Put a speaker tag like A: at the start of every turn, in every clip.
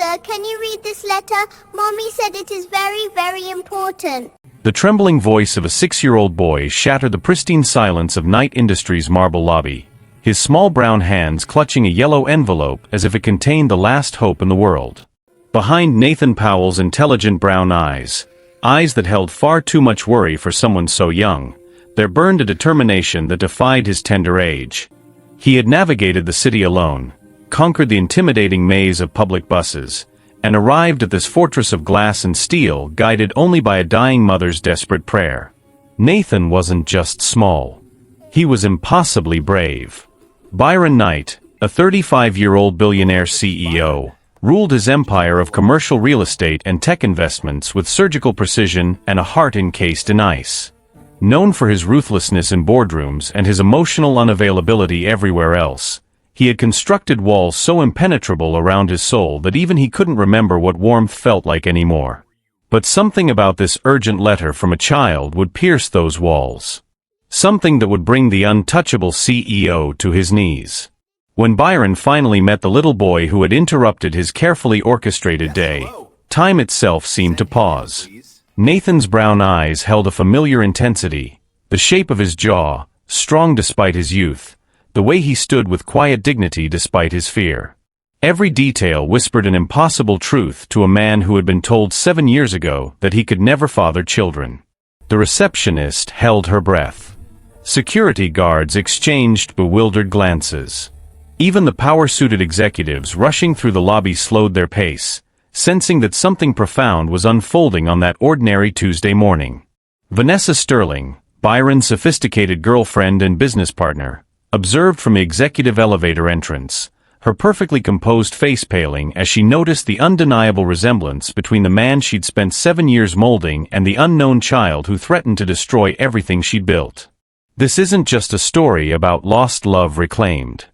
A: sir, can you read this letter? Mommy said it is very, very important.
B: The trembling voice of a 6-year-old boy shattered the pristine silence of Knight Industries' marble lobby, his small brown hands clutching a yellow envelope as if it contained the last hope in the world. Behind Nathan Powell's intelligent brown eyes that held far too much worry for someone so young, there burned a determination that defied his tender age. He had navigated the city alone, conquered the intimidating maze of public buses, and arrived at this fortress of glass and steel guided only by a dying mother's desperate prayer. Nathan wasn't just small. He was impossibly brave. Byron Knight, a 35-year-old billionaire CEO, ruled his empire of commercial real estate and tech investments with surgical precision and a heart encased in ice. Known for his ruthlessness in boardrooms and his emotional unavailability everywhere else, he had constructed walls so impenetrable around his soul that even he couldn't remember what warmth felt like anymore. But something about this urgent letter from a child would pierce those walls. Something that would bring the untouchable CEO to his knees. When Byron finally met the little boy who had interrupted his carefully orchestrated day, time itself seemed to pause. Nathan's brown eyes held a familiar intensity, the shape of his jaw, strong despite his youth, the way he stood with quiet dignity despite his fear. Every detail whispered an impossible truth to a man who had been told 7 years ago that he could never father children. The receptionist held her breath. Security guards exchanged bewildered glances. Even the power-suited executives rushing through the lobby slowed their pace, sensing that something profound was unfolding on that ordinary Tuesday morning. Vanessa Sterling, Byron's sophisticated girlfriend and business partner, observed from the executive elevator entrance, her perfectly composed face paling as she noticed the undeniable resemblance between the man she'd spent 7 years molding and the unknown child who threatened to destroy everything she'd built. This isn't just a story about lost love reclaimed.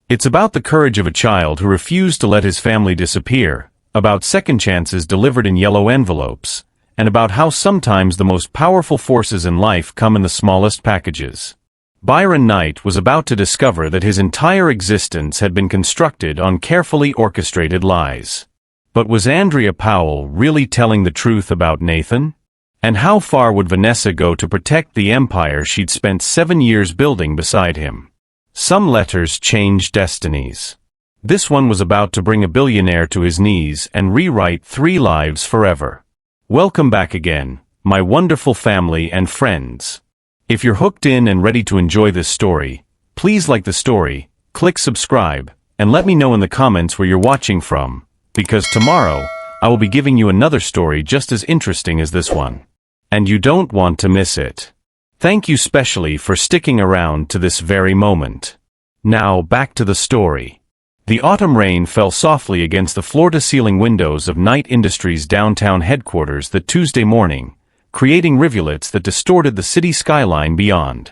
B: It's about the courage of a child who refused to let his family disappear, about second chances delivered in yellow envelopes, and about how sometimes the most powerful forces in life come in the smallest packages. Byron Knight was about to discover that his entire existence had been constructed on carefully orchestrated lies. But was Andrea Powell really telling the truth about Nathan? And how far would Vanessa go to protect the empire she'd spent 7 years building beside him? Some letters change destinies. This one was about to bring a billionaire to his knees and rewrite 3 lives forever. Welcome back again, my wonderful family and friends. If you're hooked in and ready to enjoy this story, please like the story, click subscribe, and let me know in the comments where you're watching from, because tomorrow, I will be giving you another story just as interesting as this one. And you don't want to miss it. Thank you specially for sticking around to this very moment. Now back to the story. The autumn rain fell softly against the floor-to-ceiling windows of Knight Industries' downtown headquarters that Tuesday morning, creating rivulets that distorted the city skyline beyond.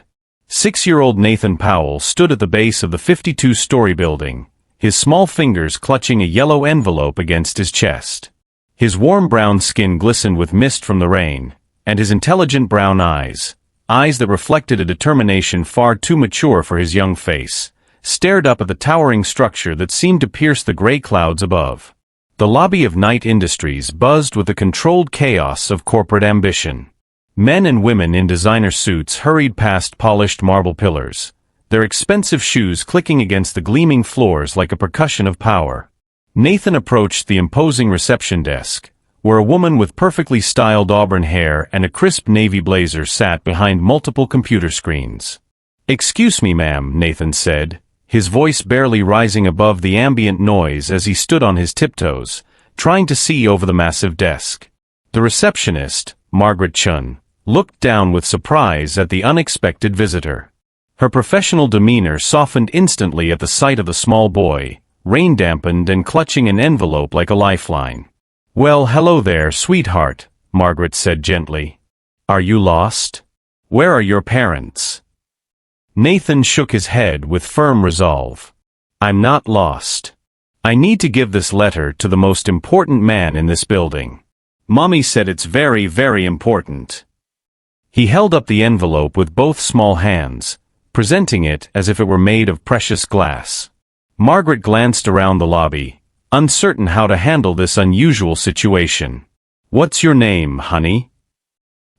B: 6-year-old Nathan Powell stood at the base of the 52-story building, his small fingers clutching a yellow envelope against his chest. His warm brown skin glistened with mist from the rain, and his intelligent brown eyes that reflected a determination far too mature for his young face, stared up at the towering structure that seemed to pierce the gray clouds above. The lobby of Knight Industries buzzed with the controlled chaos of corporate ambition. Men and women in designer suits hurried past polished marble pillars, their expensive shoes clicking against the gleaming floors like a percussion of power. Nathan approached the imposing reception desk, where a woman with perfectly styled auburn hair and a crisp navy blazer sat behind multiple computer screens. "Excuse me, ma'am," Nathan said, his voice barely rising above the ambient noise as he stood on his tiptoes, trying to see over the massive desk. The receptionist, Margaret Chun, looked down with surprise at the unexpected visitor. Her professional demeanor softened instantly at the sight of the small boy, rain-dampened and clutching an envelope like a lifeline. "Well, hello there, sweetheart," Margaret said gently. "Are you lost? Where are your parents?" Nathan shook his head with firm resolve. "I'm not lost. I need to give this letter to the most important man in this building. Mommy said it's very, very important." He held up the envelope with both small hands, presenting it as if it were made of precious glass. Margaret glanced around the lobby, uncertain how to handle this unusual situation. "What's your name, honey?"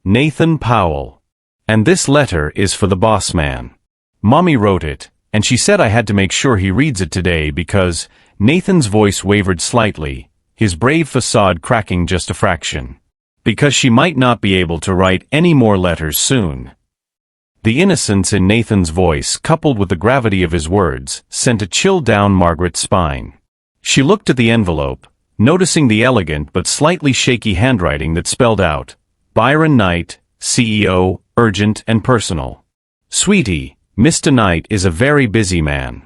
B: "Nathan Powell. And this letter is for the boss man. Mommy wrote it, and she said I had to make sure he reads it today because—" Nathan's voice wavered slightly, his brave facade cracking just a fraction. "Because she might not be able to write any more letters soon." The innocence in Nathan's voice, coupled with the gravity of his words, sent a chill down Margaret's spine. She looked at the envelope, noticing the elegant but slightly shaky handwriting that spelled out, "Byron Knight, CEO, urgent and personal." "Sweetie, Mr. Knight is a very busy man.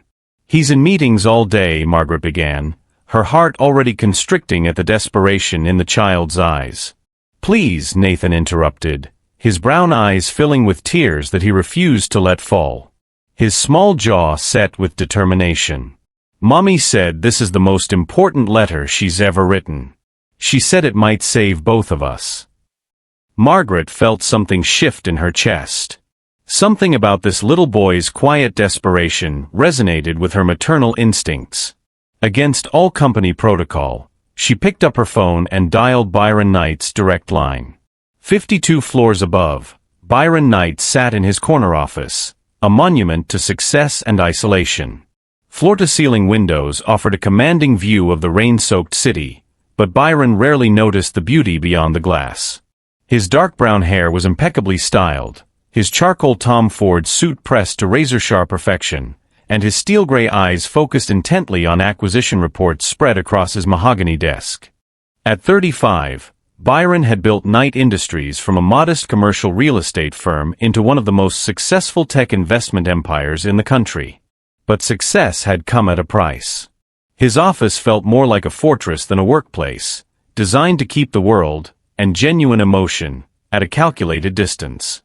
B: He's in meetings all day," Margaret began, her heart already constricting at the desperation in the child's eyes. "Please," Nathan interrupted, his brown eyes filling with tears that he refused to let fall. His small jaw set with determination. "Mommy said this is the most important letter she's ever written. She said it might save both of us." Margaret felt something shift in her chest. Something about this little boy's quiet desperation resonated with her maternal instincts. Against all company protocol, she picked up her phone and dialed Byron Knight's direct line. 52 floors above, Byron Knight sat in his corner office, a monument to success and isolation. Floor-to-ceiling windows offered a commanding view of the rain-soaked city, but Byron rarely noticed the beauty beyond the glass. His dark brown hair was impeccably styled, his charcoal Tom Ford suit pressed to razor-sharp perfection, and his steel-gray eyes focused intently on acquisition reports spread across his mahogany desk. At 35, Byron had built Knight Industries from a modest commercial real estate firm into one of the most successful tech investment empires in the country. But success had come at a price. His office felt more like a fortress than a workplace, designed to keep the world, and genuine emotion, at a calculated distance.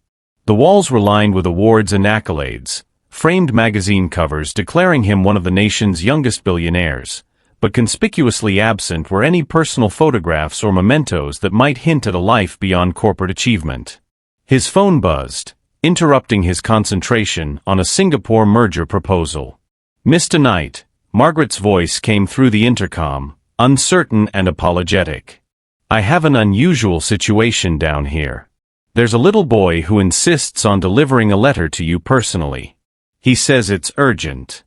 B: The walls were lined with awards and accolades, framed magazine covers declaring him one of the nation's youngest billionaires, but conspicuously absent were any personal photographs or mementos that might hint at a life beyond corporate achievement. His phone buzzed, interrupting his concentration on a Singapore merger proposal. "Mr. Knight," Margaret's voice came through the intercom, uncertain and apologetic. "I have an unusual situation down here. There's a little boy who insists on delivering a letter to you personally. He says it's urgent."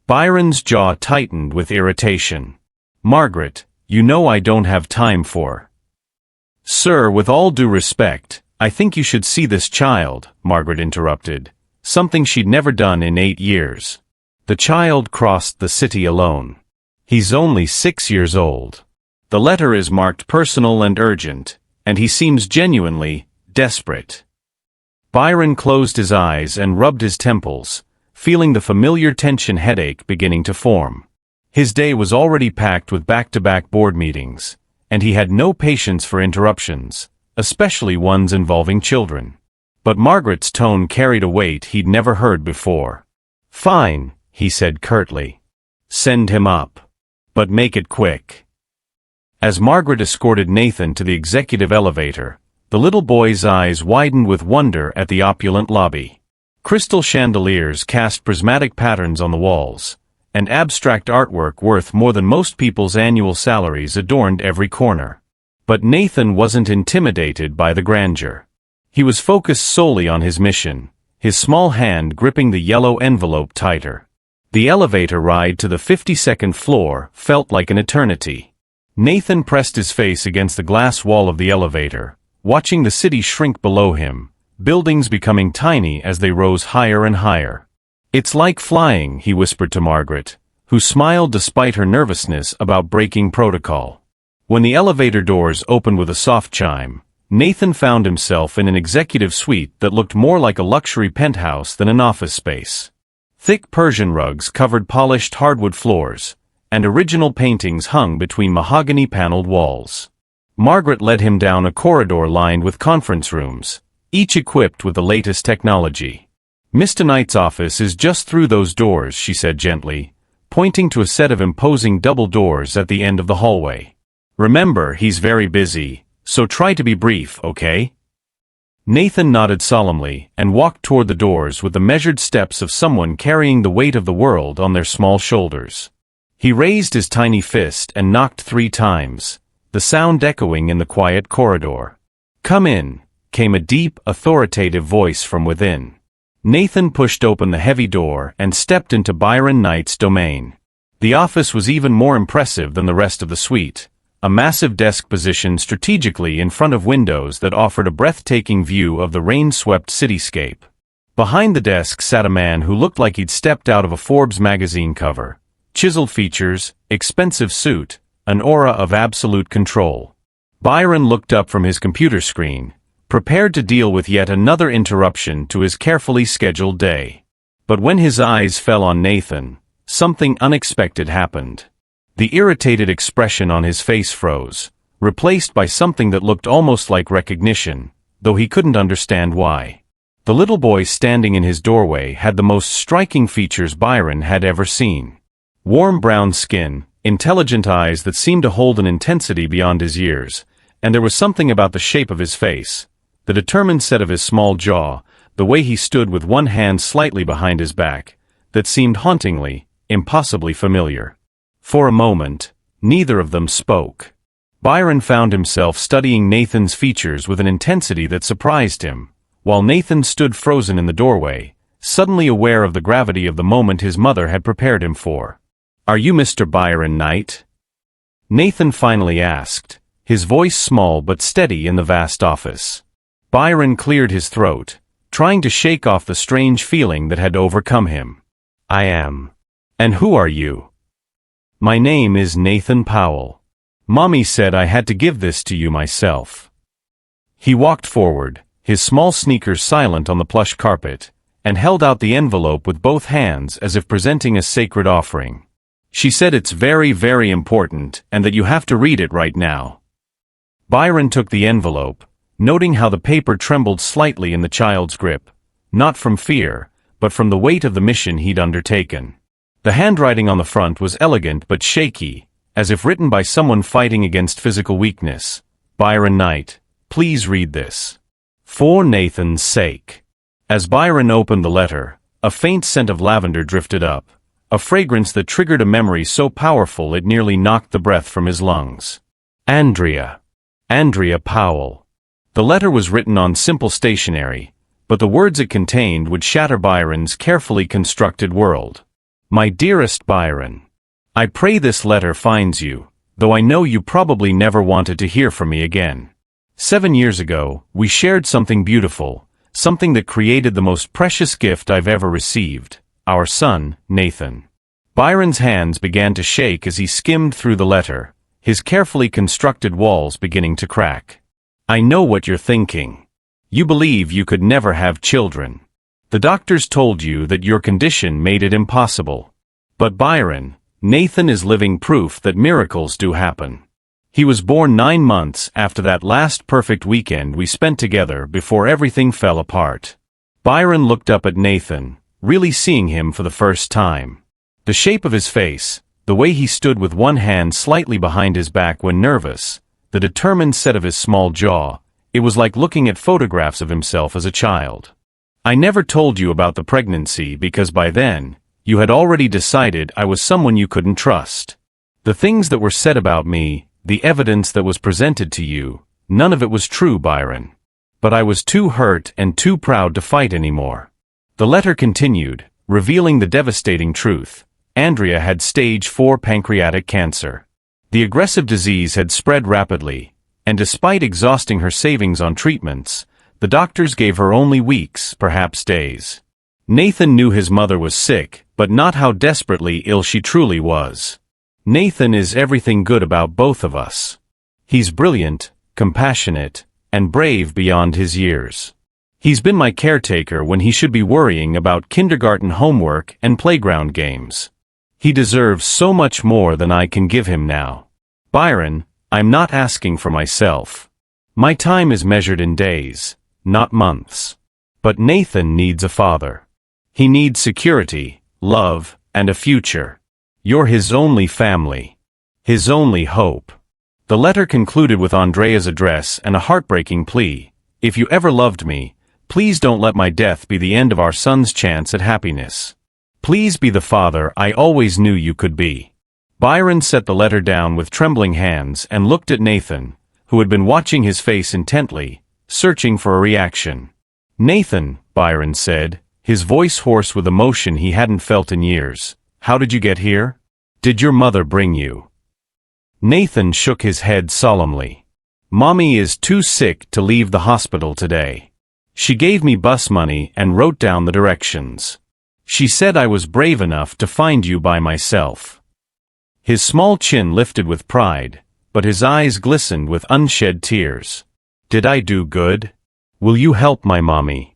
B: Byron's jaw tightened with irritation. "Margaret, you know I don't have time for—" "Sir, with all due respect, I think you should see this child," Margaret interrupted, something she'd never done in 8 years. The child crossed the city alone. He's only 6 years old. The letter is marked personal and urgent, and he seems genuinely desperate. Byron closed his eyes and rubbed his temples, feeling the familiar tension headache beginning to form. His day was already packed with back-to-back board meetings, and he had no patience for interruptions, especially ones involving children. But Margaret's tone carried a weight he'd never heard before. "Fine," he said curtly. "Send him up. But make it quick." As Margaret escorted Nathan to the executive elevator, the little boy's eyes widened with wonder at the opulent lobby. Crystal chandeliers cast prismatic patterns on the walls, and abstract artwork worth more than most people's annual salaries adorned every corner. But Nathan wasn't intimidated by the grandeur. He was focused solely on his mission, his small hand gripping the yellow envelope tighter. The elevator ride to the 52nd floor felt like an eternity. Nathan pressed his face against the glass wall of the elevator, watching the city shrink below him, buildings becoming tiny as they rose higher and higher. "It's like flying," he whispered to Margaret, who smiled despite her nervousness about breaking protocol. When the elevator doors opened with a soft chime, Nathan found himself in an executive suite that looked more like a luxury penthouse than an office space. Thick Persian rugs covered polished hardwood floors, and original paintings hung between mahogany-paneled walls. Margaret led him down a corridor lined with conference rooms, each equipped with the latest technology. "Mr. Knight's office is just through those doors," she said gently, pointing to a set of imposing double doors at the end of the hallway. "Remember, he's very busy, so try to be brief, okay?" Nathan nodded solemnly and walked toward the doors with the measured steps of someone carrying the weight of the world on their small shoulders. He raised his tiny fist and knocked 3 times, the sound echoing in the quiet corridor. "Come in," came a deep, authoritative voice from within. Nathan pushed open the heavy door and stepped into Byron Knight's domain. The office was even more impressive than the rest of the suite, a massive desk positioned strategically in front of windows that offered a breathtaking view of the rain-swept cityscape. Behind the desk sat a man who looked like he'd stepped out of a Forbes magazine cover. Chiseled features, expensive suit, an aura of absolute control. Byron looked up from his computer screen, prepared to deal with yet another interruption to his carefully scheduled day. But when his eyes fell on Nathan, something unexpected happened. The irritated expression on his face froze, replaced by something that looked almost like recognition, though he couldn't understand why. The little boy standing in his doorway had the most striking features Byron had ever seen. Warm brown skin, intelligent eyes that seemed to hold an intensity beyond his years, and there was something about the shape of his face, the determined set of his small jaw, the way he stood with one hand slightly behind his back, that seemed hauntingly, impossibly familiar. For a moment, neither of them spoke. Byron found himself studying Nathan's features with an intensity that surprised him, while Nathan stood frozen in the doorway, suddenly aware of the gravity of the moment his mother had prepared him for. "Are you Mr. Byron Knight?" Nathan finally asked, his voice small but steady in the vast office. Byron cleared his throat, trying to shake off the strange feeling that had overcome him. "I am." "And who are you?" "My name is Nathan Powell. Mommy said I had to give this to you myself." He walked forward, his small sneakers silent on the plush carpet, and held out the envelope with both hands as if presenting a sacred offering. "She said it's very, very important and that you have to read it right now." Byron took the envelope, noting how the paper trembled slightly in the child's grip, not from fear, but from the weight of the mission he'd undertaken. The handwriting on the front was elegant but shaky, as if written by someone fighting against physical weakness. "Byron Knight, please read this. For Nathan's sake." As Byron opened the letter, a faint scent of lavender drifted up, a fragrance that triggered a memory so powerful it nearly knocked the breath from his lungs. Andrea Powell. The letter was written on simple stationery, but the words it contained would shatter Byron's carefully constructed world. "My dearest Byron, I pray this letter finds you, though I know you probably never wanted to hear from me again. 7 years ago, we shared something beautiful, something that created the most precious gift I've ever received. Our son, Nathan." Byron's hands began to shake as he skimmed through the letter, his carefully constructed walls beginning to crack. "I know what you're thinking. You believe you could never have children. The doctors told you that your condition made it impossible. But Byron, Nathan is living proof that miracles do happen. He was born 9 months after that last perfect weekend we spent together before everything fell apart." Byron looked up at Nathan, really seeing him for the first time. The shape of his face, the way he stood with one hand slightly behind his back when nervous, the determined set of his small jaw, it was like looking at photographs of himself as a child. "I never told you about the pregnancy because by then, you had already decided I was someone you couldn't trust. The things that were said about me, the evidence that was presented to you, none of it was true, Byron. But I was too hurt and too proud to fight anymore." The letter continued, revealing the devastating truth. Andrea had stage 4 pancreatic cancer. The aggressive disease had spread rapidly, and despite exhausting her savings on treatments, the doctors gave her only weeks, perhaps days. Nathan knew his mother was sick, but not how desperately ill she truly was. "Nathan is everything good about both of us. He's brilliant, compassionate, and brave beyond his years. He's been my caretaker when he should be worrying about kindergarten homework and playground games. He deserves so much more than I can give him now. Byron, I'm not asking for myself. My time is measured in days, not months. But Nathan needs a father. He needs security, love, and a future. You're his only family. His only hope." The letter concluded with Andrea's address and a heartbreaking plea. "If you ever loved me, please don't let my death be the end of our son's chance at happiness. Please be the father I always knew you could be." Byron set the letter down with trembling hands and looked at Nathan, who had been watching his face intently, searching for a reaction. "Nathan," Byron said, his voice hoarse with emotion he hadn't felt in years, "how did you get here? Did your mother bring you?" Nathan shook his head solemnly. "Mommy is too sick to leave the hospital today. She gave me bus money and wrote down the directions. She said I was brave enough to find you by myself." His small chin lifted with pride, but his eyes glistened with unshed tears. "Did I do good? Will you help my mommy?"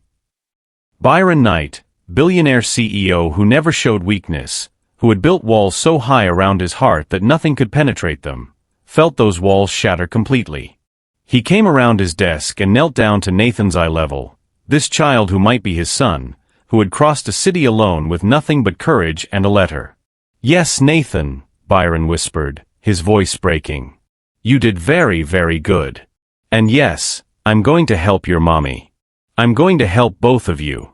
B: Byron Knight, billionaire CEO who never showed weakness, who had built walls so high around his heart that nothing could penetrate them, felt those walls shatter completely. He came around his desk and knelt down to Nathan's eye level, this child who might be his son, who had crossed a city alone with nothing but courage and a letter. "Yes, Nathan," Byron whispered, his voice breaking. "You did very, very good. And yes, I'm going to help your mommy. I'm going to help both of you."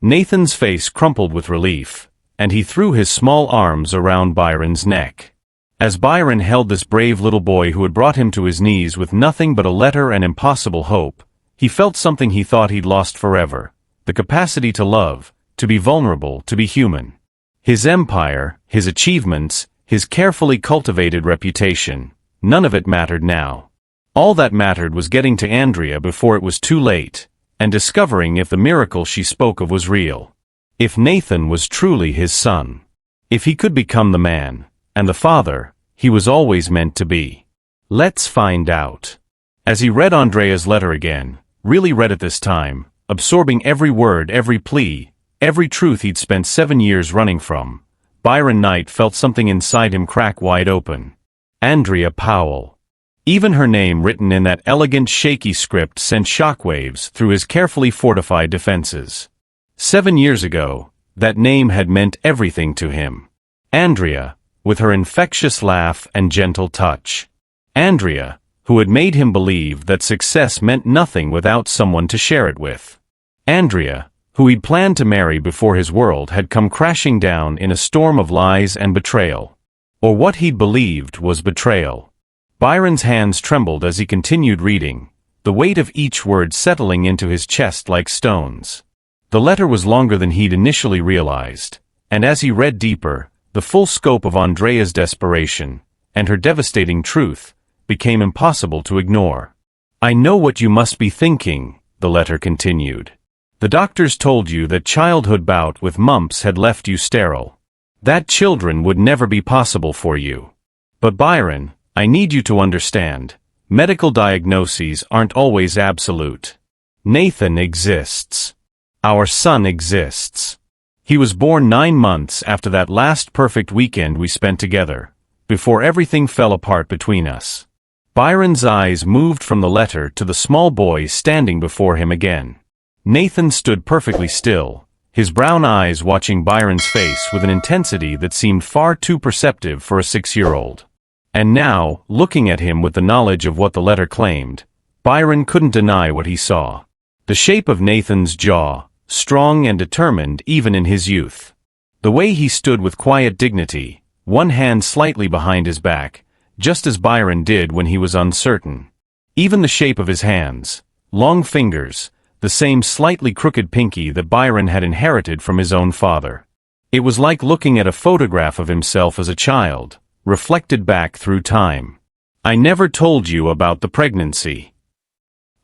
B: Nathan's face crumpled with relief, and he threw his small arms around Byron's neck. As Byron held this brave little boy who had brought him to his knees with nothing but a letter and impossible hope, he felt something he thought he'd lost forever, the capacity to love, to be vulnerable, to be human. His empire, his achievements, his carefully cultivated reputation, none of it mattered now. All that mattered was getting to Andrea before it was too late, and discovering if the miracle she spoke of was real. If Nathan was truly his son. If he could become the man, and the father, he was always meant to be. Let's find out. As he read Andrea's letter again, really read it this time, absorbing every word, every plea, every truth he'd spent 7 years running from, Byron Knight felt something inside him crack wide open. Andrea Powell. Even her name written in that elegant, shaky script sent shockwaves through his carefully fortified defenses. 7 years ago, that name had meant everything to him. Andrea, with her infectious laugh and gentle touch. Andrea, who had made him believe that success meant nothing without someone to share it with. Andrea, who he'd planned to marry before his world had come crashing down in a storm of lies and betrayal. Or what he'd believed was betrayal. Byron's hands trembled as he continued reading, the weight of each word settling into his chest like stones. The letter was longer than he'd initially realized, and as he read deeper, the full scope of Andrea's desperation, and her devastating truth, became impossible to ignore. "I know what you must be thinking," the letter continued. "The doctors told you that childhood bout with mumps had left you sterile. That children would never be possible for you. But Byron, I need you to understand, medical diagnoses aren't always absolute. Nathan exists. Our son exists. He was born 9 months after that last perfect weekend we spent together, before everything fell apart between us." Byron's eyes moved from the letter to the small boy standing before him again. Nathan stood perfectly still, his brown eyes watching Byron's face with an intensity that seemed far too perceptive for a 6-year-old. And now, looking at him with the knowledge of what the letter claimed, Byron couldn't deny what he saw. The shape of Nathan's jaw, strong and determined even in his youth. The way he stood with quiet dignity, one hand slightly behind his back, just as Byron did when he was uncertain. Even the shape of his hands, long fingers, the same slightly crooked pinky that Byron had inherited from his own father. It was like looking at a photograph of himself as a child, reflected back through time. "I never told you about the pregnancy."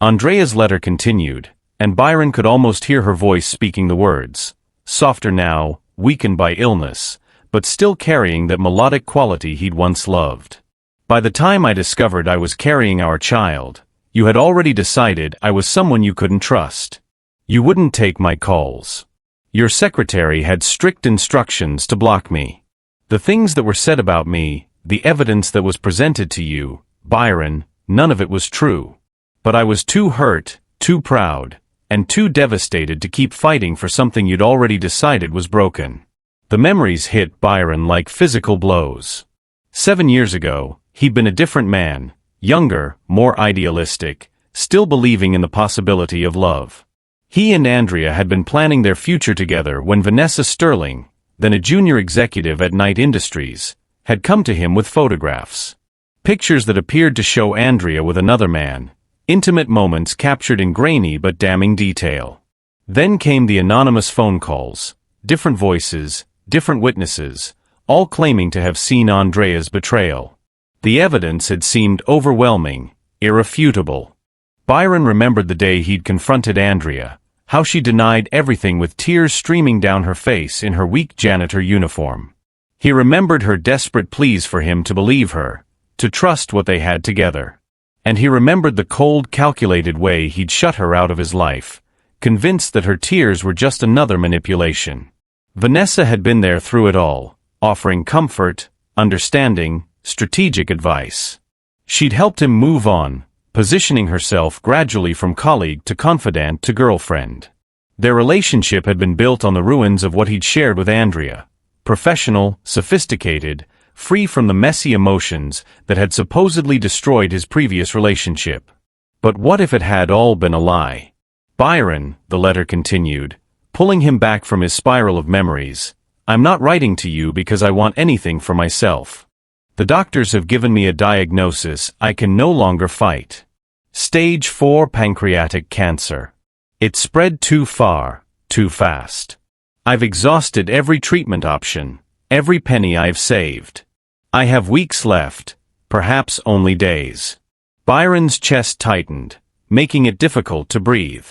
B: Andrea's letter continued, and Byron could almost hear her voice speaking the words, softer now, weakened by illness, but still carrying that melodic quality he'd once loved. "By the time I discovered I was carrying our child, you had already decided I was someone you couldn't trust. You wouldn't take my calls. Your secretary had strict instructions to block me. The things that were said about me, the evidence that was presented to you, Byron, none of it was true. But I was too hurt, too proud, and too devastated to keep fighting for something you'd already decided was broken." The memories hit Byron like physical blows. 7 years ago, he'd been a different man, younger, more idealistic, still believing in the possibility of love. He and Andrea had been planning their future together when Vanessa Sterling, then a junior executive at Knight Industries, had come to him with photographs. Pictures that appeared to show Andrea with another man, intimate moments captured in grainy but damning detail. Then came the anonymous phone calls, different voices, different witnesses, all claiming to have seen Andrea's betrayal. The evidence had seemed overwhelming, irrefutable. Byron remembered the day he'd confronted Andrea, how she denied everything with tears streaming down her face in her weak janitor uniform. He remembered her desperate pleas for him to believe her, to trust what they had together. And he remembered the cold, calculated way he'd shut her out of his life, convinced that her tears were just another manipulation. Vanessa had been there through it all, offering comfort, understanding, strategic advice. She'd helped him move on, positioning herself gradually from colleague to confidant to girlfriend. Their relationship had been built on the ruins of what he'd shared with Andrea, professional, sophisticated, free from the messy emotions that had supposedly destroyed his previous relationship. But what if it had all been a lie? Byron, the letter continued, pulling him back from his spiral of memories, I'm not writing to you because I want anything for myself. The doctors have given me a diagnosis I can no longer fight. Stage 4 pancreatic cancer. It spread too far, too fast. I've exhausted every treatment option, every penny I've saved. I have weeks left, perhaps only days. Byron's chest tightened, making it difficult to breathe.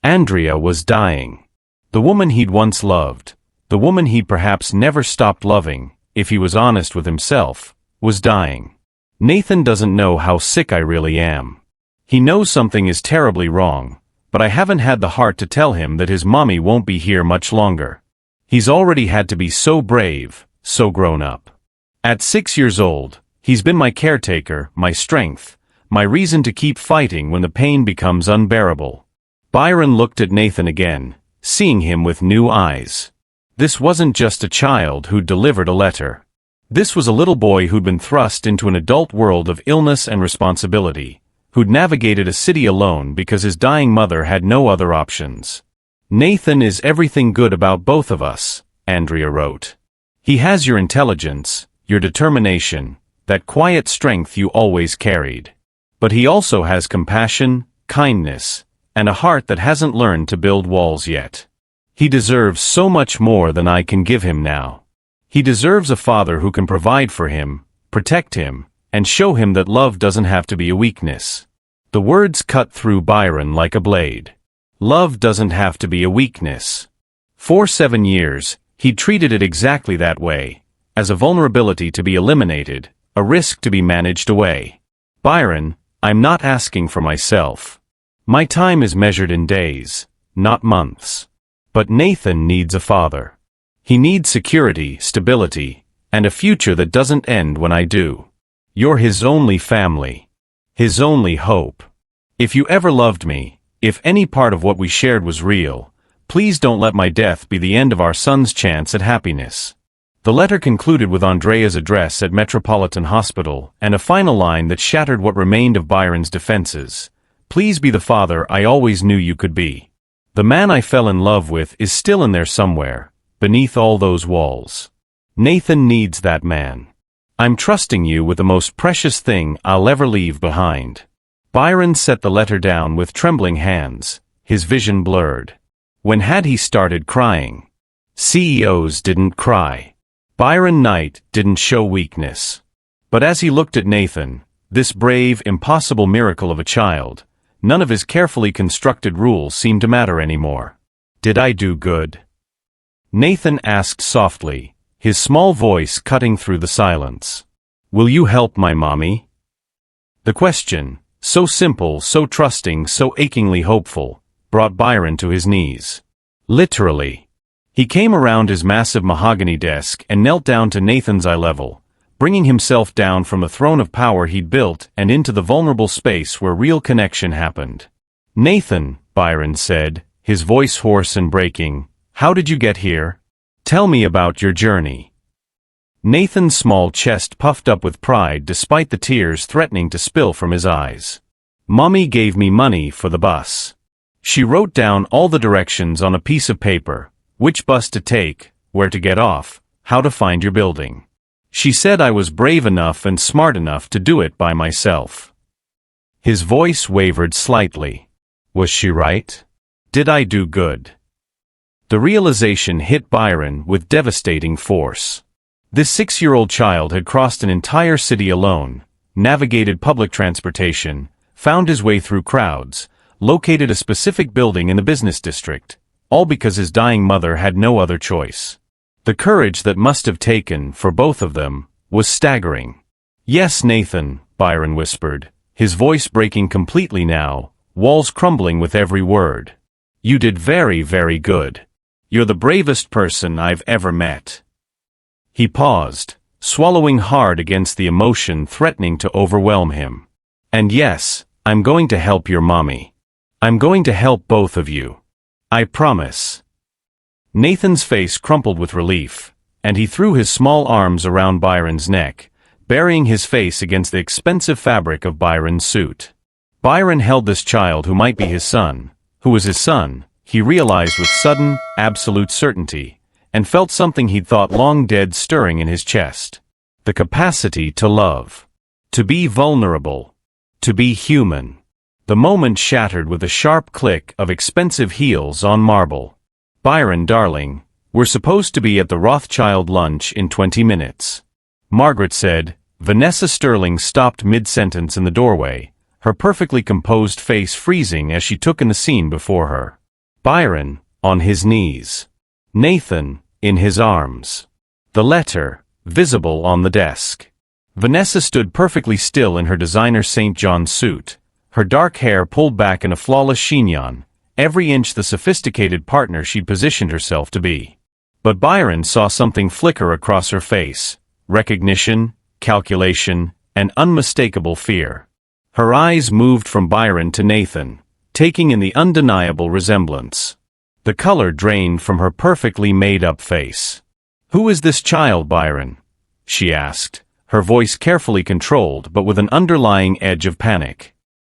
B: Andrea was dying. The woman he'd once loved, the woman he'd perhaps never stopped loving, if he was honest with himself, was dying. Nathan doesn't know how sick I really am. He knows something is terribly wrong, but I haven't had the heart to tell him that his mommy won't be here much longer. He's already had to be so brave, so grown up. At 6 years old, he's been my caretaker, my strength, my reason to keep fighting when the pain becomes unbearable. Byron looked at Nathan again, seeing him with new eyes. This wasn't just a child who'd delivered a letter. This was a little boy who'd been thrust into an adult world of illness and responsibility, who'd navigated a city alone because his dying mother had no other options. Nathan is everything good about both of us, Andrea wrote. He has your intelligence, your determination, that quiet strength you always carried. But he also has compassion, kindness, and a heart that hasn't learned to build walls yet. He deserves so much more than I can give him now. He deserves a father who can provide for him, protect him, and show him that love doesn't have to be a weakness. The words cut through Byron like a blade. Love doesn't have to be a weakness. For 7 years, he'd treated it exactly that way, as a vulnerability to be eliminated, a risk to be managed away. Byron, I'm not asking for myself. My time is measured in days, not months. But Nathan needs a father. He needs security, stability, and a future that doesn't end when I do. You're his only family. His only hope. If you ever loved me, if any part of what we shared was real, please don't let my death be the end of our son's chance at happiness. The letter concluded with Andrea's address at Metropolitan Hospital and a final line that shattered what remained of Byron's defenses. Please be the father I always knew you could be. The man I fell in love with is still in there somewhere, beneath all those walls. Nathan needs that man. I'm trusting you with the most precious thing I'll ever leave behind. Byron set the letter down with trembling hands, his vision blurred. When had he started crying? CEOs didn't cry. Byron Knight didn't show weakness. But as he looked at Nathan, this brave, impossible miracle of a child, none of his carefully constructed rules seemed to matter anymore. Did I do good? Nathan asked softly, his small voice cutting through the silence. Will you help my mommy? The question, so simple, so trusting, so achingly hopeful, brought Byron to his knees. Literally. He came around his massive mahogany desk and knelt down to Nathan's eye level, bringing himself down from the throne of power he'd built and into the vulnerable space where real connection happened. Nathan, Byron said, his voice hoarse and breaking, how did you get here? Tell me about your journey. Nathan's small chest puffed up with pride despite the tears threatening to spill from his eyes. Mommy gave me money for the bus. She wrote down all the directions on a piece of paper, which bus to take, where to get off, how to find your building. She said I was brave enough and smart enough to do it by myself. His voice wavered slightly. Was she right? Did I do good? The realization hit Byron with devastating force. This 6-year-old child had crossed an entire city alone, navigated public transportation, found his way through crowds, located a specific building in the business district, all because his dying mother had no other choice. The courage that must have taken, for both of them, was staggering. Yes, Nathan, Byron whispered, his voice breaking completely now, walls crumbling with every word. You did very, very good. You're the bravest person I've ever met. He paused, swallowing hard against the emotion threatening to overwhelm him. And yes, I'm going to help your mommy. I'm going to help both of you. I promise. Nathan's face crumpled with relief, and he threw his small arms around Byron's neck, burying his face against the expensive fabric of Byron's suit. Byron held this child who might be his son, who was his son, he realized with sudden, absolute certainty, and felt something he'd thought long dead stirring in his chest. The capacity to love. To be vulnerable. To be human. The moment shattered with a sharp click of expensive heels on marble. Byron, darling, we're supposed to be at the Rothschild lunch in 20 minutes. Margaret said. Vanessa Sterling stopped mid-sentence in the doorway, her perfectly composed face freezing as she took in the scene before her. Byron, on his knees. Nathan, in his arms. The letter, visible on the desk. Vanessa stood perfectly still in her designer St. John's suit, her dark hair pulled back in a flawless chignon, every inch the sophisticated partner she'd positioned herself to be. But Byron saw something flicker across her face, recognition, calculation, and unmistakable fear. Her eyes moved from Byron to Nathan, taking in the undeniable resemblance. The color drained from her perfectly made-up face. Who is this child, Byron? She asked, her voice carefully controlled but with an underlying edge of panic.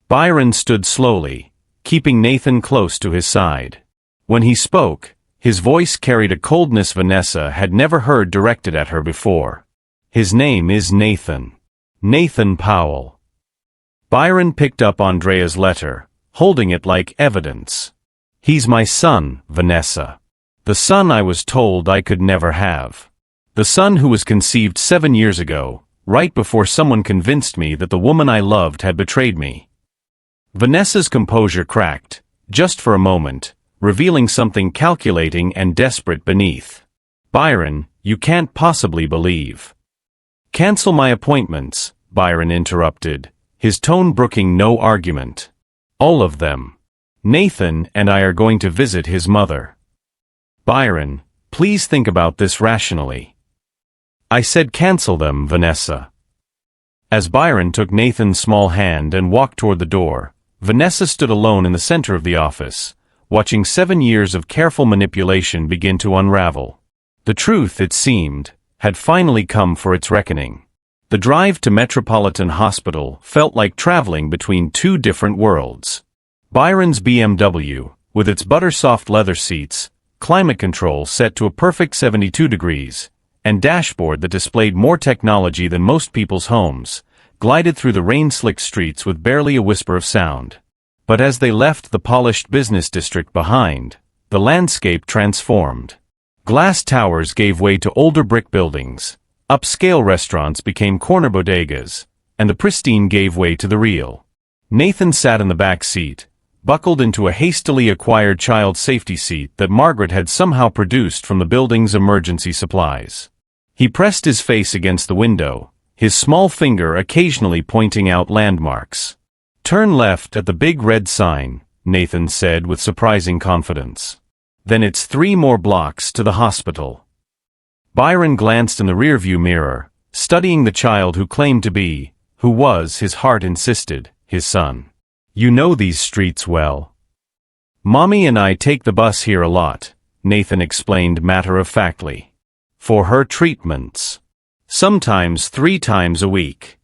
B: Byron stood slowly, keeping Nathan close to his side. When he spoke, his voice carried a coldness Vanessa had never heard directed at her before. His name is Nathan. Nathan Powell. Byron picked up Andrea's letter, holding it like evidence. He's my son, Vanessa. The son I was told I could never have. The son who was conceived 7 years ago, right before someone convinced me that the woman I loved had betrayed me. Vanessa's composure cracked, just for a moment, revealing something calculating and desperate beneath. Byron, you can't possibly believe. Cancel my appointments, Byron interrupted, his tone brooking no argument. All of them. Nathan and I are going to visit his mother. Byron, please think about this rationally. I said cancel them, Vanessa. As Byron took Nathan's small hand and walked toward the door, Vanessa stood alone in the center of the office, watching 7 years of careful manipulation begin to unravel. The truth, it seemed, had finally come for its reckoning. The drive to Metropolitan Hospital felt like traveling between two different worlds. Byron's BMW, with its butter-soft leather seats, climate control set to a perfect 72 degrees, and dashboard that displayed more technology than most people's homes, glided through the rain-slicked streets with barely a whisper of sound. But as they left the polished business district behind, the landscape transformed. Glass towers gave way to older brick buildings, upscale restaurants became corner bodegas, and the pristine gave way to the real. Nathan sat in the back seat, buckled into a hastily acquired child safety seat that Margaret had somehow produced from the building's emergency supplies. He pressed his face against the window, his small finger occasionally pointing out landmarks. Turn left at the big red sign, Nathan said with surprising confidence. Then it's 3 more blocks to the hospital. Byron glanced in the rearview mirror, studying the child who claimed to be, who was, his heart insisted, his son. You know these streets well. Mommy and I take the bus here a lot, Nathan explained matter-of-factly. For her treatments. Sometimes 3 times a week.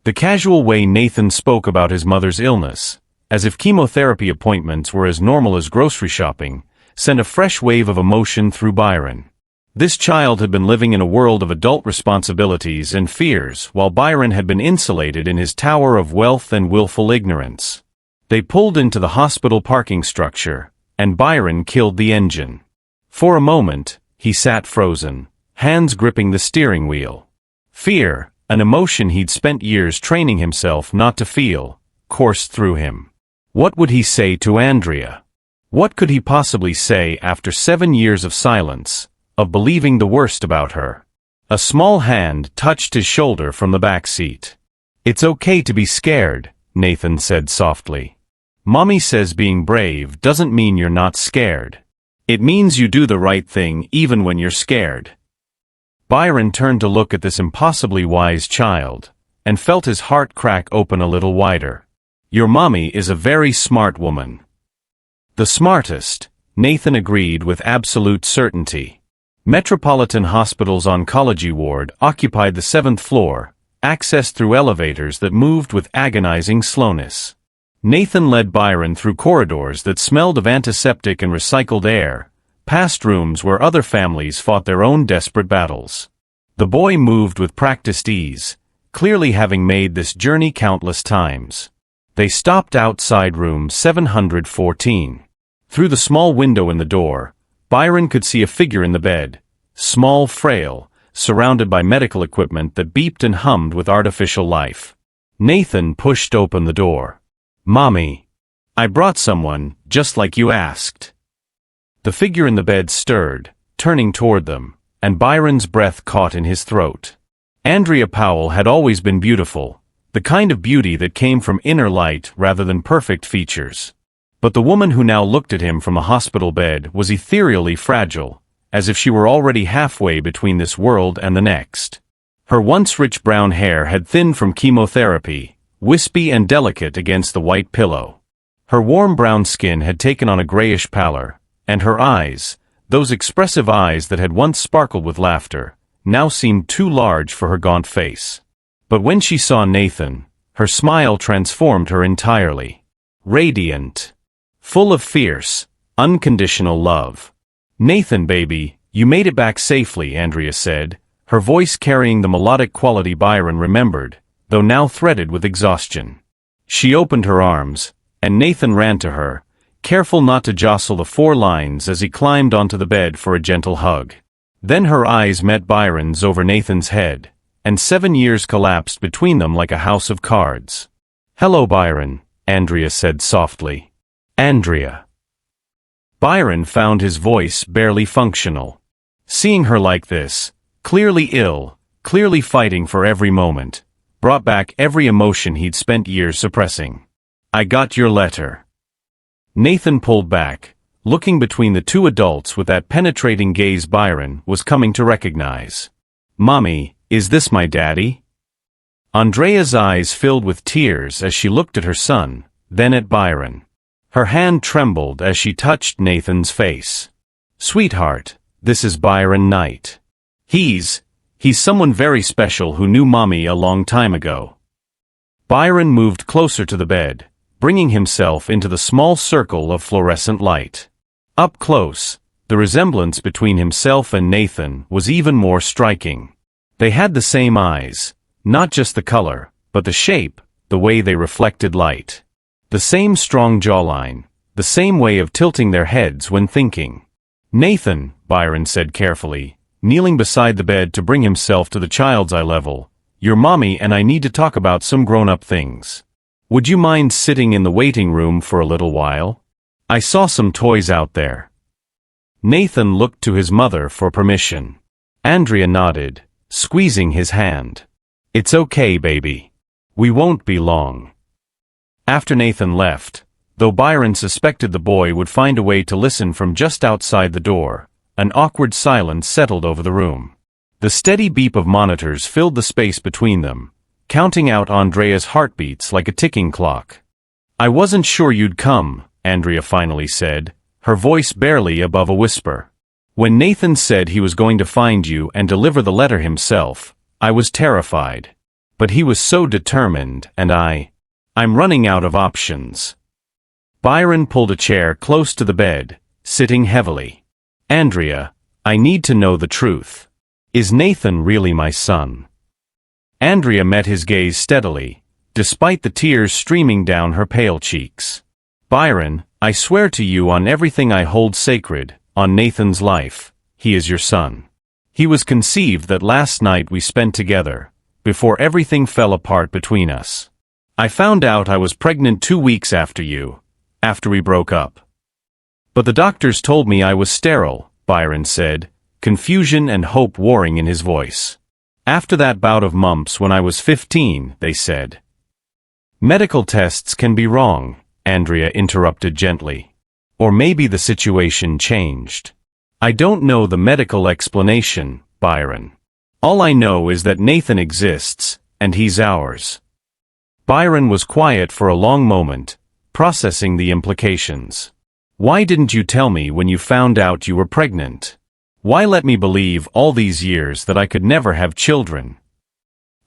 B: The casual way Nathan spoke about his mother's illness, as if chemotherapy appointments were as normal as grocery shopping, sent a fresh wave of emotion through Byron. This child had been living in a world of adult responsibilities and fears, while Byron had been insulated in his tower of wealth and willful ignorance. They pulled into the hospital parking structure, and Byron killed the engine. For a moment, he sat frozen, hands gripping the steering wheel. Fear, an emotion he'd spent years training himself not to feel, coursed through him. What would he say to Andrea? What could he possibly say after 7 years of silence, of believing the worst about her? A small hand touched his shoulder from the back seat. "It's okay to be scared," Nathan said softly. "Mommy says being brave doesn't mean you're not scared. It means you do the right thing even when you're scared." Byron turned to look at this impossibly wise child, and felt his heart crack open a little wider. "Your mommy is a very smart woman." "The smartest," Nathan agreed with absolute certainty. Metropolitan Hospital's oncology ward occupied the 7th floor, accessed through elevators that moved with agonizing slowness. Nathan led Byron through corridors that smelled of antiseptic and recycled air, past rooms where other families fought their own desperate battles. The boy moved with practiced ease, clearly having made this journey countless times. They stopped outside room 714. Through the small window in the door, Byron could see a figure in the bed, small, frail, surrounded by medical equipment that beeped and hummed with artificial life. Nathan pushed open the door. "Mommy, I brought someone, just like you asked." The figure in the bed stirred, turning toward them, and Byron's breath caught in his throat. Andrea Powell had always been beautiful, the kind of beauty that came from inner light rather than perfect features. But the woman who now looked at him from a hospital bed was ethereally fragile, as if she were already halfway between this world and the next. Her once rich brown hair had thinned from chemotherapy, wispy and delicate against the white pillow. Her warm brown skin had taken on a grayish pallor, and her eyes, those expressive eyes that had once sparkled with laughter, now seemed too large for her gaunt face. But when she saw Nathan, her smile transformed her entirely. Radiant. Full of fierce, unconditional love. "Nathan, baby, you made it back safely," Andrea said, her voice carrying the melodic quality Byron remembered, though now threaded with exhaustion. She opened her arms, and Nathan ran to her, careful not to jostle the 4 lines as he climbed onto the bed for a gentle hug. Then her eyes met Byron's over Nathan's head, and 7 years collapsed between them like a house of cards. "Hello, Byron," Andrea said softly. "Andrea." Byron found his voice barely functional. Seeing her like this, clearly ill, clearly fighting for every moment, brought back every emotion he'd spent years suppressing. "I got your letter." Nathan pulled back, looking between the 2 adults with that penetrating gaze Byron was coming to recognize. "Mommy, is this my daddy?" Andrea's eyes filled with tears as she looked at her son, then at Byron. Her hand trembled as she touched Nathan's face. "Sweetheart, this is Byron Knight. He's someone very special who knew Mommy a long time ago." Byron moved closer to the bed, bringing himself into the small circle of fluorescent light. Up close, the resemblance between himself and Nathan was even more striking. They had the same eyes, not just the color, but the shape, the way they reflected light. The same strong jawline, the same way of tilting their heads when thinking. "Nathan," Byron said carefully, kneeling beside the bed to bring himself to the child's eye level, "your mommy and I need to talk about some grown-up things. Would you mind sitting in the waiting room for a little while? I saw some toys out there." Nathan looked to his mother for permission. Andrea nodded, squeezing his hand. "It's okay, baby. We won't be long." After Nathan left, though Byron suspected the boy would find a way to listen from just outside the door, an awkward silence settled over the room. The steady beep of monitors filled the space between them, counting out Andrea's heartbeats like a ticking clock. "I wasn't sure you'd come," Andrea finally said, her voice barely above a whisper. "When Nathan said he was going to find you and deliver the letter himself, I was terrified. But he was so determined, and I'm running out of options." Byron pulled a chair close to the bed, sitting heavily. "Andrea, I need to know the truth. Is Nathan really my son? Andrea met his gaze steadily, despite the tears streaming down her pale cheeks. Byron, I swear to you on everything I hold sacred, on Nathan's life, he is your son. He was conceived that last night we spent together, before everything fell apart between us. I found out I was pregnant 2 weeks after we broke up. But the doctors told me I was sterile, Byron said, confusion and hope warring in his voice. After that bout of mumps when I was 15, they said. Medical tests can be wrong, Andrea interrupted gently. Or maybe the situation changed. I don't know the medical explanation, Byron. All I know is that Nathan exists, and he's ours. Byron was quiet for a long moment, processing the implications. Why didn't you tell me when you found out you were pregnant? Why let me believe all these years that I could never have children?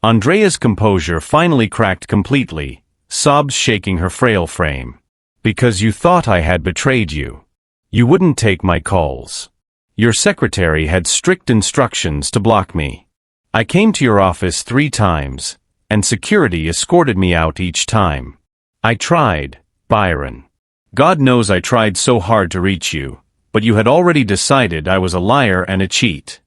B: Andrea's composure finally cracked completely, sobs shaking her frail frame. Because you thought I had betrayed you. You wouldn't take my calls. Your secretary had strict instructions to block me. I came to your office 3 times, and security escorted me out each time. I tried, Byron. God knows I tried so hard to reach you, but you had already decided I was a liar and a cheat.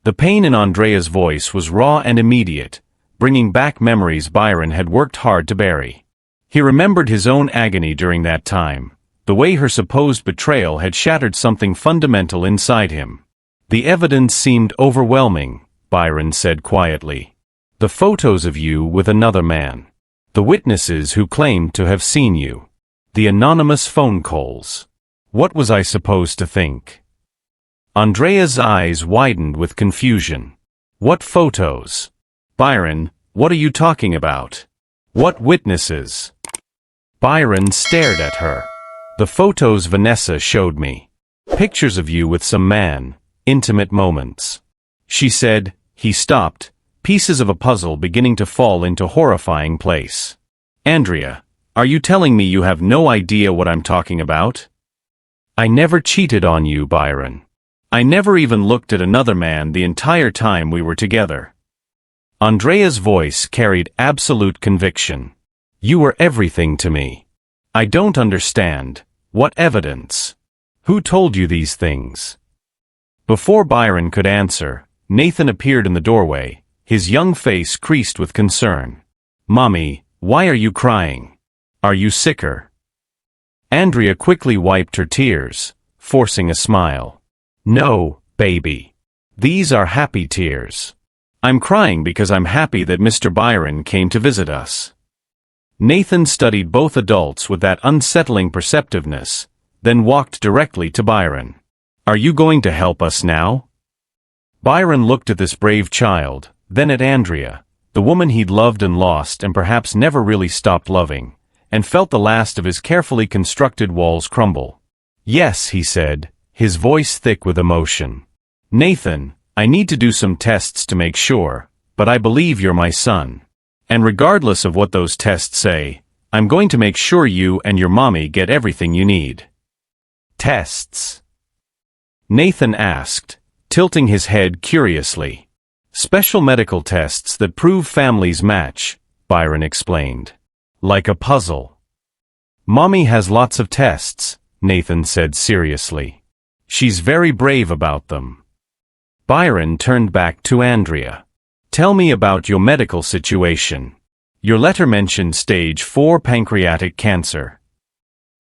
B: The pain in Andrea's voice was raw and immediate, bringing back memories Byron had worked hard to bury. He remembered his own agony during that time, the way her supposed betrayal had shattered something fundamental inside him. The evidence seemed overwhelming, Byron said quietly. The photos of you with another man. The witnesses who claimed to have seen you. The anonymous phone calls. What was I supposed to think? Andrea's eyes widened with confusion. What photos? Byron, what are you talking about? What witnesses? Byron stared at her. The photos Vanessa showed me. Pictures of you with some man, intimate moments. She said. He stopped, pieces of a puzzle beginning to fall into horrifying place. Andrea, are you telling me you have no idea what I'm talking about? I never cheated on you, Byron. I never even looked at another man the entire time we were together. Andrea's voice carried absolute conviction. You were everything to me. I don't understand. What evidence? Who told you these things? Before Byron could answer, Nathan appeared in the doorway, his young face creased with concern. Mommy, why are you crying? Are you sicker? Andrea quickly wiped her tears, forcing a smile. No, baby. These are happy tears. I'm crying because I'm happy that Mr. Byron came to visit us. Nathan studied both adults with that unsettling perceptiveness, then walked directly to Byron. Are you going to help us now? Byron looked at this brave child, then at Andrea, the woman he'd loved and lost and perhaps never really stopped loving, and felt the last of his carefully constructed walls crumble. Yes, he said, his voice thick with emotion. Nathan, I need to do some tests to make sure, but I believe you're my son. And regardless of what those tests say, I'm going to make sure you and your mommy get everything you need. Tests? Nathan asked, tilting his head curiously. Special medical tests that prove families match, Byron explained. Like a puzzle. Mommy has lots of tests, Nathan said seriously. She's very brave about them. Byron turned back to Andrea. Tell me about your medical situation. Your letter mentioned stage 4 pancreatic cancer.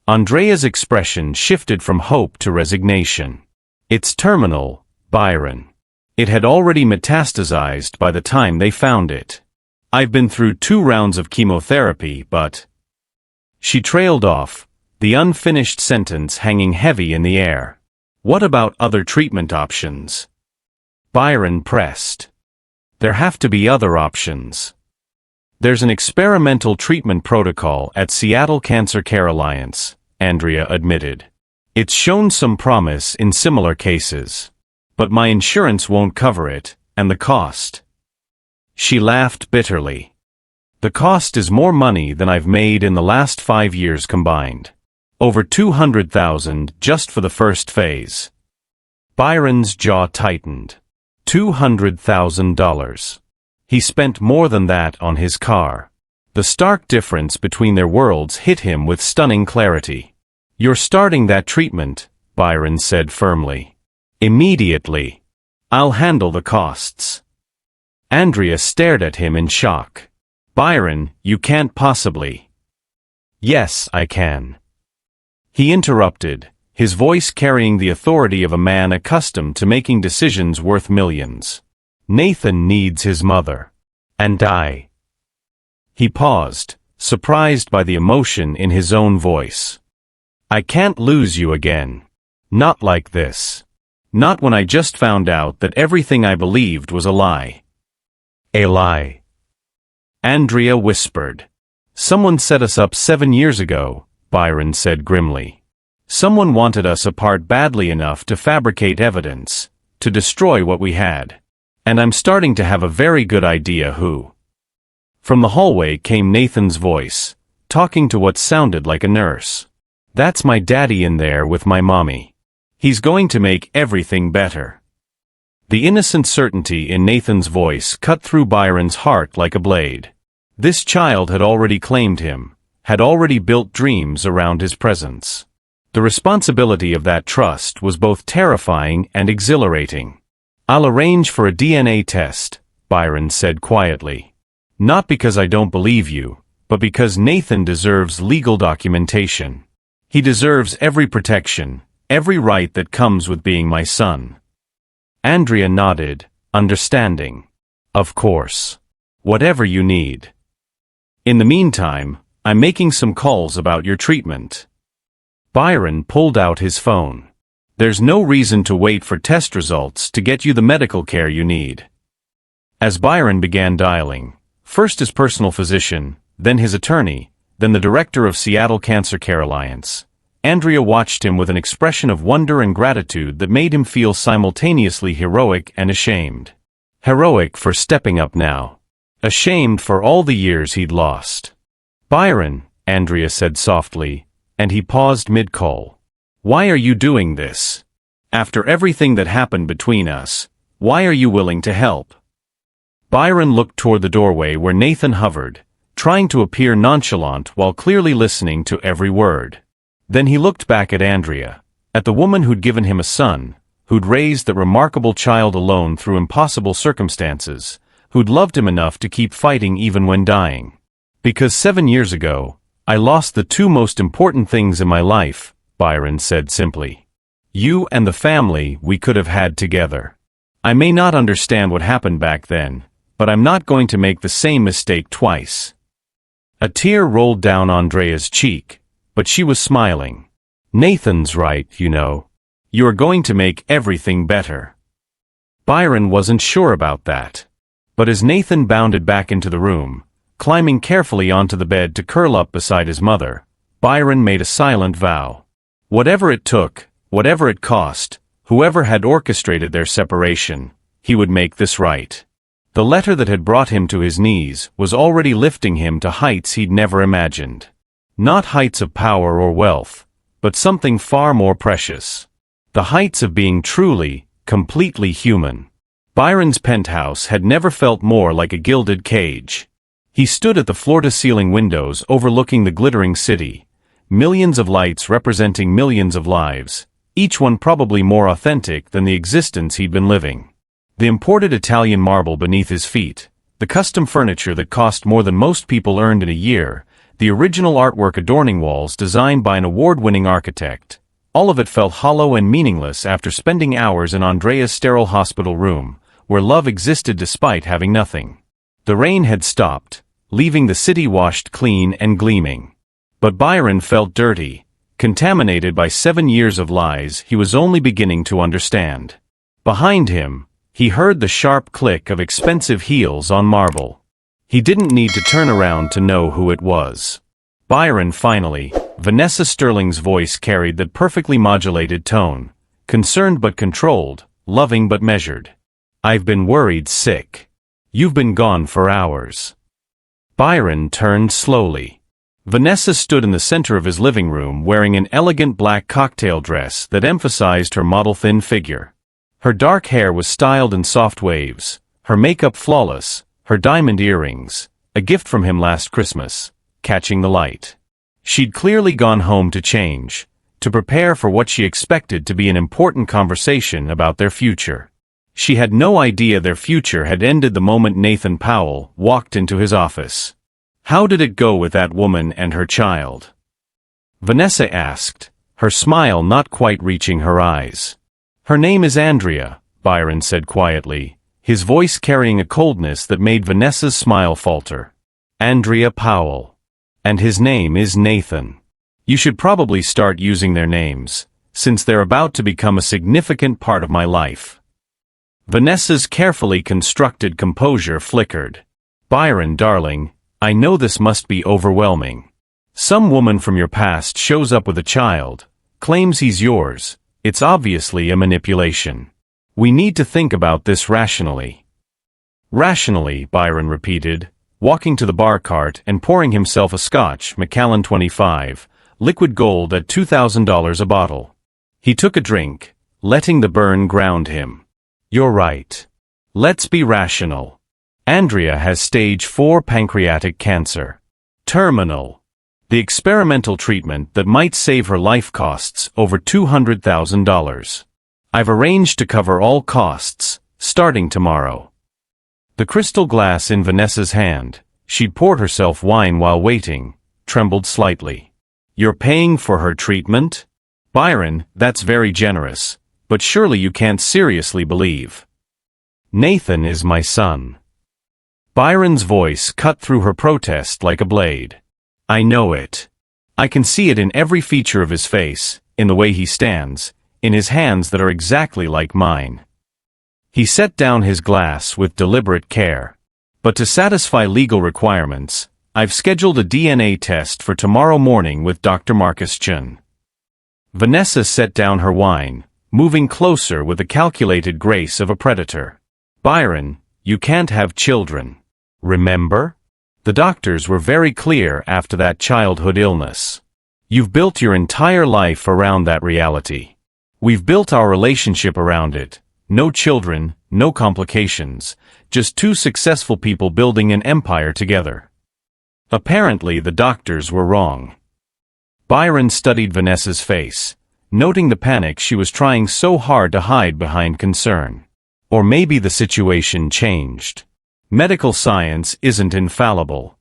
B: Andrea's expression shifted from hope to resignation. It's terminal, Byron. It had already metastasized by the time they found it. I've been through 2 rounds of chemotherapy, but... She trailed off, the unfinished sentence hanging heavy in the air. What about other treatment options? Byron pressed. There have to be other options. There's an experimental treatment protocol at Seattle Cancer Care Alliance, Andrea admitted. It's shown some promise in similar cases. But my insurance won't cover it, and the cost. She laughed bitterly. The cost is more money than I've made in the last 5 years combined. Over $200,000 just for the first phase. Byron's jaw tightened. $200,000. He spent more than that on his car. The stark difference between their worlds hit him with stunning clarity. "You're starting that treatment," Byron said firmly. "Immediately. I'll handle the costs." Andrea stared at him in shock. "Byron, you can't possibly." "Yes, I can." He interrupted, his voice carrying the authority of a man accustomed to making decisions worth millions. "Nathan needs his mother. And I." He paused, surprised by the emotion in his own voice. "I can't lose you again. Not like this. Not when I just found out that everything I believed was a lie." "A lie," Andrea whispered. "Someone set us up 7 years ago," Byron said grimly. "Someone wanted us apart badly enough to fabricate evidence, to destroy what we had. And I'm starting to have a very good idea who." From the hallway came Nathan's voice, talking to what sounded like a nurse. "That's my daddy in there with my mommy. He's going to make everything better." The innocent certainty in Nathan's voice cut through Byron's heart like a blade. This child had already claimed him, had already built dreams around his presence. The responsibility of that trust was both terrifying and exhilarating. "I'll arrange for a DNA test," Byron said quietly. "Not because I don't believe you, but because Nathan deserves legal documentation. He deserves every protection, every right that comes with being my son." Andrea nodded, understanding. "Of course. Whatever you need. In the meantime, I'm making some calls about your treatment." Byron pulled out his phone. "There's no reason to wait for test results to get you the medical care you need." As Byron began dialing, first his personal physician, then his attorney, then the director of Seattle Cancer Care Alliance, Andrea watched him with an expression of wonder and gratitude that made him feel simultaneously heroic and ashamed. Heroic for stepping up now. Ashamed for all the years he'd lost. "Byron," Andrea said softly, and he paused mid-call. "Why are you doing this? After everything that happened between us, why are you willing to help?" Byron looked toward the doorway where Nathan hovered, trying to appear nonchalant while clearly listening to every word. Then he looked back at Andrea, at the woman who'd given him a son, who'd raised that remarkable child alone through impossible circumstances, who'd loved him enough to keep fighting even when dying. "Because 7 years ago, I lost the two most important things in my life," Byron said simply. "You and the family we could have had together. I may not understand what happened back then, but I'm not going to make the same mistake twice." A tear rolled down Andrea's cheek, but she was smiling. "Nathan's right, you know. You're going to make everything better." Byron wasn't sure about that. But as Nathan bounded back into the room, climbing carefully onto the bed to curl up beside his mother, Byron made a silent vow. Whatever it took, whatever it cost, whoever had orchestrated their separation, he would make this right. The letter that had brought him to his knees was already lifting him to heights he'd never imagined. Not heights of power or wealth, but something far more precious. The heights of being truly, completely human. Byron's penthouse had never felt more like a gilded cage. He stood at the floor-to-ceiling windows overlooking the glittering city, millions of lights representing millions of lives, each one probably more authentic than the existence he'd been living. The imported Italian marble beneath his feet, the custom furniture that cost more than most people earned in a year, the original artwork adorning walls designed by an award-winning architect, all of it felt hollow and meaningless after spending hours in Andrea's sterile hospital room, where love existed despite having nothing. The rain had stopped, leaving the city washed clean and gleaming. But Byron felt dirty, contaminated by 7 years of lies he was only beginning to understand. Behind him, he heard the sharp click of expensive heels on marble. He didn't need to turn around to know who it was. Byron finally, Vanessa Sterling's voice carried that perfectly modulated tone, concerned but controlled, loving but measured. "I've been worried sick. You've been gone for hours." Byron turned slowly. Vanessa stood in the center of his living room wearing an elegant black cocktail dress that emphasized her model-thin figure. Her dark hair was styled in soft waves, her makeup flawless, her diamond earrings, a gift from him last Christmas, catching the light. She'd clearly gone home to change, to prepare for what she expected to be an important conversation about their future. She had no idea their future had ended the moment Nathan Powell walked into his office. How did it go with that woman and her child? Vanessa asked, her smile not quite reaching her eyes. Her name is Andrea, Byron said quietly, his voice carrying a coldness that made Vanessa's smile falter. Andrea Powell. And his name is Nathan. You should probably start using their names, since they're about to become a significant part of my life. Vanessa's carefully constructed composure flickered. Byron, darling, I know this must be overwhelming. Some woman from your past shows up with a child, claims he's yours. It's obviously a manipulation. We need to think about this rationally. Rationally, Byron repeated, walking to the bar cart and pouring himself a Scotch, Macallan 25, liquid gold at $2,000 a bottle. He took a drink, letting the burn ground him. You're right. Let's be rational. Andrea has stage 4 pancreatic cancer. Terminal. The experimental treatment that might save her life costs over $200,000. I've arranged to cover all costs, starting tomorrow. The crystal glass in Vanessa's hand, she'd poured herself wine while waiting, trembled slightly. You're paying for her treatment? Byron, that's very generous, but surely you can't seriously believe. Nathan is my son. Byron's voice cut through her protest like a blade. I know it. I can see it in every feature of his face, in the way he stands, in his hands that are exactly like mine. He set down his glass with deliberate care. But to satisfy legal requirements, I've scheduled a DNA test for tomorrow morning with Dr. Marcus Chun. Vanessa set down her wine, moving closer with the calculated grace of a predator. Byron, you can't have children. Remember? The doctors were very clear after that childhood illness. You've built your entire life around that reality. We've built our relationship around it. No children, no complications, just two successful people building an empire together. Apparently the doctors were wrong. Byron studied Vanessa's face, noting the panic she was trying so hard to hide behind concern. Or maybe the situation changed. Medical science isn't infallible.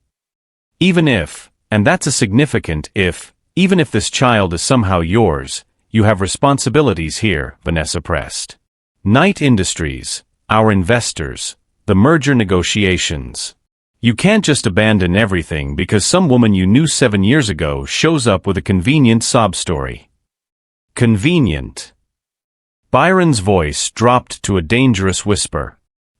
B: Even if, and that's a significant if, even if this child is somehow yours, you have responsibilities here, Vanessa pressed. Knight Industries, our investors, the merger negotiations. You can't just abandon everything because some woman you knew 7 years ago shows up with a convenient sob story. Convenient. Byron's voice dropped to a dangerous whisper.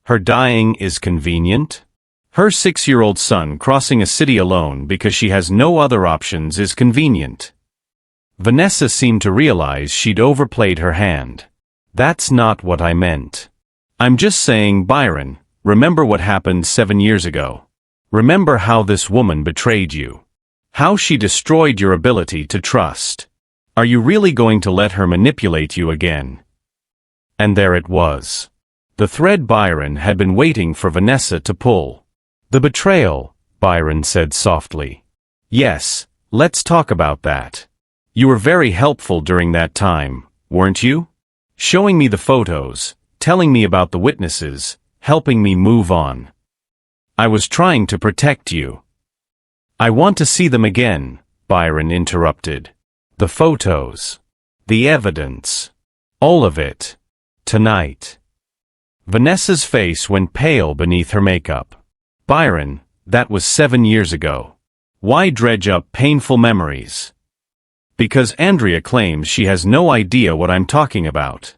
B: Her dying is convenient? Her 6-year-old son crossing a city alone because she has no other options is convenient. Vanessa seemed to realize she'd overplayed her hand. That's not what I meant. I'm just saying, Byron, remember what happened 7 years ago. Remember how this woman betrayed you. How she destroyed your ability to trust. Are you really going to let her manipulate you again? And there it was. The thread Byron had been waiting for Vanessa to pull. The betrayal, Byron said softly. Yes, let's talk about that. You were very helpful during that time, weren't you? Showing me the photos, telling me about the witnesses, helping me move on. I was trying to protect you. I want to see them again, Byron interrupted. The photos. The evidence. All of it. Tonight. Vanessa's face went pale beneath her makeup. Byron, that was 7 years ago. Why dredge up painful memories? Because Andrea claims she has no idea what I'm talking about.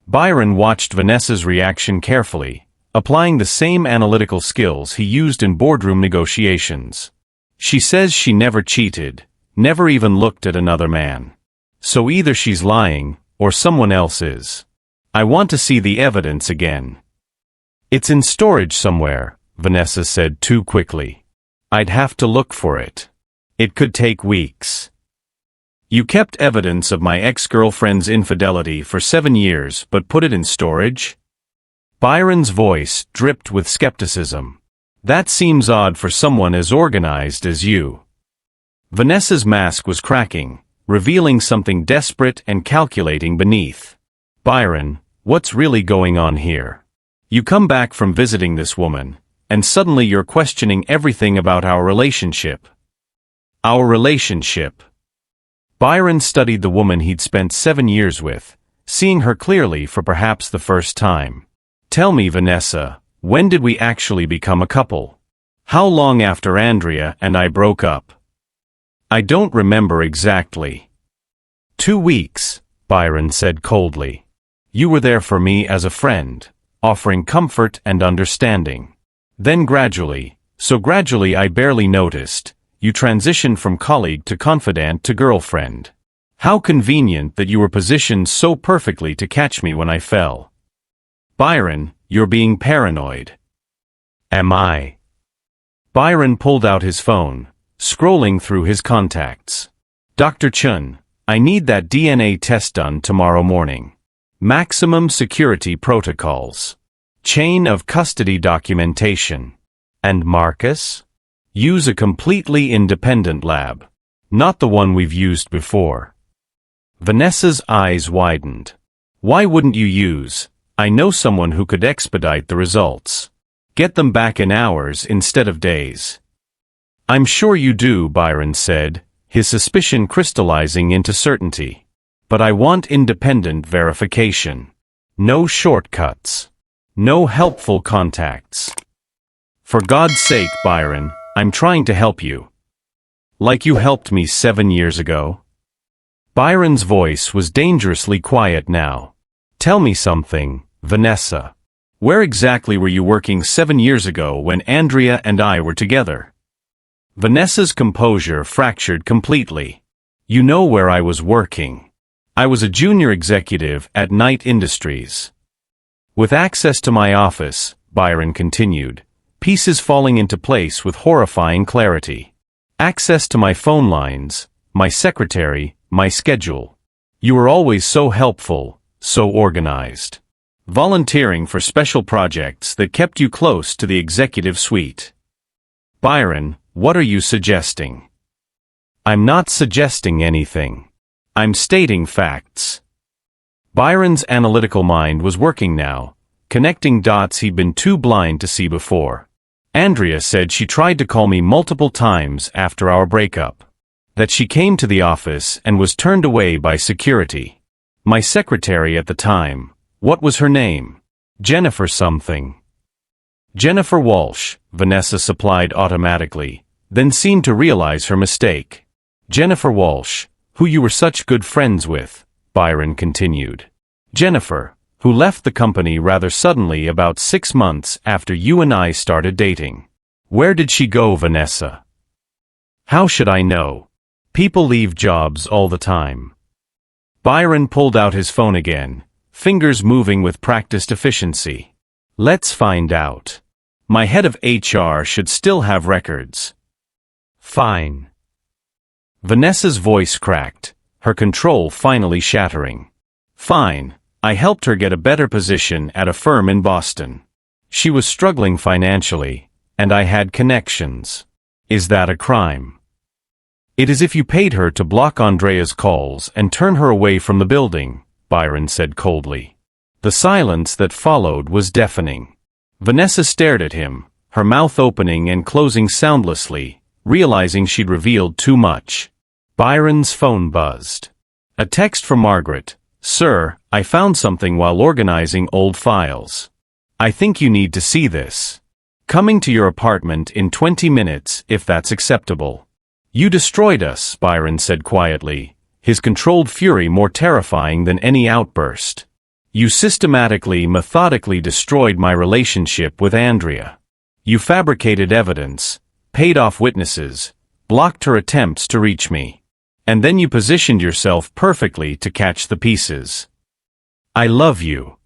B: Byron watched Vanessa's reaction carefully, applying the same analytical skills he used in boardroom negotiations. She says she never cheated, never even looked at another man. So either she's lying, or someone else is. I want to see the evidence again. It's in storage somewhere, Vanessa said too quickly. I'd have to look for it. It could take weeks. You kept evidence of my ex-girlfriend's infidelity for 7 years but put it in storage? Byron's voice dripped with skepticism. That seems odd for someone as organized as you. Vanessa's mask was cracking, revealing something desperate and calculating beneath. Byron, what's really going on here? You come back from visiting this woman, and suddenly you're questioning everything about our relationship. Our relationship. Byron studied the woman he'd spent 7 years with, seeing her clearly for perhaps the first time. Tell me, Vanessa, when did we actually become a couple? How long after Andrea and I broke up? I don't remember exactly. 2 weeks, Byron said coldly. You were there for me as a friend, offering comfort and understanding. Then gradually, so gradually I barely noticed, you transitioned from colleague to confidant to girlfriend. How convenient that you were positioned so perfectly to catch me when I fell. Byron, you're being paranoid. Am I? Byron pulled out his phone, scrolling through his contacts. Dr. Chun, I need that DNA test done tomorrow morning. Maximum security protocols. Chain of custody documentation. And Marcus? Use a completely independent lab. Not the one we've used before. Vanessa's eyes widened. Why wouldn't you use? I know someone who could expedite the results. Get them back in hours instead of days. I'm sure you do, Byron said, his suspicion crystallizing into certainty. But I want independent verification. No shortcuts. No helpful contacts. For God's sake, Byron, I'm trying to help you. Like you helped me 7 years ago? Byron's voice was dangerously quiet now. Tell me something, Vanessa. Where exactly were you working 7 years ago when Andrea and I were together? Vanessa's composure fractured completely. You know where I was working. I was a junior executive at Knight Industries. With access to my office, Byron continued, pieces falling into place with horrifying clarity. Access to my phone lines, my secretary, my schedule. You were always so helpful, so organized. Volunteering for special projects that kept you close to the executive suite. Byron, what are you suggesting? I'm not suggesting anything. I'm stating facts. Byron's analytical mind was working now, connecting dots he'd been too blind to see before. Andrea said she tried to call me multiple times after our breakup. That she came to the office and was turned away by security. My secretary at the time, what was her name? Jennifer something. Jennifer Walsh, Vanessa supplied automatically, then seemed to realize her mistake. Jennifer Walsh, who you were such good friends with, Byron continued. Jennifer, who left the company rather suddenly about 6 months after you and I started dating. Where did she go, Vanessa? How should I know? People leave jobs all the time. Byron pulled out his phone again, fingers moving with practiced efficiency. Let's find out. My head of HR should still have records. Fine. Vanessa's voice cracked, her control finally shattering. Fine. I helped her get a better position at a firm in Boston. She was struggling financially, and I had connections. Is that a crime? It is if you paid her to block Andrea's calls and turn her away from the building, Byron said coldly. The silence that followed was deafening. Vanessa stared at him, her mouth opening and closing soundlessly, realizing she'd revealed too much. Byron's phone buzzed. A text from Margaret. Sir, I found something while organizing old files. I think you need to see this. Coming to your apartment in 20 minutes, if that's acceptable. You destroyed us, Byron said quietly, his controlled fury more terrifying than any outburst. You systematically, methodically destroyed my relationship with Andrea. You fabricated evidence, paid off witnesses, blocked her attempts to reach me. And then you positioned yourself perfectly to catch the pieces. I love you.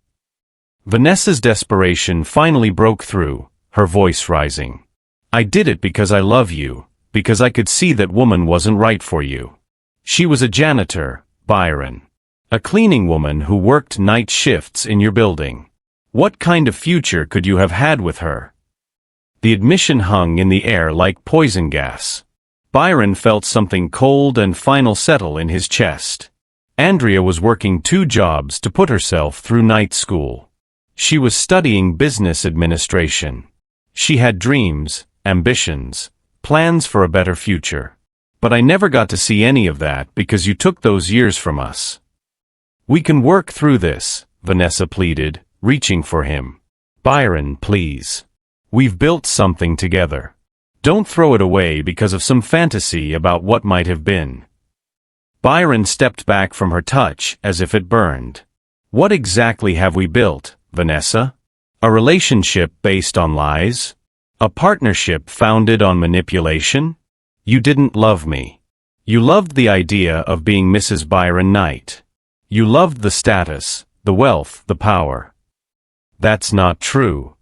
B: Vanessa's desperation finally broke through, her voice rising. I did it because I love you, because I could see that woman wasn't right for you. She was a janitor, Byron. A cleaning woman who worked night shifts in your building. What kind of future could you have had with her? The admission hung in the air like poison gas. Byron felt something cold and final settle in his chest. Andrea was working 2 jobs to put herself through night school. She was studying business administration. She had dreams, ambitions, plans for a better future. But I never got to see any of that because you took those years from us. We can work through this, Vanessa pleaded, reaching for him. Byron, please. We've built something together. Don't throw it away because of some fantasy about what might have been. Byron stepped back from her touch as if it burned. What exactly have we built, Vanessa? A relationship based on lies? A partnership founded on manipulation? You didn't love me. You loved the idea of being Mrs. Byron Knight. You loved the status, the wealth, the power. That's not true.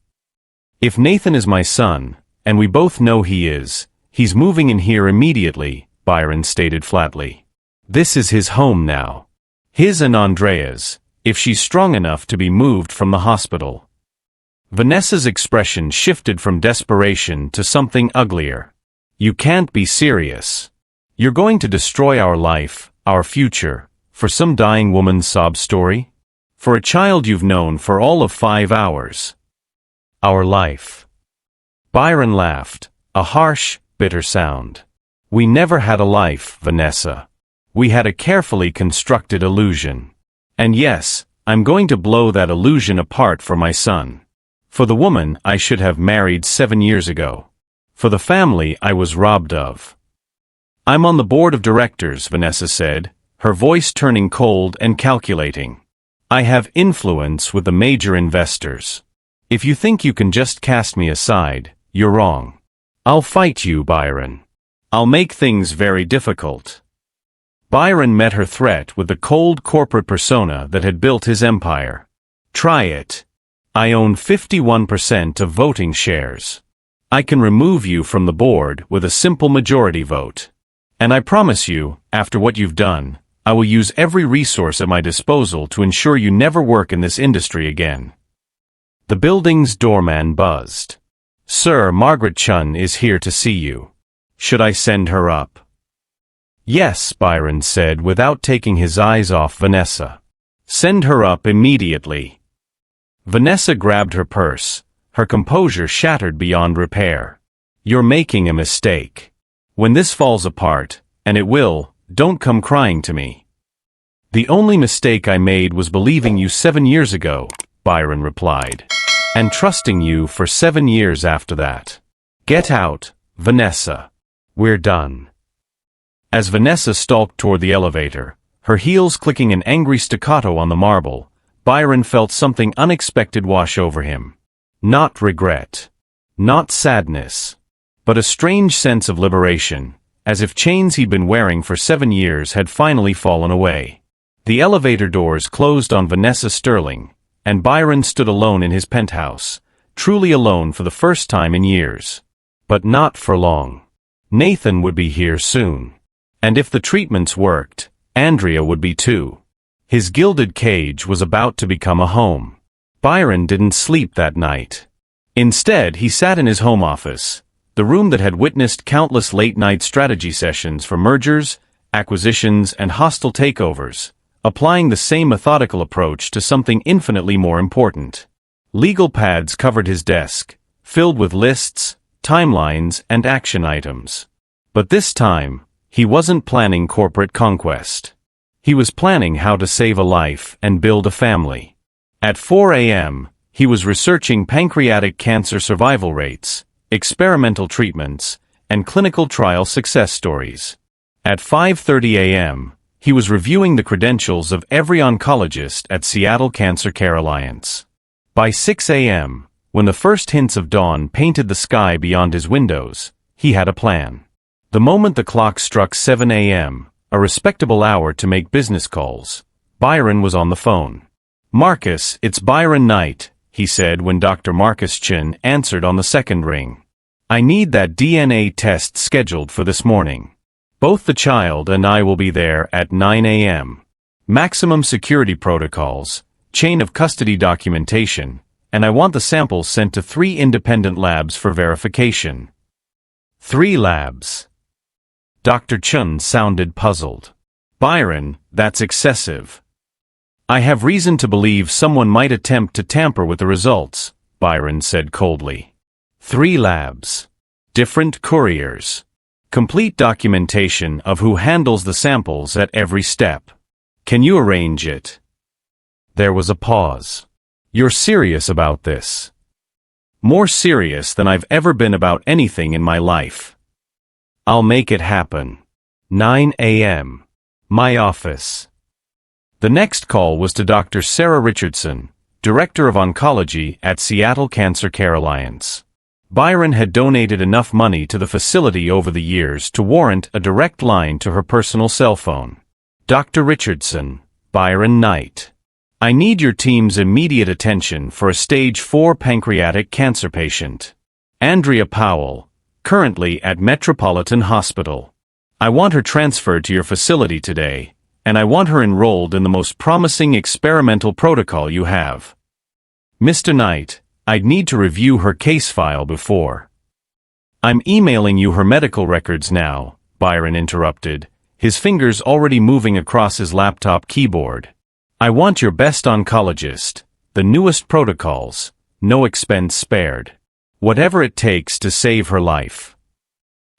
B: If Nathan is my son, and we both know he is, he's moving in here immediately, Byron stated flatly. This is his home now. His and Andrea's, if she's strong enough to be moved from the hospital. Vanessa's expression shifted from desperation to something uglier. You can't be serious. You're going to destroy our life, our future, for some dying woman's sob story? For a child you've known for all of 5 hours. Our life. Byron laughed, a harsh, bitter sound. We never had a life, Vanessa. We had a carefully constructed illusion. And yes, I'm going to blow that illusion apart for my son. For the woman I should have married 7 years ago. For the family I was robbed of. I'm on the board of directors, Vanessa said, her voice turning cold and calculating. I have influence with the major investors. If you think you can just cast me aside, you're wrong. I'll fight you, Byron. I'll make things very difficult. Byron met her threat with the cold corporate persona that had built his empire. Try it. I own 51% of voting shares. I can remove you from the board with a simple majority vote. And I promise you, after what you've done, I will use every resource at my disposal to ensure you never work in this industry again. The building's doorman buzzed. Sir, Margaret Chun is here to see you. Should I send her up? Yes, Byron said without taking his eyes off Vanessa. Send her up immediately. Vanessa grabbed her purse, her composure shattered beyond repair. You're making a mistake. When this falls apart, and it will, don't come crying to me. The only mistake I made was believing you 7 years ago, Byron replied, and trusting you for 7 years after that. Get out, Vanessa. We're done. As Vanessa stalked toward the elevator, her heels clicking an angry staccato on the marble, Byron felt something unexpected wash over him. Not regret. Not sadness. But a strange sense of liberation, as if chains he'd been wearing for 7 years had finally fallen away. The elevator doors closed on Vanessa Sterling, and Byron stood alone in his penthouse, truly alone for the first time in years. But not for long. Nathan would be here soon. And if the treatments worked, Andrea would be too. His gilded cage was about to become a home. Byron didn't sleep that night. Instead, he sat in his home office, the room that had witnessed countless late-night strategy sessions for mergers, acquisitions, and hostile takeovers, applying the same methodical approach to something infinitely more important. Legal pads covered his desk, filled with lists, timelines, and action items. But this time, he wasn't planning corporate conquest. He was planning how to save a life and build a family. At 4 a.m., he was researching pancreatic cancer survival rates, experimental treatments, and clinical trial success stories. At 5:30 a.m., he was reviewing the credentials of every oncologist at Seattle Cancer Care Alliance. By 6 a.m., when the first hints of dawn painted the sky beyond his windows, he had a plan. The moment the clock struck 7 a.m., a respectable hour to make business calls, Byron was on the phone. Marcus, it's Byron Knight, he said when Dr. Marcus Chin answered on the second ring. I need that DNA test scheduled for this morning. Both the child and I will be there at 9 a.m. Maximum security protocols, chain of custody documentation, and I want the samples sent to 3 independent labs for verification. 3 labs. Dr. Chun sounded puzzled. Byron, that's excessive. I have reason to believe someone might attempt to tamper with the results, Byron said coldly. 3 labs. Different couriers. Complete documentation of who handles the samples at every step. Can you arrange it? There was a pause. You're serious about this? More serious than I've ever been about anything in my life. I'll make it happen. 9 a.m. My office. The next call was to Dr. Sarah Richardson, Director of Oncology at Seattle Cancer Care Alliance. Byron had donated enough money to the facility over the years to warrant a direct line to her personal cell phone. Dr. Richardson, Byron Knight. I need your team's immediate attention for a stage 4 pancreatic cancer patient. Andrea Powell, currently at Metropolitan Hospital. I want her transferred to your facility today, and I want her enrolled in the most promising experimental protocol you have. Mr. Knight, I'd need to review her case file before. I'm emailing you her medical records now, Byron interrupted, his fingers already moving across his laptop keyboard. I want your best oncologist, the newest protocols, no expense spared. Whatever it takes to save her life.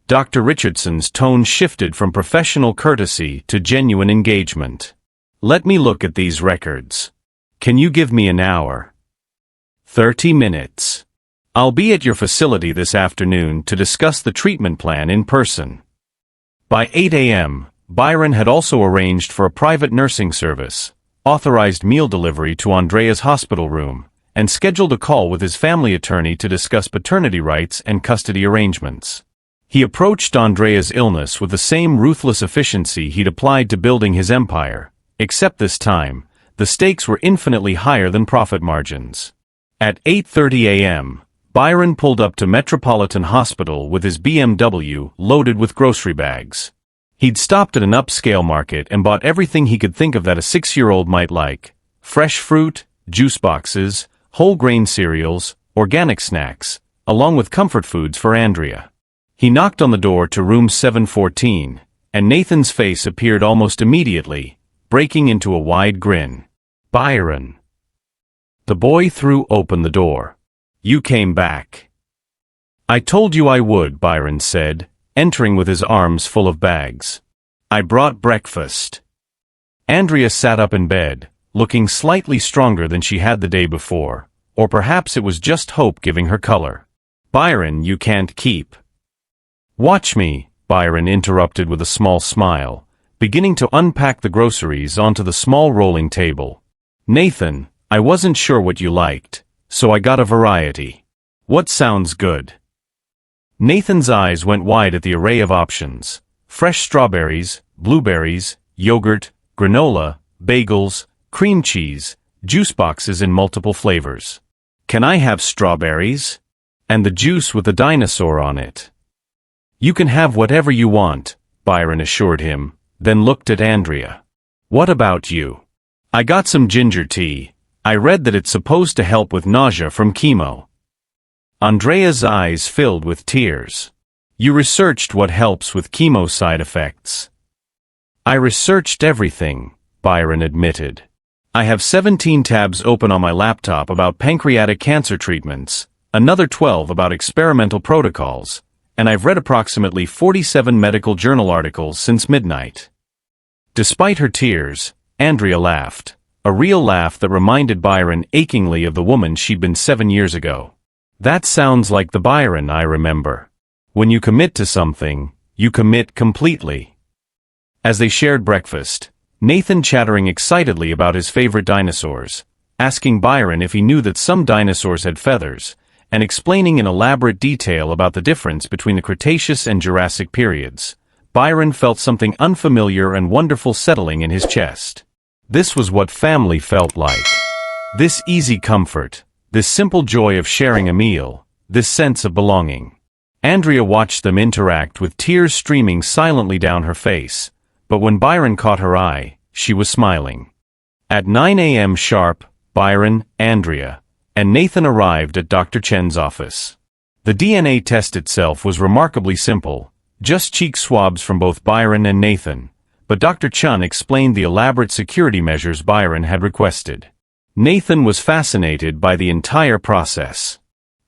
B: Dr. Richardson's tone shifted from professional courtesy to genuine engagement. Let me look at these records. Can you give me an hour? 30 minutes. I'll be at your facility this afternoon to discuss the treatment plan in person. By 8 a.m., Byron had also arranged for a private nursing service, authorized meal delivery to Andrea's hospital room, and scheduled a call with his family attorney to discuss paternity rights and custody arrangements. He approached Andrea's illness with the same ruthless efficiency he'd applied to building his empire, except this time, the stakes were infinitely higher than profit margins. At 8:30 a.m., Byron pulled up to Metropolitan Hospital with his BMW loaded with grocery bags. He'd stopped at an upscale market and bought everything he could think of that a 6-year-old might like: fresh fruit, juice boxes, whole grain cereals, organic snacks, along with comfort foods for Andrea. He knocked on the door to room 714, and Nathan's face appeared almost immediately, breaking into a wide grin. Byron. The boy threw open the door. You came back. I told you I would, Byron said, entering with his arms full of bags. I brought breakfast. Andrea sat up in bed, looking slightly stronger than she had the day before, or perhaps it was just hope giving her color. Byron, you can't keep. Watch me, Byron interrupted with a small smile, beginning to unpack the groceries onto the small rolling table. Nathan, I wasn't sure what you liked, so I got a variety. What sounds good? Nathan's eyes went wide at the array of options. Fresh strawberries, blueberries, yogurt, granola, bagels, cream cheese, juice boxes in multiple flavors. Can I have strawberries? And the juice with the dinosaur on it. You can have whatever you want, Byron assured him, then looked at Andrea. What about you? I got some ginger tea. I read that it's supposed to help with nausea from chemo. Andrea's eyes filled with tears. You researched what helps with chemo side effects. I researched everything, Byron admitted. I have 17 tabs open on my laptop about pancreatic cancer treatments, another 12 about experimental protocols, and I've read approximately 47 medical journal articles since midnight. Despite her tears, Andrea laughed, a real laugh that reminded Byron achingly of the woman she'd been 7 years ago. That sounds like the Byron I remember. When you commit to something, you commit completely. As they shared breakfast, Nathan chattering excitedly about his favorite dinosaurs, asking Byron if he knew that some dinosaurs had feathers, and explaining in elaborate detail about the difference between the Cretaceous and Jurassic periods, Byron felt something unfamiliar and wonderful settling in his chest. This was what family felt like. This easy comfort, this simple joy of sharing a meal, this sense of belonging. Andrea watched them interact with tears streaming silently down her face, but when Byron caught her eye, she was smiling. At 9 a.m. sharp, Byron, Andrea, and Nathan arrived at Dr. Chen's office. The DNA test itself was remarkably simple, just cheek swabs from both Byron and Nathan, but Dr. Chen explained the elaborate security measures Byron had requested. Nathan was fascinated by the entire process.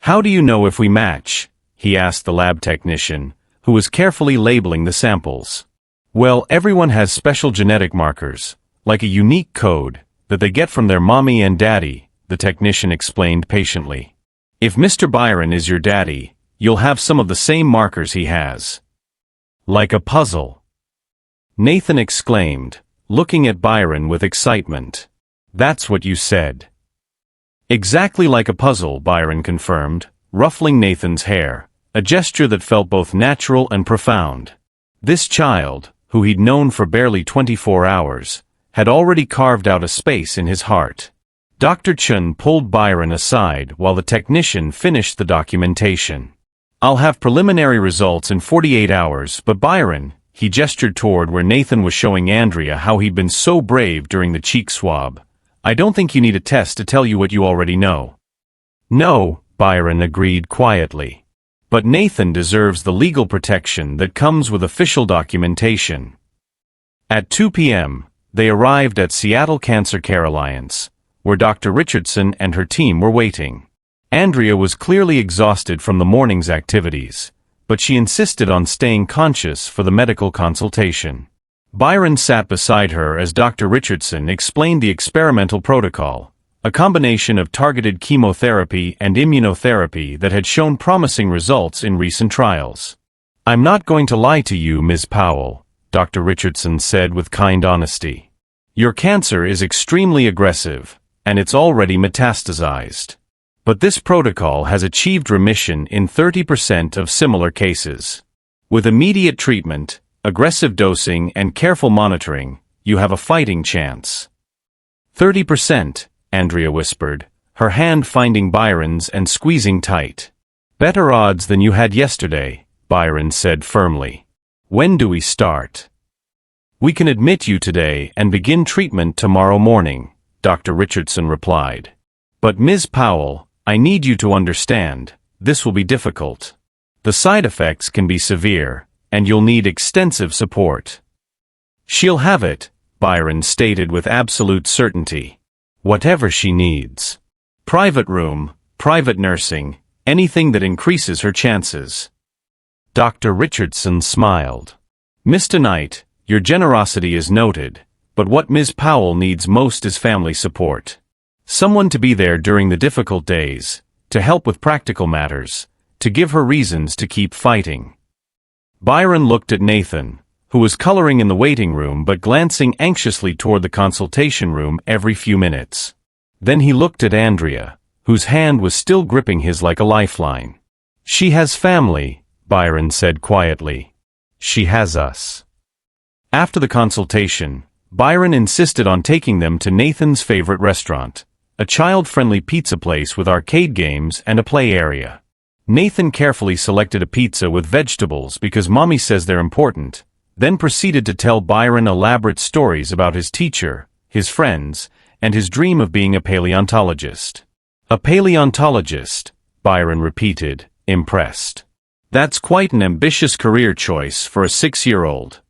B: "How do you know if we match?" he asked the lab technician, who was carefully labeling the samples. "Well, everyone has special genetic markers, like a unique code, that they get from their mommy and daddy," the technician explained patiently. "If Mr. Byron is your daddy, you'll have some of the same markers he has." "Like a puzzle," Nathan exclaimed, looking at Byron with excitement. "That's what you said." "Exactly like a puzzle," Byron confirmed, ruffling Nathan's hair, a gesture that felt both natural and profound. This child, who he'd known for barely 24 hours, had already carved out a space in his heart. Dr. Chen pulled Byron aside while the technician finished the documentation. "I'll have preliminary results in 48 hours, but Byron," he gestured toward where Nathan was showing Andrea how he'd been so brave during the cheek swab, "I don't think you need a test to tell you what you already know." "No," Byron agreed quietly. "But Nathan deserves the legal protection that comes with official documentation." At 2 p.m., they arrived at Seattle Cancer Care Alliance, where Dr. Richardson and her team were waiting. Andrea was clearly exhausted from the morning's activities, but she insisted on staying conscious for the medical consultation. Byron sat beside her as Dr. Richardson explained the experimental protocol, a combination of targeted chemotherapy and immunotherapy that had shown promising results in recent trials. "I'm not going to lie to you, Ms. Powell," Dr. Richardson said with kind honesty. "Your cancer is extremely aggressive, and it's already metastasized. But this protocol has achieved remission in 30% of similar cases. With immediate treatment, aggressive dosing, and careful monitoring, you have a fighting chance." 30%, Andrea whispered, her hand finding Byron's and squeezing tight. "Better odds than you had yesterday," Byron said firmly. "When do we start?" "We can admit you today and begin treatment tomorrow morning," Dr. Richardson replied. "But Ms. Powell, I need you to understand, this will be difficult. The side effects can be severe, and you'll need extensive support." "She'll have it," Byron stated with absolute certainty. "Whatever she needs. Private room, private nursing, anything that increases her chances." Dr. Richardson smiled. "Mr. Knight, your generosity is noted, but what Ms. Powell needs most is family support. Someone to be there during the difficult days, to help with practical matters, to give her reasons to keep fighting." Byron looked at Nathan, who was coloring in the waiting room but glancing anxiously toward the consultation room every few minutes. Then he looked at Andrea, whose hand was still gripping his like a lifeline. "She has family," Byron said quietly. "She has us." After the consultation, Byron insisted on taking them to Nathan's favorite restaurant, a child-friendly pizza place with arcade games and a play area. Nathan carefully selected a pizza with vegetables because Mommy says they're important, then proceeded to tell Byron elaborate stories about his teacher, his friends, and his dream of being a paleontologist. "A paleontologist," Byron repeated, impressed. "That's quite an ambitious career choice for a 6-year-old.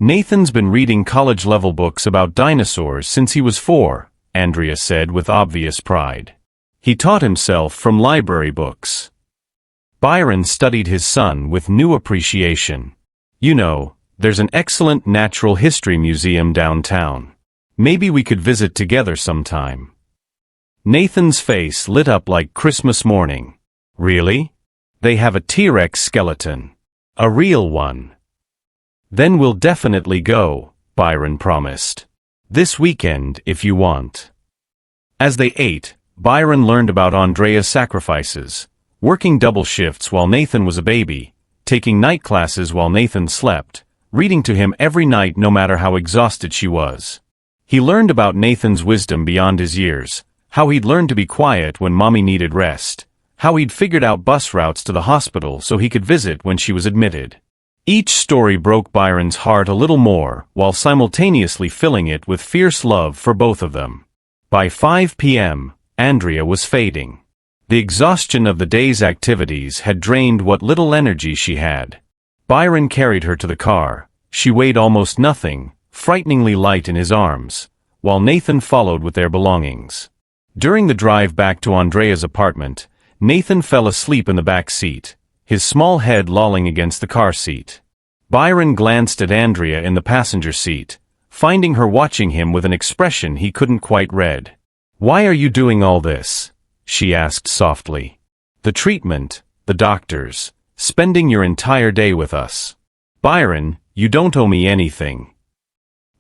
B: "Nathan's been reading college-level books about dinosaurs since he was 4, Andrea said with obvious pride. "He taught himself from library books." Byron studied his son with new appreciation. "You know, there's an excellent natural history museum downtown. Maybe we could visit together sometime." Nathan's face lit up like Christmas morning. "Really? They have a T-Rex skeleton. A real one." "Then we'll definitely go," Byron promised. "This weekend if you want." As they ate, Byron learned about Andrea's sacrifices, working double shifts while Nathan was a baby, taking night classes while Nathan slept, reading to him every night no matter how exhausted she was. He learned about Nathan's wisdom beyond his years, how he'd learned to be quiet when Mommy needed rest, how he'd figured out bus routes to the hospital so he could visit when she was admitted. Each story broke Byron's heart a little more, while simultaneously filling it with fierce love for both of them. By 5 p.m., Andrea was fading. The exhaustion of the day's activities had drained what little energy she had. Byron carried her to the car. She weighed almost nothing, frighteningly light in his arms, while Nathan followed with their belongings. During the drive back to Andrea's apartment, Nathan fell asleep in the back seat, his small head lolling against the car seat. Byron glanced at Andrea in the passenger seat, finding her watching him with an expression he couldn't quite read. "Why are you doing all this?" she asked softly. "The treatment, the doctors, spending your entire day with us. Byron, you don't owe me anything."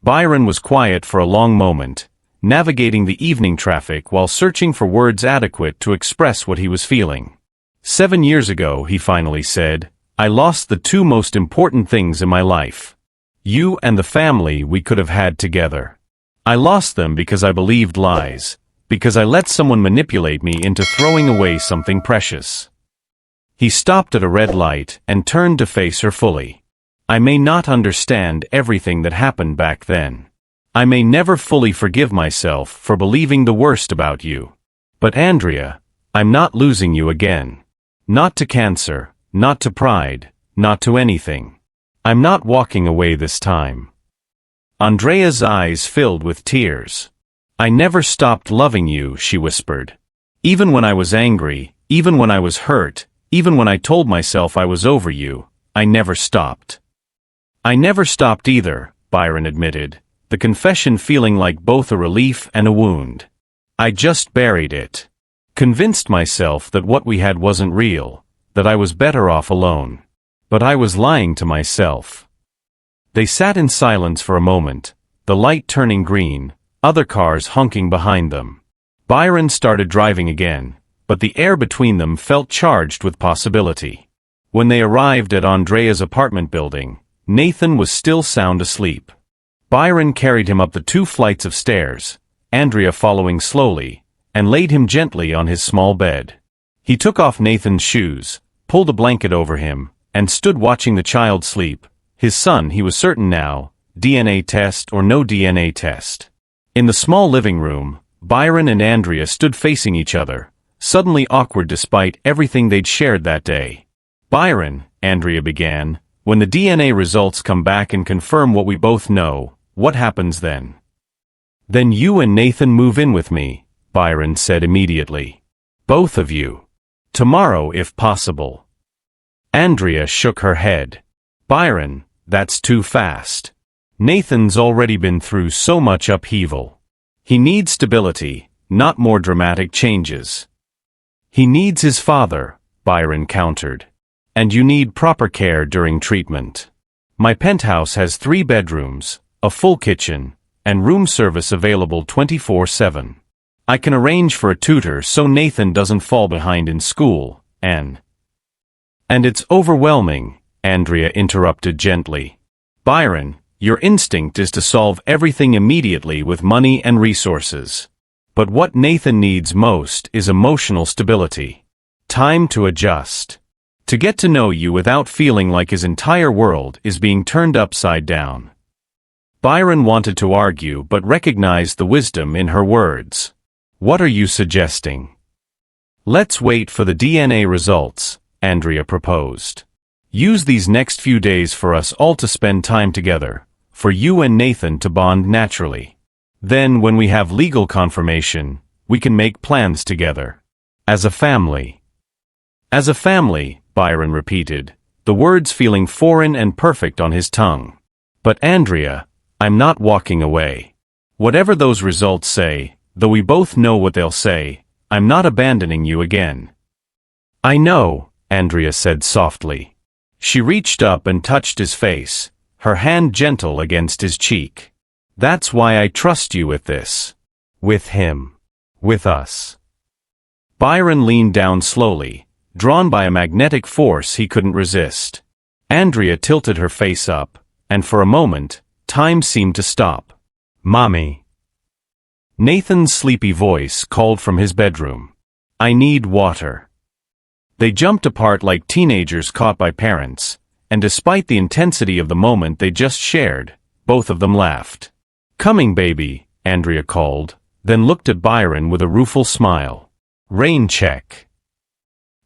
B: Byron was quiet for a long moment, navigating the evening traffic while searching for words adequate to express what he was feeling. 7 years ago, he finally said, "I lost the two most important things in my life. You and the family we could have had together. I lost them because I believed lies, because I let someone manipulate me into throwing away something precious." He stopped at a red light and turned to face her fully. "I may not understand everything that happened back then. I may never fully forgive myself for believing the worst about you. But Andrea, I'm not losing you again. Not to cancer, not to pride, not to anything. I'm not walking away this time." Andrea's eyes filled with tears. "I never stopped loving you," she whispered. "Even when I was angry, even when I was hurt, even when I told myself I was over you, I never stopped." "I never stopped either," Byron admitted, the confession feeling like both a relief and a wound. "I just buried it. Convinced myself that what we had wasn't real, that I was better off alone. But I was lying to myself." They sat in silence for a moment, the light turning green, other cars honking behind them. Byron started driving again, but the air between them felt charged with possibility. When they arrived at Andrea's apartment building, Nathan was still sound asleep. Byron carried him up the 2 flights of stairs, Andrea following slowly, and laid him gently on his small bed. He took off Nathan's shoes, pulled a blanket over him, and stood watching the child sleep. His son, he was certain now, DNA test or no DNA test. In the small living room, Byron and Andrea stood facing each other, suddenly awkward despite everything they'd shared that day. "Byron," Andrea began, "when the DNA results come back and confirm what we both know, what happens then?" "Then you and Nathan move in with me," Byron said immediately. "Both of you. Tomorrow if possible." Andrea shook her head. "Byron, that's too fast. Nathan's already been through so much upheaval. He needs stability, not more dramatic changes." "He needs his father," Byron countered. "And you need proper care during treatment. My penthouse has 3 bedrooms, a full kitchen, and room service available 24/7. I can arrange for a tutor so Nathan doesn't fall behind in school, and it's overwhelming," Andrea interrupted gently. "Byron, your instinct is to solve everything immediately with money and resources. But what Nathan needs most is emotional stability. Time to adjust. To get to know you without feeling like his entire world is being turned upside down." Byron wanted to argue but recognized the wisdom in her words. "What are you suggesting?" "Let's wait for the DNA results," Andrea proposed. "Use these next few days for us all to spend time together, for you and Nathan to bond naturally. Then when we have legal confirmation, we can make plans together. As a family." "As a family," Byron repeated, the words feeling foreign and perfect on his tongue. "But Andrea, I'm not walking away. Whatever those results say, though we both know what they'll say, I'm not abandoning you again." "I know," Andrea said softly. She reached up and touched his face, her hand gentle against his cheek. "That's why I trust you with this. With him. With us." Byron leaned down slowly, drawn by a magnetic force he couldn't resist. Andrea tilted her face up, and for a moment, time seemed to stop. "Mommy." Nathan's sleepy voice called from his bedroom. "I need water." They jumped apart like teenagers caught by parents, and despite the intensity of the moment they just shared, both of them laughed. "Coming, baby," Andrea called, then looked at Byron with a rueful smile. "Rain check."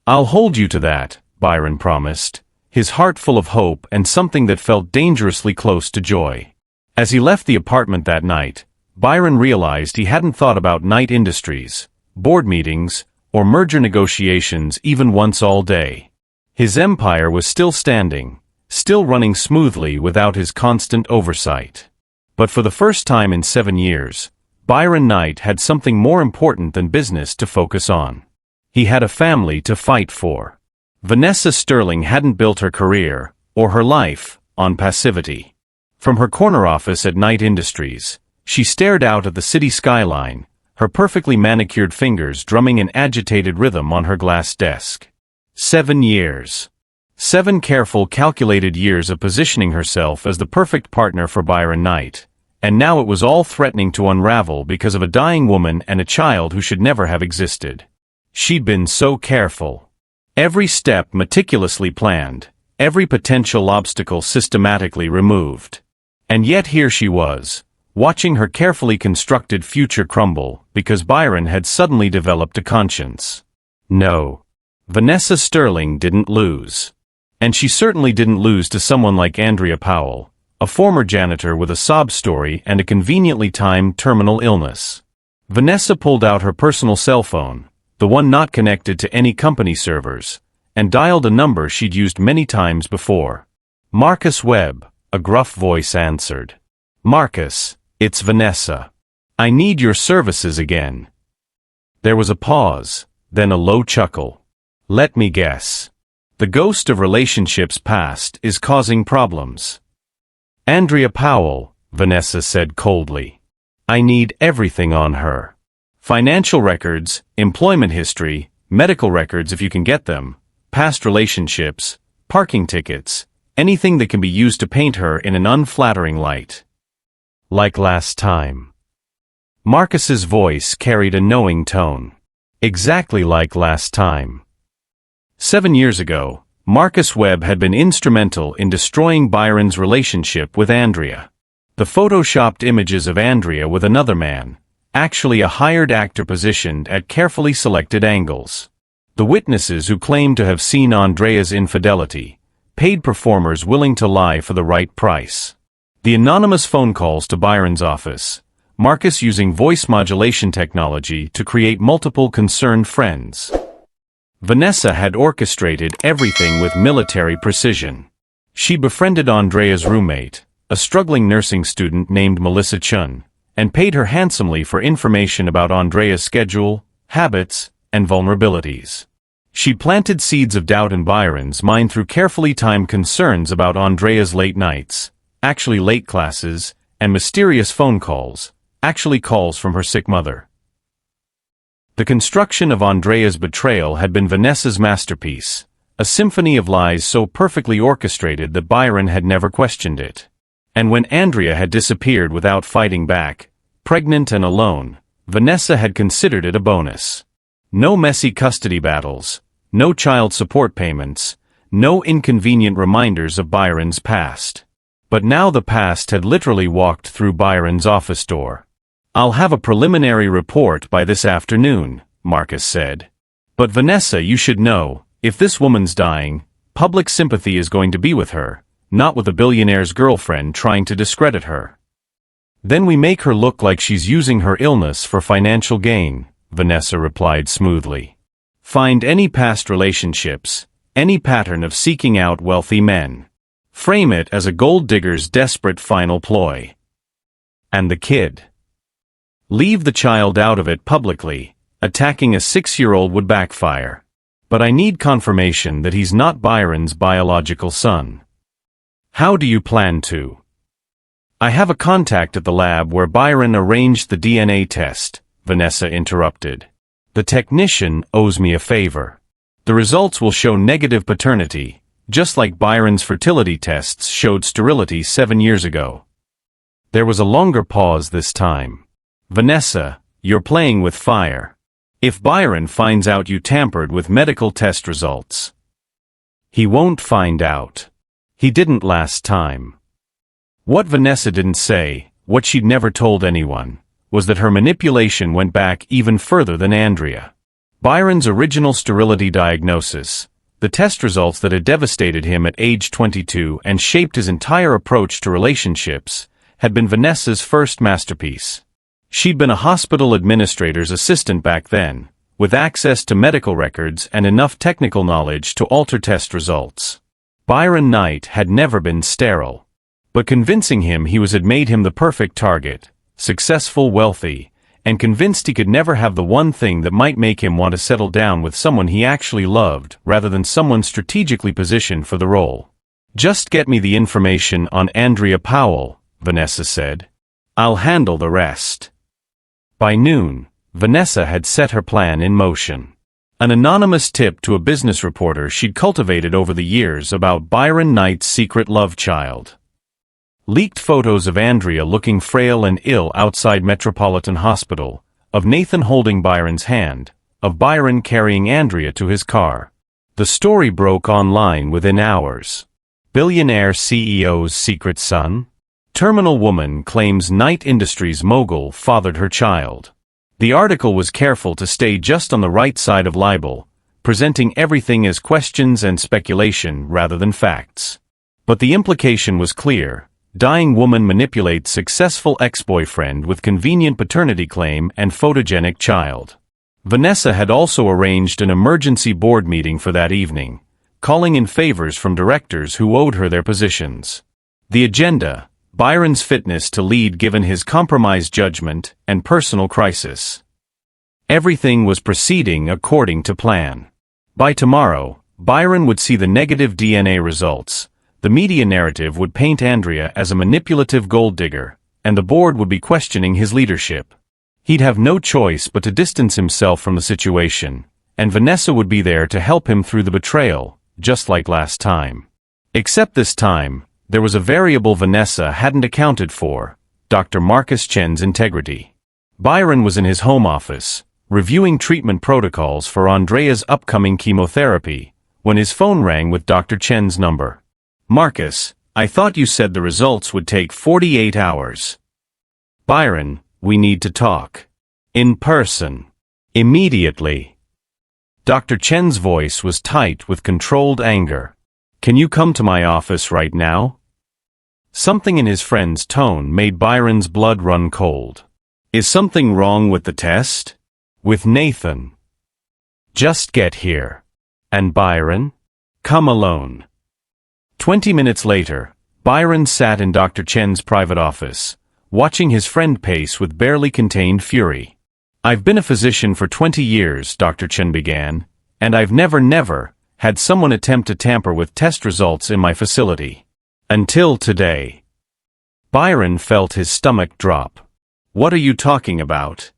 B: "I'll hold you to that," Byron promised, his heart full of hope and something that felt dangerously close to joy. As he left the apartment that night, Byron realized he hadn't thought about Knight Industries, board meetings, or merger negotiations even once all day. His empire was still standing, still running smoothly without his constant oversight. But for the first time in 7 years, Byron Knight had something more important than business to focus on. He had a family to fight for. Vanessa Sterling hadn't built her career, or her life, on passivity. From her corner office at Knight Industries, she stared out at the city skyline, her perfectly manicured fingers drumming an agitated rhythm on her glass desk. 7 years. 7 careful, calculated years of positioning herself as the perfect partner for Byron Knight, and now it was all threatening to unravel because of a dying woman and a child who should never have existed. She'd been so careful. Every step meticulously planned, every potential obstacle systematically removed. And yet here she was, watching her carefully constructed future crumble because Byron had suddenly developed a conscience. No. Vanessa Sterling didn't lose. And she certainly didn't lose to someone like Andrea Powell, a former janitor with a sob story and a conveniently timed terminal illness. Vanessa pulled out her personal cell phone, the one not connected to any company servers, and dialed a number she'd used many times before. "Marcus Webb," a gruff voice answered. "Marcus, it's Vanessa. I need your services again." There was a pause, then a low chuckle. "Let me guess. The ghost of relationships past is causing problems." "Andrea Powell," Vanessa said coldly. "I need everything on her. Financial records, employment history, medical records if you can get them, past relationships, parking tickets, anything that can be used to paint her in an unflattering light." "Like last time." Marcus's voice carried a knowing tone. "Exactly like last time." 7 years ago, Marcus Webb had been instrumental in destroying Byron's relationship with Andrea. The photoshopped images of Andrea with another man, actually a hired actor positioned at carefully selected angles. The witnesses who claimed to have seen Andrea's infidelity, paid performers willing to lie for the right price. The anonymous phone calls to Byron's office, Marcus using voice modulation technology to create multiple concerned friends. Vanessa had orchestrated everything with military precision. She befriended Andrea's roommate, a struggling nursing student named Melissa Chun, and paid her handsomely for information about Andrea's schedule, habits, and vulnerabilities. She planted seeds of doubt in Byron's mind through carefully timed concerns about Andrea's late nights, actually late classes, and mysterious phone calls, actually calls from her sick mother. The construction of Andrea's betrayal had been Vanessa's masterpiece, a symphony of lies so perfectly orchestrated that Byron had never questioned it. And when Andrea had disappeared without fighting back, pregnant and alone, Vanessa had considered it a bonus. No messy custody battles, no child support payments, no inconvenient reminders of Byron's past. But now the past had literally walked through Byron's office door. "I'll have a preliminary report by this afternoon," Marcus said. "But Vanessa, you should know, if this woman's dying, public sympathy is going to be with her, not with a billionaire's girlfriend trying to discredit her. Then we make her look like she's using her illness for financial gain," Vanessa replied smoothly. "Find any past relationships, any pattern of seeking out wealthy men. Frame it as a gold digger's desperate final ploy. And the kid. Leave the child out of it publicly. Attacking a 6-year-old would backfire. But I need confirmation that he's not Byron's biological son." "How do you plan to?" "I have a contact at the lab where Byron arranged the DNA test," Vanessa interrupted. "The technician owes me a favor. The results will show negative paternity, just like Byron's fertility tests showed sterility 7 years ago." There was a longer pause this time. "Vanessa, you're playing with fire. If Byron finds out you tampered with medical test results. He won't find out. He didn't last time. What Vanessa didn't say, what she'd never told anyone, was that her manipulation went back even further than Andrea. Byron's original sterility diagnosis, the test results that had devastated him at age 22 and shaped his entire approach to relationships, had been Vanessa's first masterpiece. She'd been a hospital administrator's assistant back then, with access to medical records and enough technical knowledge to alter test results. Byron Knight had never been sterile. But convincing him he had made him the perfect target, successful, wealthy, and convinced he could never have the one thing that might make him want to settle down with someone he actually loved rather than someone strategically positioned for the role. "Just get me the information on Andrea Powell," Vanessa said. "I'll handle the rest." By noon, Vanessa had set her plan in motion. An anonymous tip to a business reporter she'd cultivated over the years about Byron Knight's secret love child. Leaked photos of Andrea looking frail and ill outside Metropolitan Hospital, of Nathan holding Byron's hand, of Byron carrying Andrea to his car. The story broke online within hours. Billionaire CEO's secret son? Terminal woman claims Knight Industries mogul fathered her child. The article was careful to stay just on the right side of libel, presenting everything as questions and speculation rather than facts. But the implication was clear. Dying woman manipulates successful ex-boyfriend with convenient paternity claim and photogenic child. Vanessa had also arranged an emergency board meeting for that evening, calling in favors from directors who owed her their positions. The agenda: Byron's fitness to lead given his compromised judgment and personal crisis. Everything was proceeding according to plan. By tomorrow, Byron would see the negative DNA results. The media narrative would paint Andrea as a manipulative gold digger, and the board would be questioning his leadership. He'd have no choice but to distance himself from the situation, and Vanessa would be there to help him through the betrayal, just like last time. Except this time, there was a variable Vanessa hadn't accounted for: Dr. Marcus Chen's integrity. Byron was in his home office, reviewing treatment protocols for Andrea's upcoming chemotherapy, when his phone rang with Dr. Chen's number. "Marcus, I thought you said the results would take 48 hours. Byron, we need to talk. In person. Immediately." Dr. Chen's voice was tight with controlled anger. "Can you come to my office right now?" Something in his friend's tone made Byron's blood run cold. "Is something wrong with the test? With Nathan?" "Just get here." "And Byron?" "Come alone." 20 minutes later, Byron sat in Dr. Chen's private office, watching his friend pace with barely contained fury. "I've been a physician for 20 years, Dr. Chen began, and I've never had someone attempt to tamper with test results in my facility. Until today." Byron felt his stomach drop. "What are you talking about?"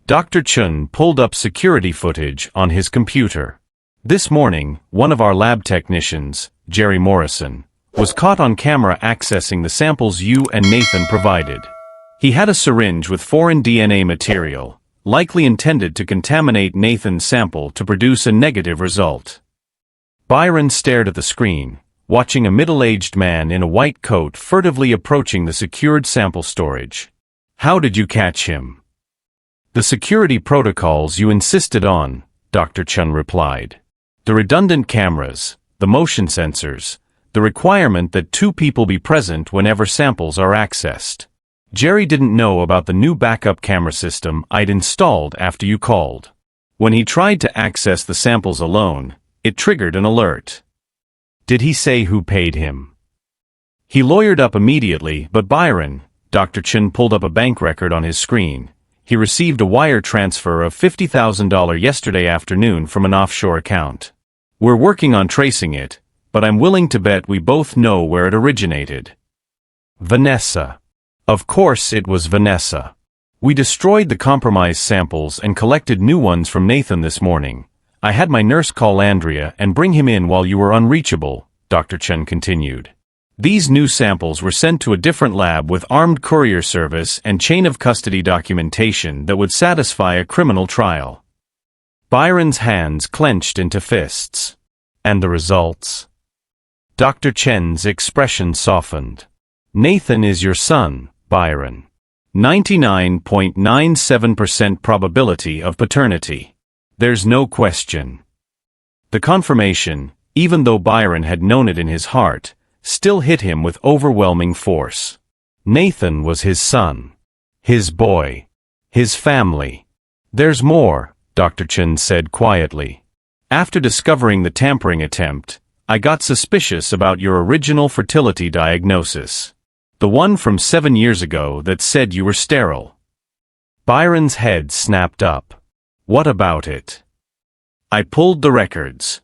B: Dr. Chen pulled up security footage on his computer. "This morning, one of our lab technicians, Jerry Morrison, was caught on camera accessing the samples you and Nathan provided. He had a syringe with foreign DNA material, likely intended to contaminate Nathan's sample to produce a negative result." Byron stared at the screen, watching a middle-aged man in a white coat furtively approaching the secured sample storage. "How did you catch him?" "The security protocols you insisted on," Dr. Chen replied. "The redundant cameras, the motion sensors, the requirement that two people be present whenever samples are accessed. Jerry didn't know about the new backup camera system I'd installed after you called. When he tried to access the samples alone, it triggered an alert." "Did he say who paid him?" "He lawyered up immediately, but Byron," Dr. Chen pulled up a bank record on his screen, "he received a wire transfer of $50,000 yesterday afternoon from an offshore account. We're working on tracing it, but I'm willing to bet we both know where it originated." "Vanessa." "Of course it was Vanessa. We destroyed the compromised samples and collected new ones from Nathan this morning. I had my nurse call Andrea and bring him in while you were unreachable," Dr. Chen continued. "These new samples were sent to a different lab with armed courier service and chain of custody documentation that would satisfy a criminal trial. Byron's hands clenched into fists. And the results? Dr. Chen's expression softened. Nathan is your son, Byron. 99.97% probability of paternity. There's no question. The confirmation, even though Byron had known it in his heart, still hit him with overwhelming force. Nathan was his son. His boy. His family. There's more, Dr. Chen said quietly. After discovering the tampering attempt, I got suspicious about your original fertility diagnosis. The one from 7 years ago that said you were sterile. Byron's head snapped up. What about it? I pulled the records.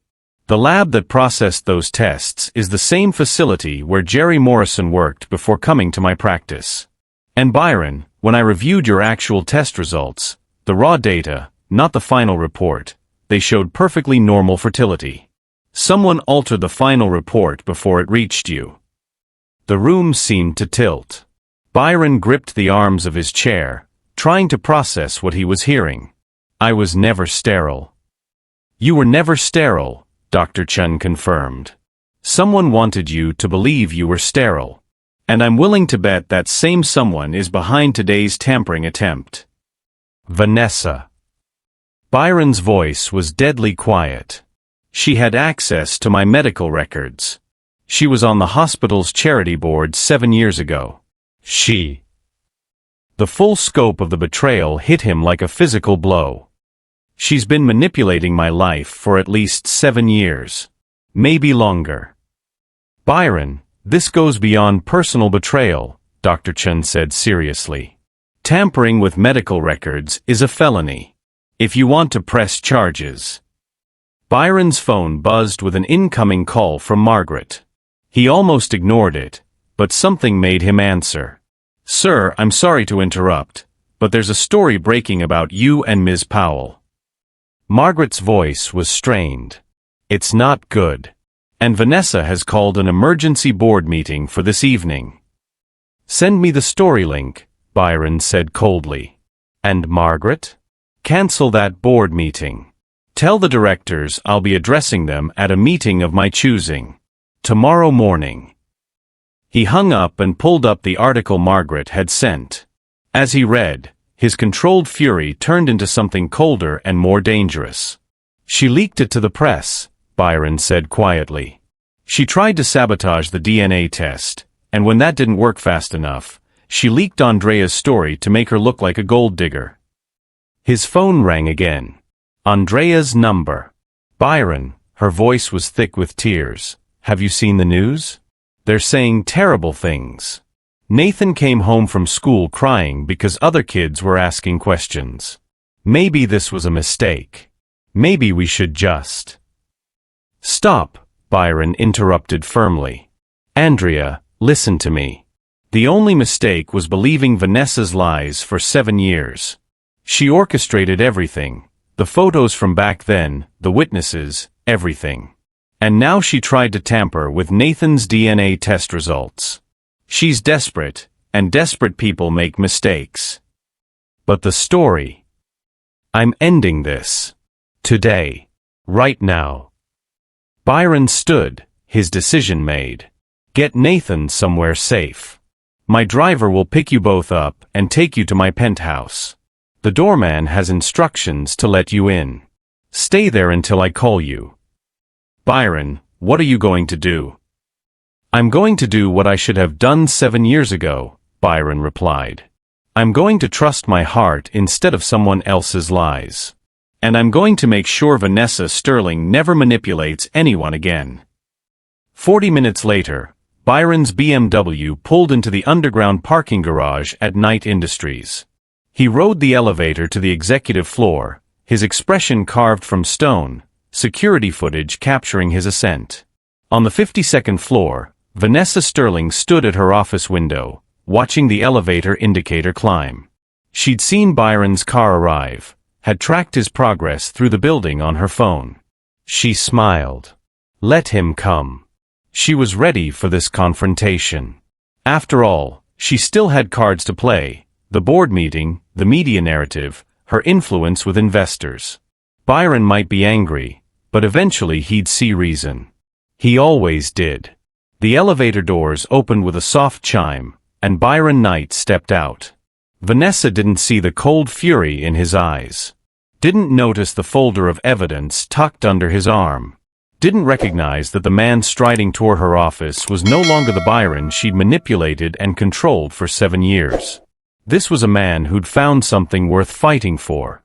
B: The lab that processed those tests is the same facility where Jerry Morrison worked before coming to my practice. And Byron, when I reviewed your actual test results, the raw data, not the final report, they showed perfectly normal fertility. Someone altered the final report before it reached you. The room seemed to tilt. Byron gripped the arms of his chair, trying to process what he was hearing. I was never sterile. You were never sterile, Dr. Chen confirmed. Someone wanted you to believe you were sterile. And I'm willing to bet that same someone is behind today's tampering attempt. Vanessa. Byron's voice was deadly quiet. She had access to my medical records. She was on the hospital's charity board 7 years ago. The full scope of the betrayal hit him like a physical blow. She's been manipulating my life for at least 7 years. Maybe longer. Byron, this goes beyond personal betrayal, Dr. Chen said seriously. Tampering with medical records is a felony. If you want to press charges. Byron's phone buzzed with an incoming call from Margaret. He almost ignored it, but something made him answer. Sir, I'm sorry to interrupt, but there's a story breaking about you and Ms. Powell. Margaret's voice was strained. It's not good. And Vanessa has called an emergency board meeting for this evening. Send me the story link, Byron said coldly. And Margaret? Cancel that board meeting. Tell the directors I'll be addressing them at a meeting of my choosing. Tomorrow morning. He hung up and pulled up the article Margaret had sent. As he read, his controlled fury turned into something colder and more dangerous. She leaked it to the press, Byron said quietly. She tried to sabotage the DNA test, and when that didn't work fast enough, she leaked Andrea's story to make her look like a gold digger. His phone rang again. Andrea's number. Byron, her voice was thick with tears. Have you seen the news? They're saying terrible things. Nathan came home from school crying because other kids were asking questions. Maybe this was a mistake. Maybe we should just... Stop, Byron interrupted firmly. Andrea, listen to me. The only mistake was believing Vanessa's lies for 7 years. She orchestrated everything, the photos from back then, the witnesses, everything. And now she tried to tamper with Nathan's DNA test results. She's desperate, and desperate people make mistakes. But the story. I'm ending this. Today. Right now. Byron stood, his decision made. Get Nathan somewhere safe. My driver will pick you both up and take you to my penthouse. The doorman has instructions to let you in. Stay there until I call you. Byron, what are you going to do? I'm going to do what I should have done 7 years ago, Byron replied. I'm going to trust my heart instead of someone else's lies. And I'm going to make sure Vanessa Sterling never manipulates anyone again. 40 minutes later, Byron's BMW pulled into the underground parking garage at Knight Industries. He rode the elevator to the executive floor, his expression carved from stone, security footage capturing his ascent. On the 52nd floor, Vanessa Sterling stood at her office window, watching the elevator indicator climb. She'd seen Byron's car arrive, had tracked his progress through the building on her phone. She smiled. Let him come. She was ready for this confrontation. After all, she still had cards to play, the board meeting, the media narrative, her influence with investors. Byron might be angry, but eventually he'd see reason. He always did. The elevator doors opened with a soft chime, and Byron Knight stepped out. Vanessa didn't see the cold fury in his eyes. Didn't notice the folder of evidence tucked under his arm. Didn't recognize that the man striding toward her office was no longer the Byron she'd manipulated and controlled for 7 years. This was a man who'd found something worth fighting for.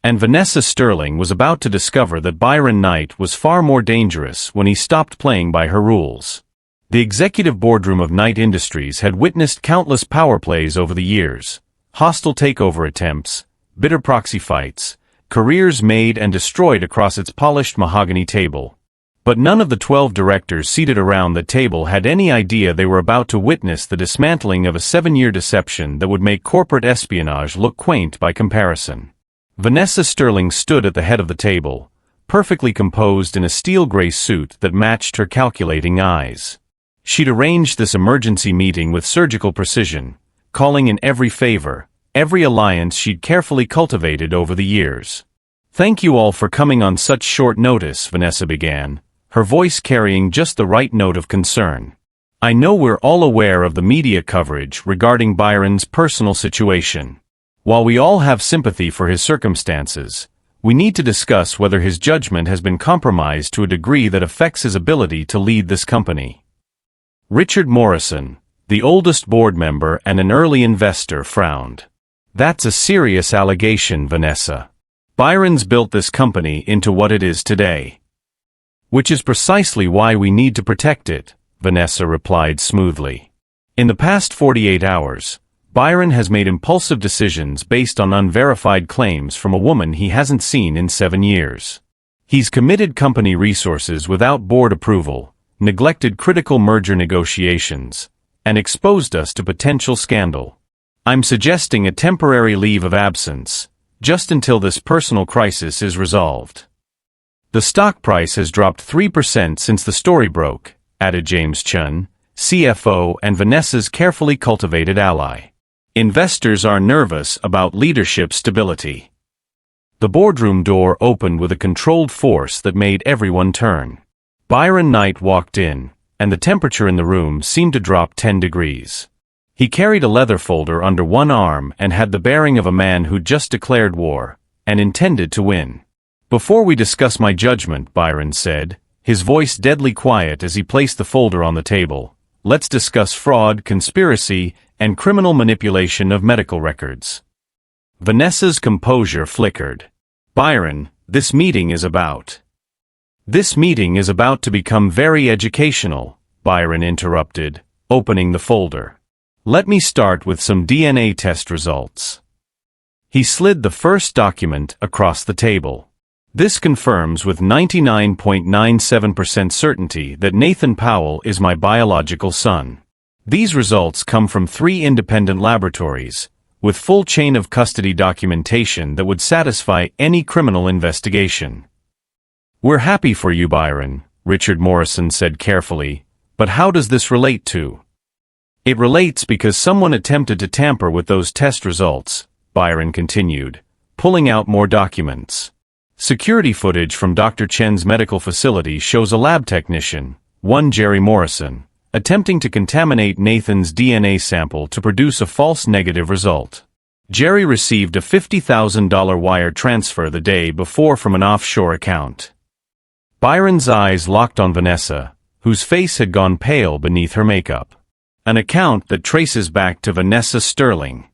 B: And Vanessa Sterling was about to discover that Byron Knight was far more dangerous when he stopped playing by her rules. The executive boardroom of Knight Industries had witnessed countless power plays over the years, hostile takeover attempts, bitter proxy fights, careers made and destroyed across its polished mahogany table. But none of the 12 directors seated around the table had any idea they were about to witness the dismantling of a 7-year deception that would make corporate espionage look quaint by comparison. Vanessa Sterling stood at the head of the table, perfectly composed in a steel-gray suit that matched her calculating eyes. She'd arranged this emergency meeting with surgical precision, calling in every favor, every alliance she'd carefully cultivated over the years. "Thank you all for coming on such short notice," Vanessa began, her voice carrying just the right note of concern. "I know we're all aware of the media coverage regarding Byron's personal situation. While we all have sympathy for his circumstances, we need to discuss whether his judgment has been compromised to a degree that affects his ability to lead this company." Richard Morrison, the oldest board member and an early investor, frowned. "That's a serious allegation, Vanessa. Byron's built this company into what it is today." "Which is precisely why we need to protect it," Vanessa replied smoothly. "In the past 48 hours, Byron has made impulsive decisions based on unverified claims from a woman he hasn't seen in 7 years. He's committed company resources without board approval, neglected critical merger negotiations, and exposed us to potential scandal. I'm suggesting a temporary leave of absence, just until this personal crisis is resolved." "The stock price has dropped 3% since the story broke," added James Chun, CFO and Vanessa's carefully cultivated ally. "Investors are nervous about leadership stability." The boardroom door opened with a controlled force that made everyone turn. Byron Knight walked in, and the temperature in the room seemed to drop 10 degrees. He carried a leather folder under one arm and had the bearing of a man who'd just declared war, and intended to win. "Before we discuss my judgment," Byron said, his voice deadly quiet as he placed the folder on the table, "let's discuss fraud, conspiracy, and criminal manipulation of medical records." Vanessa's composure flickered. "Byron, this meeting is about to become very educational," Byron interrupted, opening the folder. "Let me start with some DNA test results." He slid the first document across the table. "This confirms with 99.97% certainty that Nathan Powell is my biological son. These results come from 3 independent laboratories, with full chain of custody documentation that would satisfy any criminal investigation." "We're happy for you, Byron," Richard Morrison said carefully, "but how does this relate to?" "It relates because someone attempted to tamper with those test results," Byron continued, pulling out more documents. "Security footage from Dr. Chen's medical facility shows a lab technician, one Jerry Morrison, attempting to contaminate Nathan's DNA sample to produce a false negative result. Jerry received a $50,000 wire transfer the day before from an offshore account." Byron's eyes locked on Vanessa, whose face had gone pale beneath her makeup. "An account that traces back to Vanessa Sterling."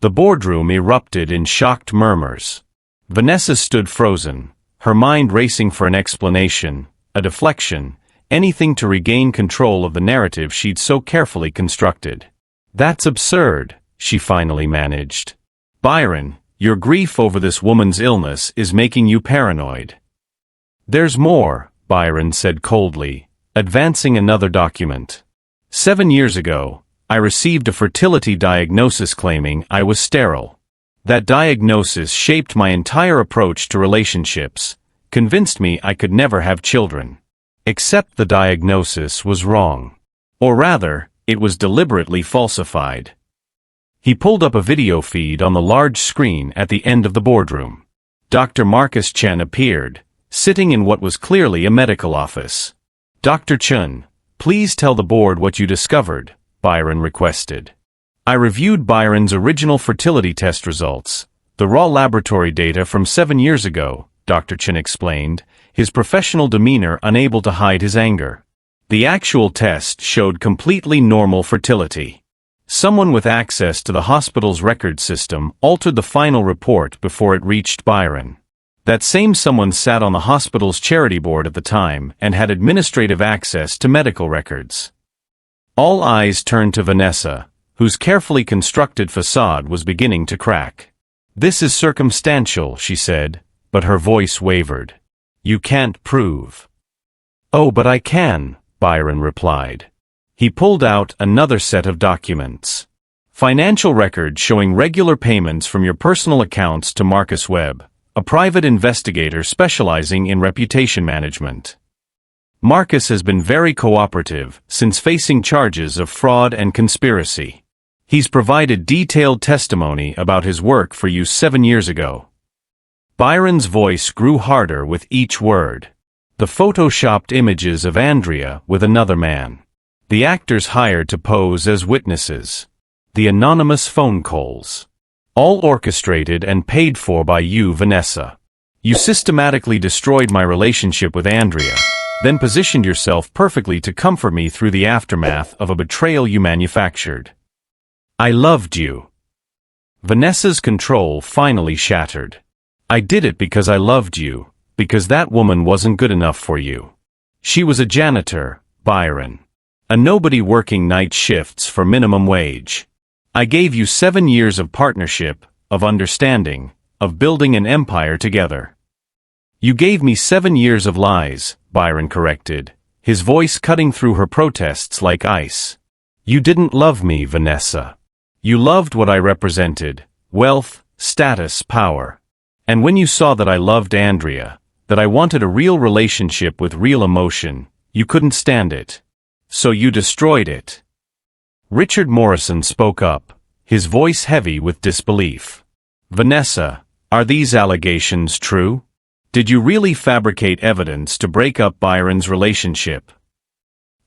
B: The boardroom erupted in shocked murmurs. Vanessa stood frozen, her mind racing for an explanation, a deflection, anything to regain control of the narrative she'd so carefully constructed. "That's absurd," she finally managed. "Byron, your grief over this woman's illness is making you paranoid." "There's more," Byron said coldly, advancing another document. 7 years ago, I received a fertility diagnosis claiming I was sterile. That diagnosis shaped my entire approach to relationships, convinced me I could never have children. Except the diagnosis was wrong. Or rather, it was deliberately falsified. He pulled up a video feed on the large screen at the end of the boardroom. Dr. Marcus Chen appeared, sitting in what was clearly a medical office. Dr. Chen, please tell the board what you discovered, Byron requested. I reviewed Byron's original fertility test results, the raw laboratory data from 7 years ago, Dr. Chen explained, his professional demeanor unable to hide his anger. The actual test showed completely normal fertility. Someone with access to the hospital's record system altered the final report before it reached Byron. That same someone sat on the hospital's charity board at the time and had administrative access to medical records. All eyes turned to Vanessa, whose carefully constructed facade was beginning to crack. "This is circumstantial," she said, but her voice wavered. "You can't prove." "Oh, but I can," Byron replied. He pulled out another set of documents. Financial records showing regular payments from your personal accounts to Marcus Webb, a private investigator specializing in reputation management. Marcus has been very cooperative since facing charges of fraud and conspiracy. He's provided detailed testimony about his work for you 7 years ago. Byron's voice grew harder with each word. The photoshopped images of Andrea with another man. The actors hired to pose as witnesses. The anonymous phone calls. All orchestrated and paid for by you, Vanessa. You systematically destroyed my relationship with Andrea, then positioned yourself perfectly to comfort me through the aftermath of a betrayal you manufactured. I loved you. Vanessa's control finally shattered. I did it because I loved you, because that woman wasn't good enough for you. She was a janitor, Byron. A nobody working night shifts for minimum wage. I gave you 7 years of partnership, of understanding, of building an empire together. You gave me 7 years of lies, Byron corrected, his voice cutting through her protests like ice. You didn't love me, Vanessa. You loved what I represented, wealth, status, power. And when you saw that I loved Andrea, that I wanted a real relationship with real emotion, you couldn't stand it. So you destroyed it. Richard Morrison spoke up, his voice heavy with disbelief. Vanessa, are these allegations true? Did you really fabricate evidence to break up Byron's relationship?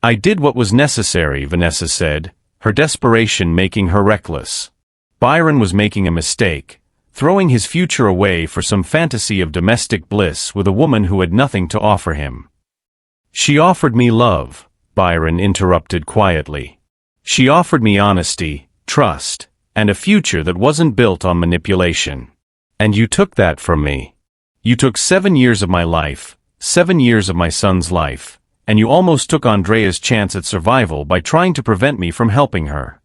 B: I did what was necessary, Vanessa said, her desperation making her reckless. Byron was making a mistake, throwing his future away for some fantasy of domestic bliss with a woman who had nothing to offer him. She offered me love, Byron interrupted quietly. She offered me honesty, trust, and a future that wasn't built on manipulation. And you took that from me. You took 7 years of my life, 7 years of my son's life, and you almost took Andrea's chance at survival by trying to prevent me from helping her.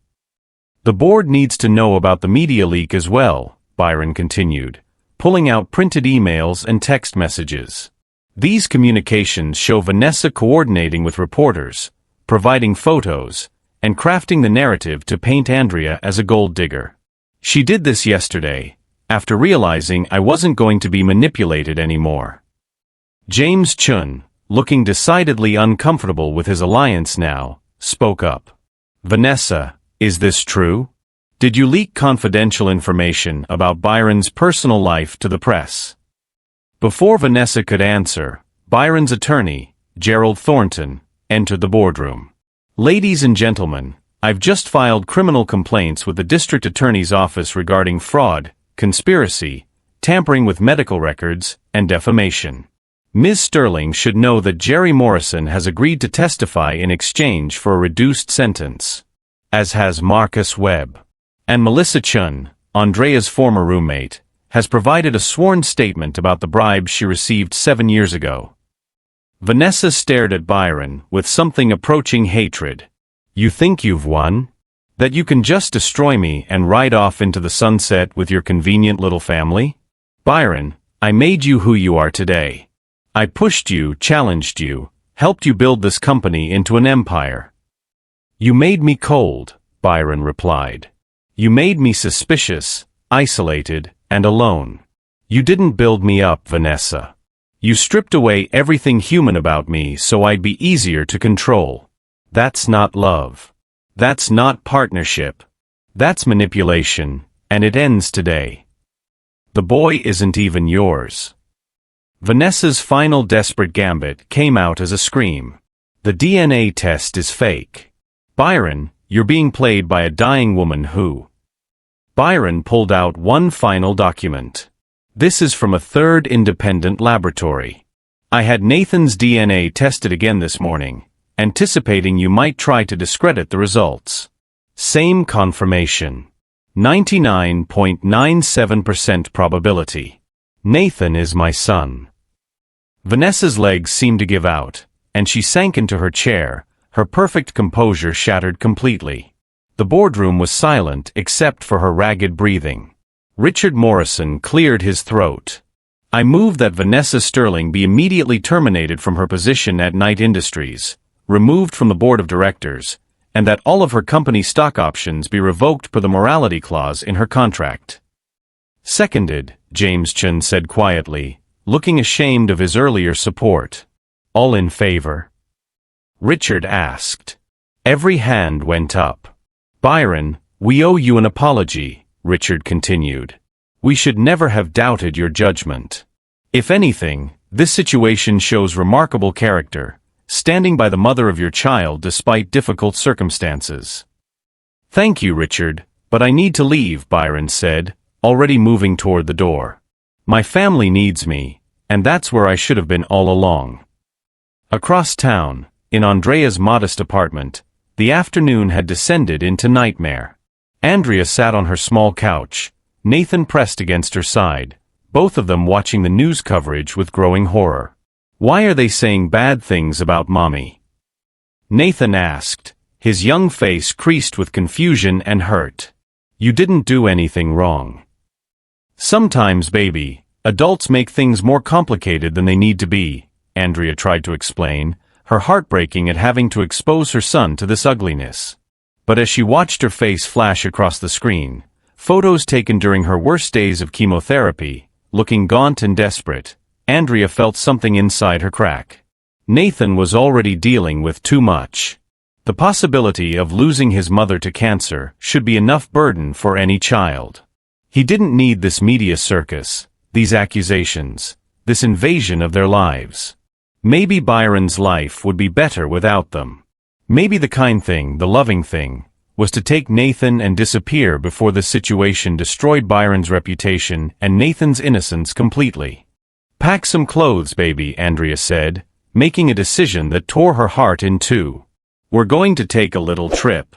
B: The board needs to know about the media leak as well, Byron continued, pulling out printed emails and text messages. These communications show Vanessa coordinating with reporters, providing photos, and crafting the narrative to paint Andrea as a gold digger. She did this yesterday, after realizing I wasn't going to be manipulated anymore. James Chun, looking decidedly uncomfortable with his alliance now, spoke up. Vanessa, is this true? Did you leak confidential information about Byron's personal life to the press? Before Vanessa could answer, Byron's attorney, Gerald Thornton, entered the boardroom. Ladies and gentlemen, I've just filed criminal complaints with the district attorney's office regarding fraud, conspiracy, tampering with medical records, and defamation. Ms. Sterling should know that Jerry Morrison has agreed to testify in exchange for a reduced sentence, as has Marcus Webb. And Melissa Chun, Andrea's former roommate, has provided a sworn statement about the bribe she received 7 years ago. Vanessa stared at Byron with something approaching hatred. You think you've won? That you can just destroy me and ride off into the sunset with your convenient little family? Byron, I made you who you are today. I pushed you, challenged you, helped you build this company into an empire. You made me cold, Byron replied. You made me suspicious, isolated, and alone. You didn't build me up, Vanessa. You stripped away everything human about me so I'd be easier to control. That's not love. That's not partnership. That's manipulation, and it ends today. The boy isn't even yours. Vanessa's final desperate gambit came out as a scream. The DNA test is fake. Byron, you're being played by a dying woman who... Byron pulled out one final document. This is from a third independent laboratory. I had Nathan's DNA tested again this morning, anticipating you might try to discredit the results. Same confirmation. 99.97% probability. Nathan is my son. Vanessa's legs seemed to give out, and she sank into her chair, her perfect composure shattered completely. The boardroom was silent except for her ragged breathing. Richard Morrison cleared his throat. I move that Vanessa Sterling be immediately terminated from her position at Knight Industries, removed from the board of directors, and that all of her company stock options be revoked per the morality clause in her contract. Seconded, James Chun said quietly, looking ashamed of his earlier support. All in favor? Richard asked. Every hand went up. Byron, we owe you an apology, Richard continued. We should never have doubted your judgment. If anything, this situation shows remarkable character, standing by the mother of your child despite difficult circumstances. Thank you, Richard, but I need to leave, Byron said, already moving toward the door. My family needs me, and that's where I should have been all along. Across town, in Andrea's modest apartment, the afternoon had descended into nightmare. Andrea sat on her small couch, Nathan pressed against her side, both of them watching the news coverage with growing horror. Why are they saying bad things about Mommy? Nathan asked, his young face creased with confusion and hurt. You didn't do anything wrong. Sometimes, baby, adults make things more complicated than they need to be, Andrea tried to explain, her heart breaking at having to expose her son to this ugliness. But as she watched her face flash across the screen, photos taken during her worst days of chemotherapy, looking gaunt and desperate, Andrea felt something inside her crack. Nathan was already dealing with too much. The possibility of losing his mother to cancer should be enough burden for any child. He didn't need this media circus, these accusations, this invasion of their lives. Maybe Byron's life would be better without them. Maybe the kind thing, the loving thing, was to take Nathan and disappear before the situation destroyed Byron's reputation and Nathan's innocence completely. Pack some clothes, baby, Andrea said, making a decision that tore her heart in two. We're going to take a little trip.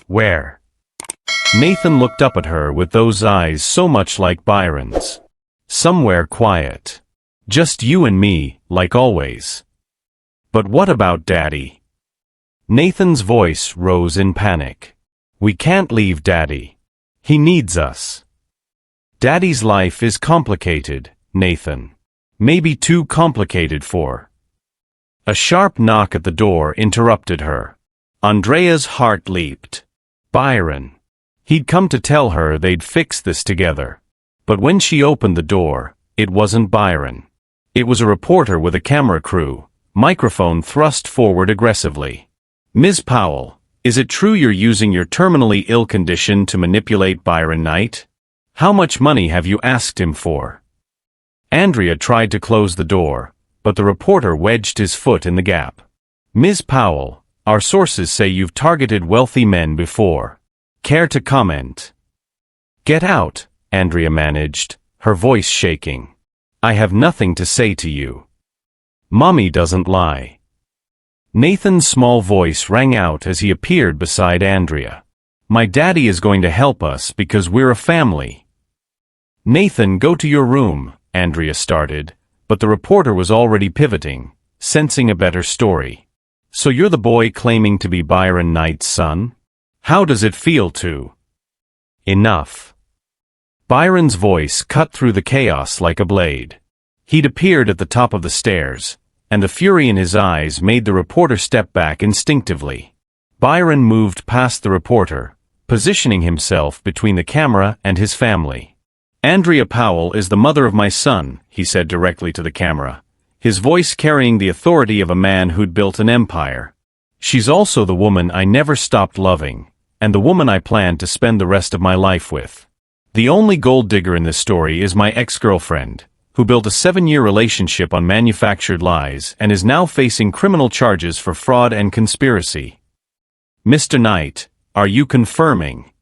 B: Where? Nathan looked up at her with those eyes so much like Byron's. Somewhere quiet. Just you and me, like always. But what about Daddy? Nathan's voice rose in panic. We can't leave Daddy. He needs us. Daddy's life is complicated, Nathan. Maybe too complicated for. A sharp knock at the door interrupted her. Andrea's heart leaped. Byron. He'd come to tell her they'd fix this together. But when she opened the door, it wasn't Byron. It was a reporter with a camera crew, microphone thrust forward aggressively. Ms. Powell, is it true you're using your terminally ill condition to manipulate Byron Knight? How much money have you asked him for? Andrea tried to close the door, but the reporter wedged his foot in the gap. Ms. Powell, our sources say you've targeted wealthy men before. Care to comment? Get out, Andrea managed, her voice shaking. I have nothing to say to you. Mommy doesn't lie. Nathan's small voice rang out as he appeared beside Andrea. My daddy is going to help us because we're a family. Nathan, go to your room, Andrea started, but the reporter was already pivoting, sensing a better story. So you're the boy claiming to be Byron Knight's son? How does it feel to? Enough. Byron's voice cut through the chaos like a blade. He'd appeared at the top of the stairs, and the fury in his eyes made the reporter step back instinctively. Byron moved past the reporter, positioning himself between the camera and his family. Andrea Powell is the mother of my son, he said directly to the camera, his voice carrying the authority of a man who'd built an empire. She's also the woman I never stopped loving, and the woman I plan to spend the rest of my life with. The only gold digger in this story is my ex-girlfriend, who built a 7-year relationship on manufactured lies and is now facing criminal charges for fraud and conspiracy. Mr. Knight, are you confirming?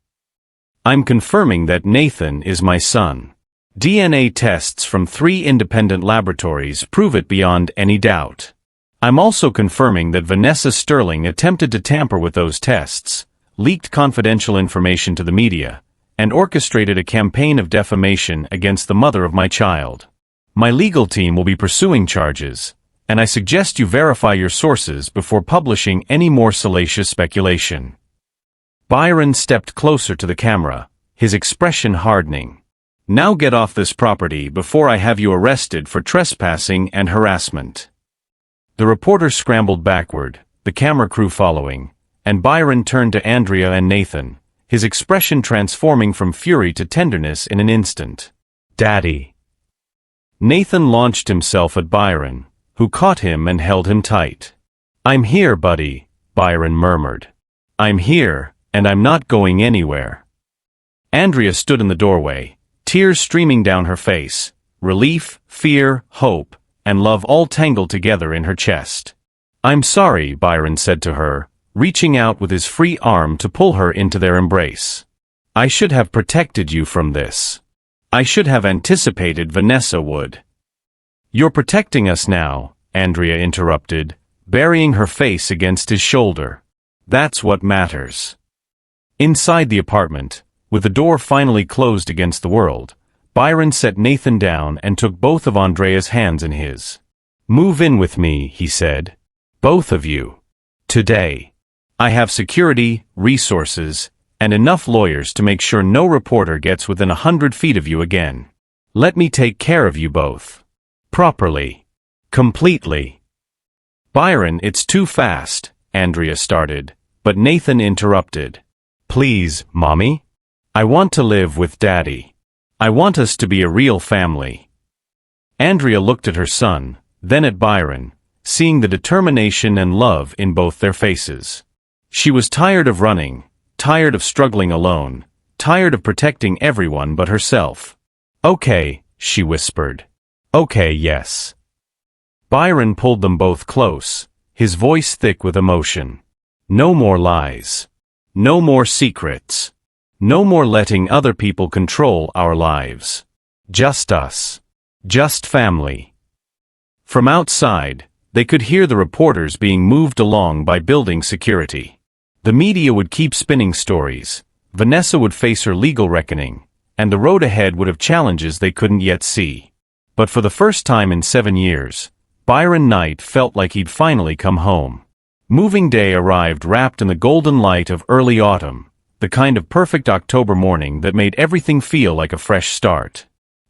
B: I'm confirming that Nathan is my son. DNA tests from 3 independent laboratories prove it beyond any doubt. I'm also confirming that Vanessa Sterling attempted to tamper with those tests, leaked confidential information to the media, and orchestrated a campaign of defamation against the mother of my child. My legal team will be pursuing charges, and I suggest you verify your sources before publishing any more salacious speculation. Byron stepped closer to the camera, his expression hardening. Now get off this property before I have you arrested for trespassing and harassment. The reporter scrambled backward, the camera crew following, and Byron turned to Andrea and Nathan, his expression transforming from fury to tenderness in an instant. Daddy. Nathan launched himself at Byron, who caught him and held him tight. I'm here, buddy, Byron murmured. I'm here, and I'm not going anywhere. Andrea stood in the doorway, tears streaming down her face, relief, fear, hope, and love all tangled together in her chest. I'm sorry, Byron said to her, reaching out with his free arm to pull her into their embrace. I should have protected you from this. I should have anticipated Vanessa would. You're protecting us now, Andrea interrupted, burying her face against his shoulder. That's what matters. Inside the apartment, with the door finally closed against the world, Byron set Nathan down and took both of Andrea's hands in his. Move in with me, he said. Both of you. Today. I have security, resources, and enough lawyers to make sure no reporter gets within 100 feet of you again. Let me take care of you both. Properly. Completely. Byron, it's too fast, Andrea started, but Nathan interrupted. Please, Mommy. I want to live with Daddy. I want us to be a real family. Andrea looked at her son, then at Byron, seeing the determination and love in both their faces. She was tired of running, tired of struggling alone, tired of protecting everyone but herself. Okay, she whispered. Okay, yes. Byron pulled them both close, his voice thick with emotion. No more lies. No more secrets. No more letting other people control our lives. Just us. Just family. From outside, they could hear the reporters being moved along by building security. The media would keep spinning stories, Vanessa would face her legal reckoning, and the road ahead would have challenges they couldn't yet see. But for the first time in 7 years, Byron Knight felt like he'd finally come home. Moving day arrived wrapped in the golden light of early autumn, the kind of perfect October morning that made everything feel like a fresh start.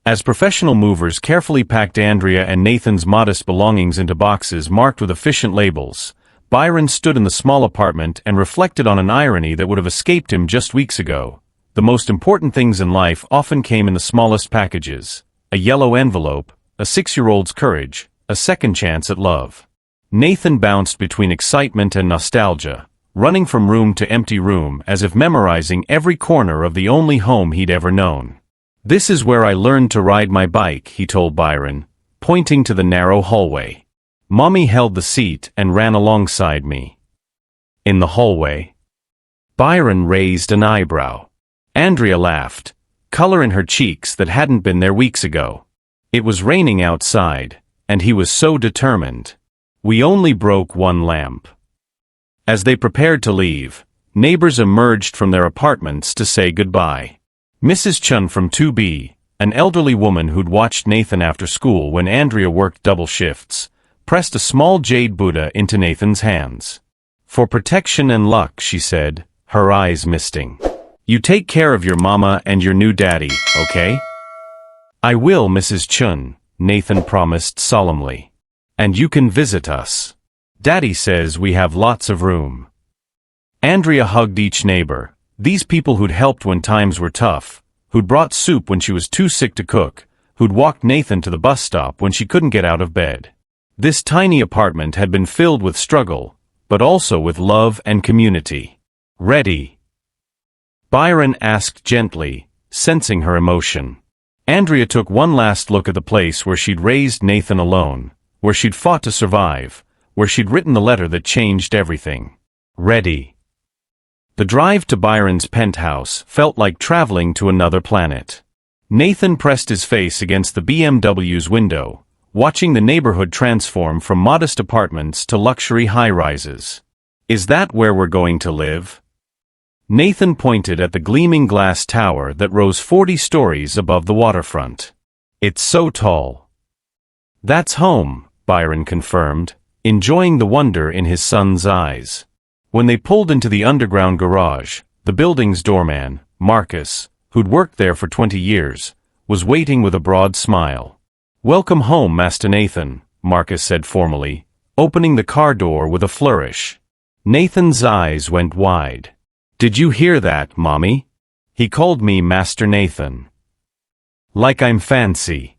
B: As professional movers carefully packed Andrea and Nathan's modest belongings into boxes marked with efficient labels, Byron stood in the small apartment and reflected on an irony that would have escaped him just weeks ago. The most important things in life often came in the smallest packages: a yellow envelope, a 6-year-old's courage, a second chance at love. Nathan bounced between excitement and nostalgia, running from room to empty room as if memorizing every corner of the only home he'd ever known. This is where I learned to ride my bike, he told Byron, pointing to the narrow hallway. Mommy held the seat and ran alongside me. In the hallway? Byron raised an eyebrow. Andrea laughed, color in her cheeks that hadn't been there weeks ago. It was raining outside, and he was so determined. We only broke one lamp. As they prepared to leave, neighbors emerged from their apartments to say goodbye. Mrs. Chun from 2B, an elderly woman who'd watched Nathan after school when Andrea worked double shifts, pressed a small jade Buddha into Nathan's hands. For protection and luck, she said, her eyes misting. You take care of your mama and your new daddy, okay? I will, Mrs. Chun, Nathan promised solemnly. And you can visit us. Daddy says we have lots of room. Andrea hugged each neighbor, these people who'd helped when times were tough, who'd brought soup when she was too sick to cook, who'd walked Nathan to the bus stop when she couldn't get out of bed. This tiny apartment had been filled with struggle, but also with love and community. Ready? Byron asked gently, sensing her emotion. Andrea took one last look at the place where she'd raised Nathan alone, where she'd fought to survive, where she'd written the letter that changed everything. Ready. The drive to Byron's penthouse felt like traveling to another planet. Nathan pressed his face against the BMW's window, watching the neighborhood transform from modest apartments to luxury high-rises. Is that where we're going to live? Nathan pointed at the gleaming glass tower that rose 40 stories above the waterfront. It's so tall. That's home, Byron confirmed, enjoying the wonder in his son's eyes. When they pulled into the underground garage, the building's doorman, Marcus, who'd worked there for 20 years, was waiting with a broad smile. "Welcome home, Master Nathan," Marcus said formally, opening the car door with a flourish. Nathan's eyes went wide. "Did you hear that, Mommy? He called me Master Nathan. Like I'm fancy."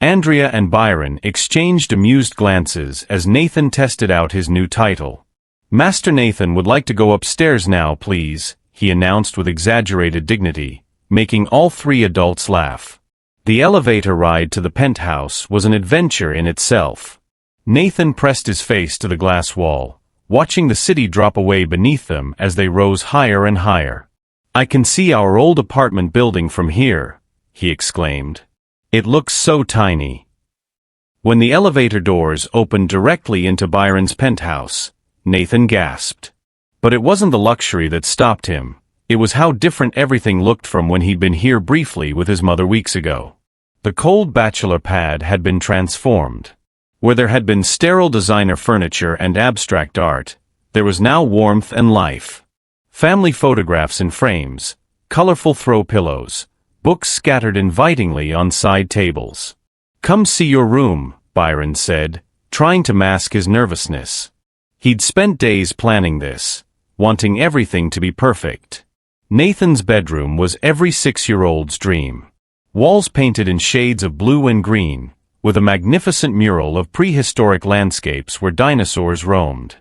B: Andrea and Byron exchanged amused glances as Nathan tested out his new title. "Master Nathan would like to go upstairs now, please," he announced with exaggerated dignity, making all three adults laugh. The elevator ride to the penthouse was an adventure in itself. Nathan pressed his face to the glass wall, watching the city drop away beneath them as they rose higher and higher. "I can see our old apartment building from here," he exclaimed. "It looks so tiny." When the elevator doors opened directly into Byron's penthouse, Nathan gasped. But it wasn't the luxury that stopped him, it was how different everything looked from when he'd been here briefly with his mother weeks ago. The cold bachelor pad had been transformed. Where there had been sterile designer furniture and abstract art, there was now warmth and life. Family photographs in frames, colorful throw pillows, books scattered invitingly on side tables. "Come see your room," Byron said, trying to mask his nervousness. He'd spent days planning this, wanting everything to be perfect. Nathan's bedroom was every 6-year-old's dream. Walls painted in shades of blue and green, with a magnificent mural of prehistoric landscapes where dinosaurs roamed.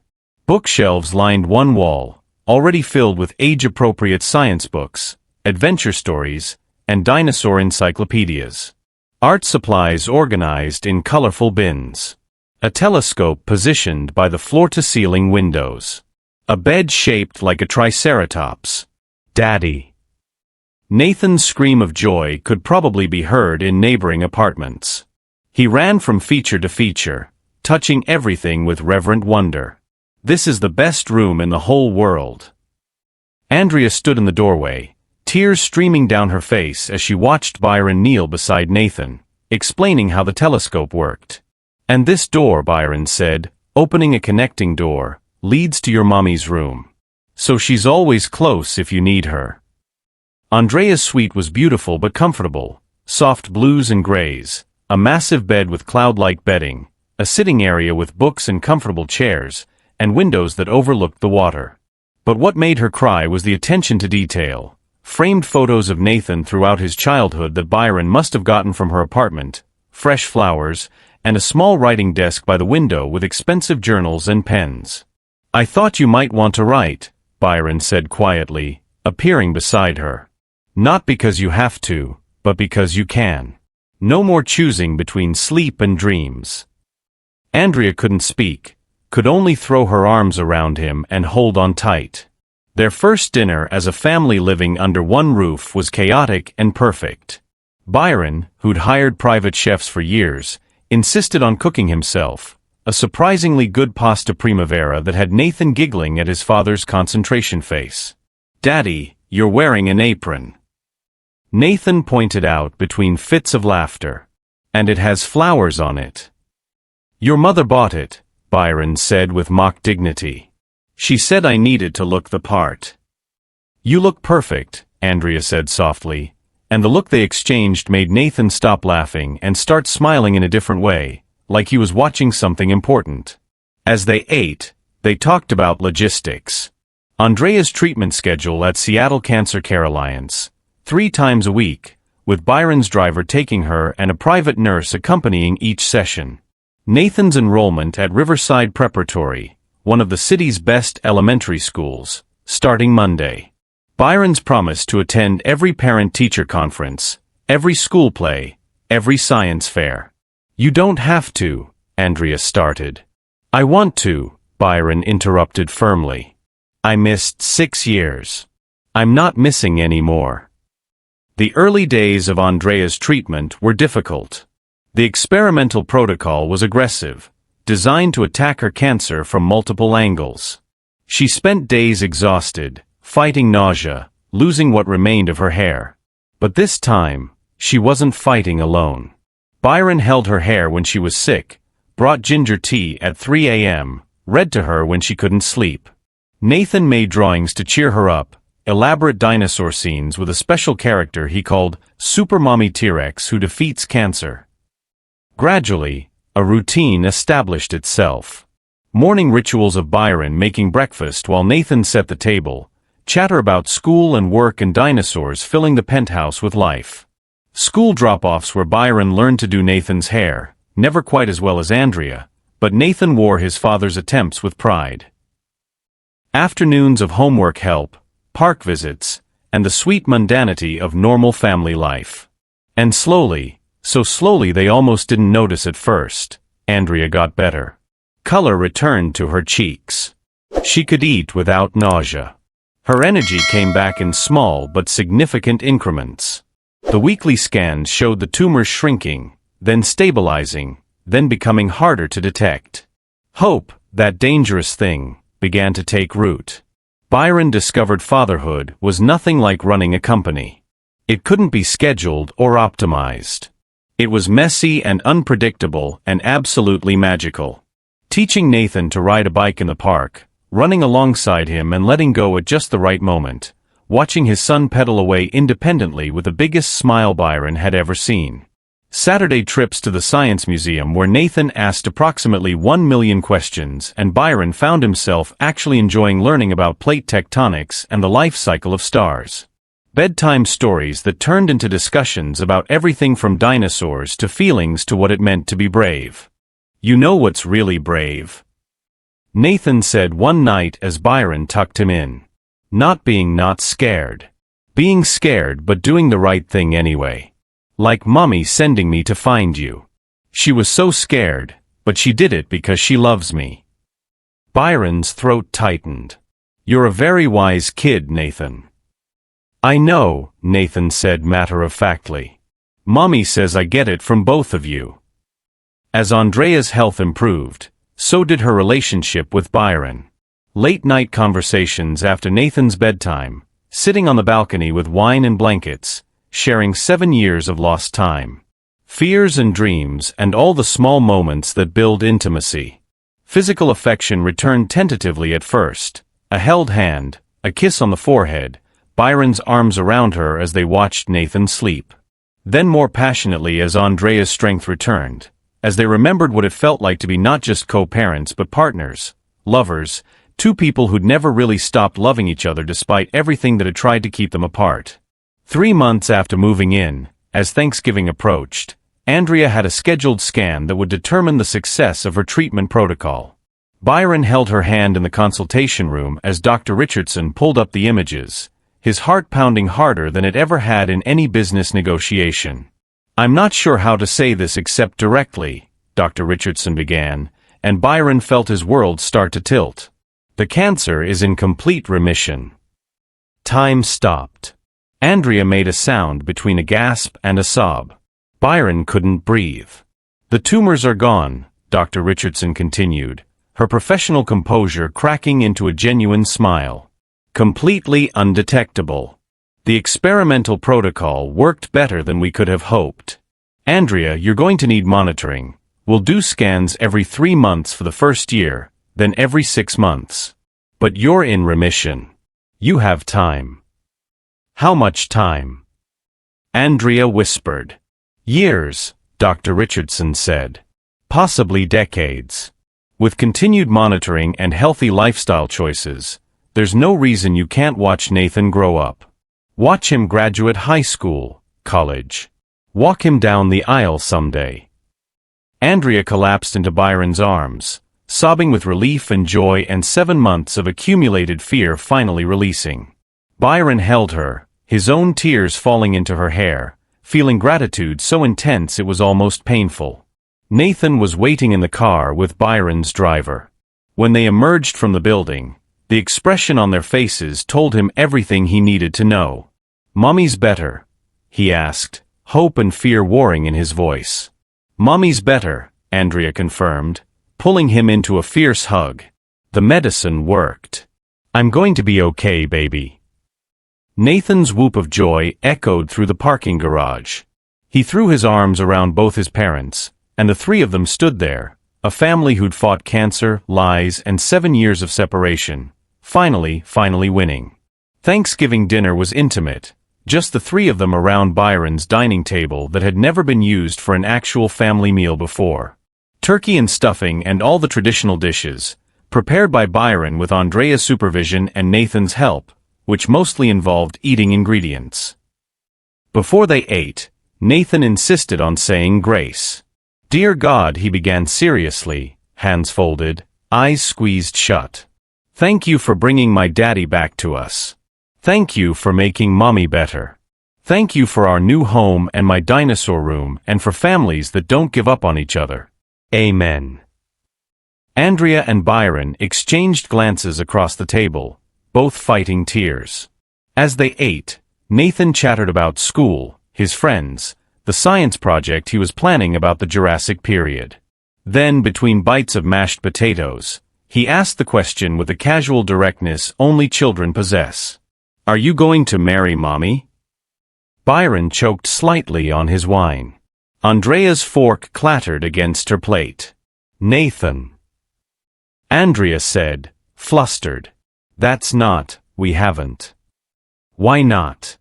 B: Bookshelves lined one wall, already filled with age-appropriate science books, adventure stories, and dinosaur encyclopedias. Art supplies organized in colorful bins. A telescope positioned by the floor-to-ceiling windows. A bed shaped like a triceratops. "Daddy!" Nathan's scream of joy could probably be heard in neighboring apartments. He ran from feature to feature, touching everything with reverent wonder. "This is the best room in the whole world." Andrea stood in the doorway, tears streaming down her face as she watched Byron kneel beside Nathan, explaining how the telescope worked. "And this door," Byron said, opening a connecting door, "leads to your mommy's room. So she's always close if you need her." Andrea's suite was beautiful but comfortable, soft blues and grays, a massive bed with cloud-like bedding, a sitting area with books and comfortable chairs, and windows that overlooked the water. But what made her cry was the attention to detail. Framed photos of Nathan throughout his childhood that Byron must have gotten from her apartment, fresh flowers, and a small writing desk by the window with expensive journals and pens. "I thought you might want to write," Byron said quietly, appearing beside her. "Not because you have to, but because you can. No more choosing between sleep and dreams." Andrea couldn't speak, could only throw her arms around him and hold on tight. Their first dinner as a family living under one roof was chaotic and perfect. Byron, who'd hired private chefs for years, insisted on cooking himself, a surprisingly good pasta primavera that had Nathan giggling at his father's concentration face. "Daddy, you're wearing an apron," Nathan pointed out between fits of laughter. "And it has flowers on it." "Your mother bought it," Byron said with mock dignity. "She said I needed to look the part." "You look perfect," Andrea said softly, and the look they exchanged made Nathan stop laughing and start smiling in a different way, like he was watching something important. As they ate, they talked about logistics. Andrea's treatment schedule at Seattle Cancer Care Alliance, 3 times a week, with Byron's driver taking her and a private nurse accompanying each session. Nathan's enrollment at Riverside Preparatory, one of the city's best elementary schools, starting Monday. Byron's promised to attend every parent-teacher conference, every school play, every science fair. You don't have to, Andrea started. I want to, Byron interrupted firmly. I missed 6 years. I'm not missing any more. The early days of Andrea's treatment were difficult. The experimental protocol was aggressive, designed to attack her cancer from multiple angles. She spent days exhausted, fighting nausea, losing what remained of her hair. But this time, she wasn't fighting alone. Byron held her hair when she was sick, brought ginger tea at 3 a.m., read to her when she couldn't sleep. Nathan made drawings to cheer her up, elaborate dinosaur scenes with a special character he called Super Mommy T-Rex who defeats cancer. Gradually, a routine established itself. Morning rituals of Byron making breakfast while Nathan set the table, chatter about school and work and dinosaurs filling the penthouse with life. School drop-offs where Byron learned to do Nathan's hair, never quite as well as Andrea, but Nathan wore his father's attempts with pride. Afternoons of homework help, park visits, and the sweet mundanity of normal family life. And slowly, so slowly they almost didn't notice at first, Andrea got better. Color returned to her cheeks. She could eat without nausea. Her energy came back in small but significant increments. The weekly scans showed the tumors shrinking, then stabilizing, then becoming harder to detect. Hope, that dangerous thing, began to take root. Byron discovered fatherhood was nothing like running a company. It couldn't be scheduled or optimized. It was messy and unpredictable and absolutely magical. Teaching Nathan to ride a bike in the park, running alongside him and letting go at just the right moment, watching his son pedal away independently with the biggest smile Byron had ever seen. Saturday trips to the Science Museum where Nathan asked approximately 1 million questions and Byron found himself actually enjoying learning about plate tectonics and the life cycle of stars. Bedtime stories that turned into discussions about everything from dinosaurs to feelings to what it meant to be brave. You know what's really brave? Nathan said one night as Byron tucked him in. Not scared. Being scared but doing the right thing anyway. Like Mommy sending me to find you. She was so scared, but she did it because she loves me. Byron's throat tightened. You're a very wise kid, Nathan. I know, Nathan said matter-of-factly. Mommy says I get it from both of you. As Andrea's health improved, so did her relationship with Byron. Late-night conversations after Nathan's bedtime, sitting on the balcony with wine and blankets, sharing 7 years of lost time. Fears and dreams and all the small moments that build intimacy. Physical affection returned tentatively at first. A held hand, a kiss on the forehead, Byron's arms around her as they watched Nathan sleep. Then more passionately as Andrea's strength returned, as they remembered what it felt like to be not just co-parents but partners, lovers, two people who'd never really stopped loving each other despite everything that had tried to keep them apart. 3 months after moving in, as Thanksgiving approached, Andrea had a scheduled scan that would determine the success of her treatment protocol. Byron held her hand in the consultation room as Dr. Richardson pulled up the images, his heart pounding harder than it ever had in any business negotiation. I'm not sure how to say this except directly, Dr. Richardson began, and Byron felt his world start to tilt. The cancer is in complete remission. Time stopped. Andrea made a sound between a gasp and a sob. Byron couldn't breathe. The tumors are gone, Dr. Richardson continued, her professional composure cracking into a genuine smile. Completely undetectable. The experimental protocol worked better than we could have hoped. Andrea, you're going to need monitoring. We'll do scans every 3 months for the first year, then every 6 months. But you're in remission. You have time. How much time? Andrea whispered. Years, Dr. Richardson said. Possibly decades. With continued monitoring and healthy lifestyle choices, there's no reason you can't watch Nathan grow up. Watch him graduate high school, college. Walk him down the aisle someday. Andrea collapsed into Byron's arms, sobbing with relief and joy and 7 months of accumulated fear finally releasing. Byron held her, his own tears falling into her hair, feeling gratitude so intense it was almost painful. Nathan was waiting in the car with Byron's driver. When they emerged from the building, the expression on their faces told him everything he needed to know. "Mommy's better?" he asked, hope and fear warring in his voice. "Mommy's better," Andrea confirmed, pulling him into a fierce hug. "The medicine worked. I'm going to be okay, baby." Nathan's whoop of joy echoed through the parking garage. He threw his arms around both his parents, and the three of them stood there, a family who'd fought cancer, lies, and 7 years of separation, finally winning. Thanksgiving dinner was intimate, just the three of them around Byron's dining table that had never been used for an actual family meal before. Turkey and stuffing and all the traditional dishes, prepared by Byron with Andrea's supervision and Nathan's help, which mostly involved eating ingredients. Before they ate, Nathan insisted on saying grace. "Dear God," he began seriously, hands folded, eyes squeezed shut. "Thank you for bringing my daddy back to us. Thank you for making mommy better. Thank you for our new home and my dinosaur room and for families that don't give up on each other. Amen." Andrea and Byron exchanged glances across the table, both fighting tears. As they ate, Nathan chattered about school, his friends, the science project he was planning about the Jurassic period. Then, between bites of mashed potatoes, he asked the question with the casual directness only children possess. "Are you going to marry mommy?" Byron choked slightly on his wine. Andrea's fork clattered against her plate. "Nathan," Andrea said, flustered. We haven't." "Why not?"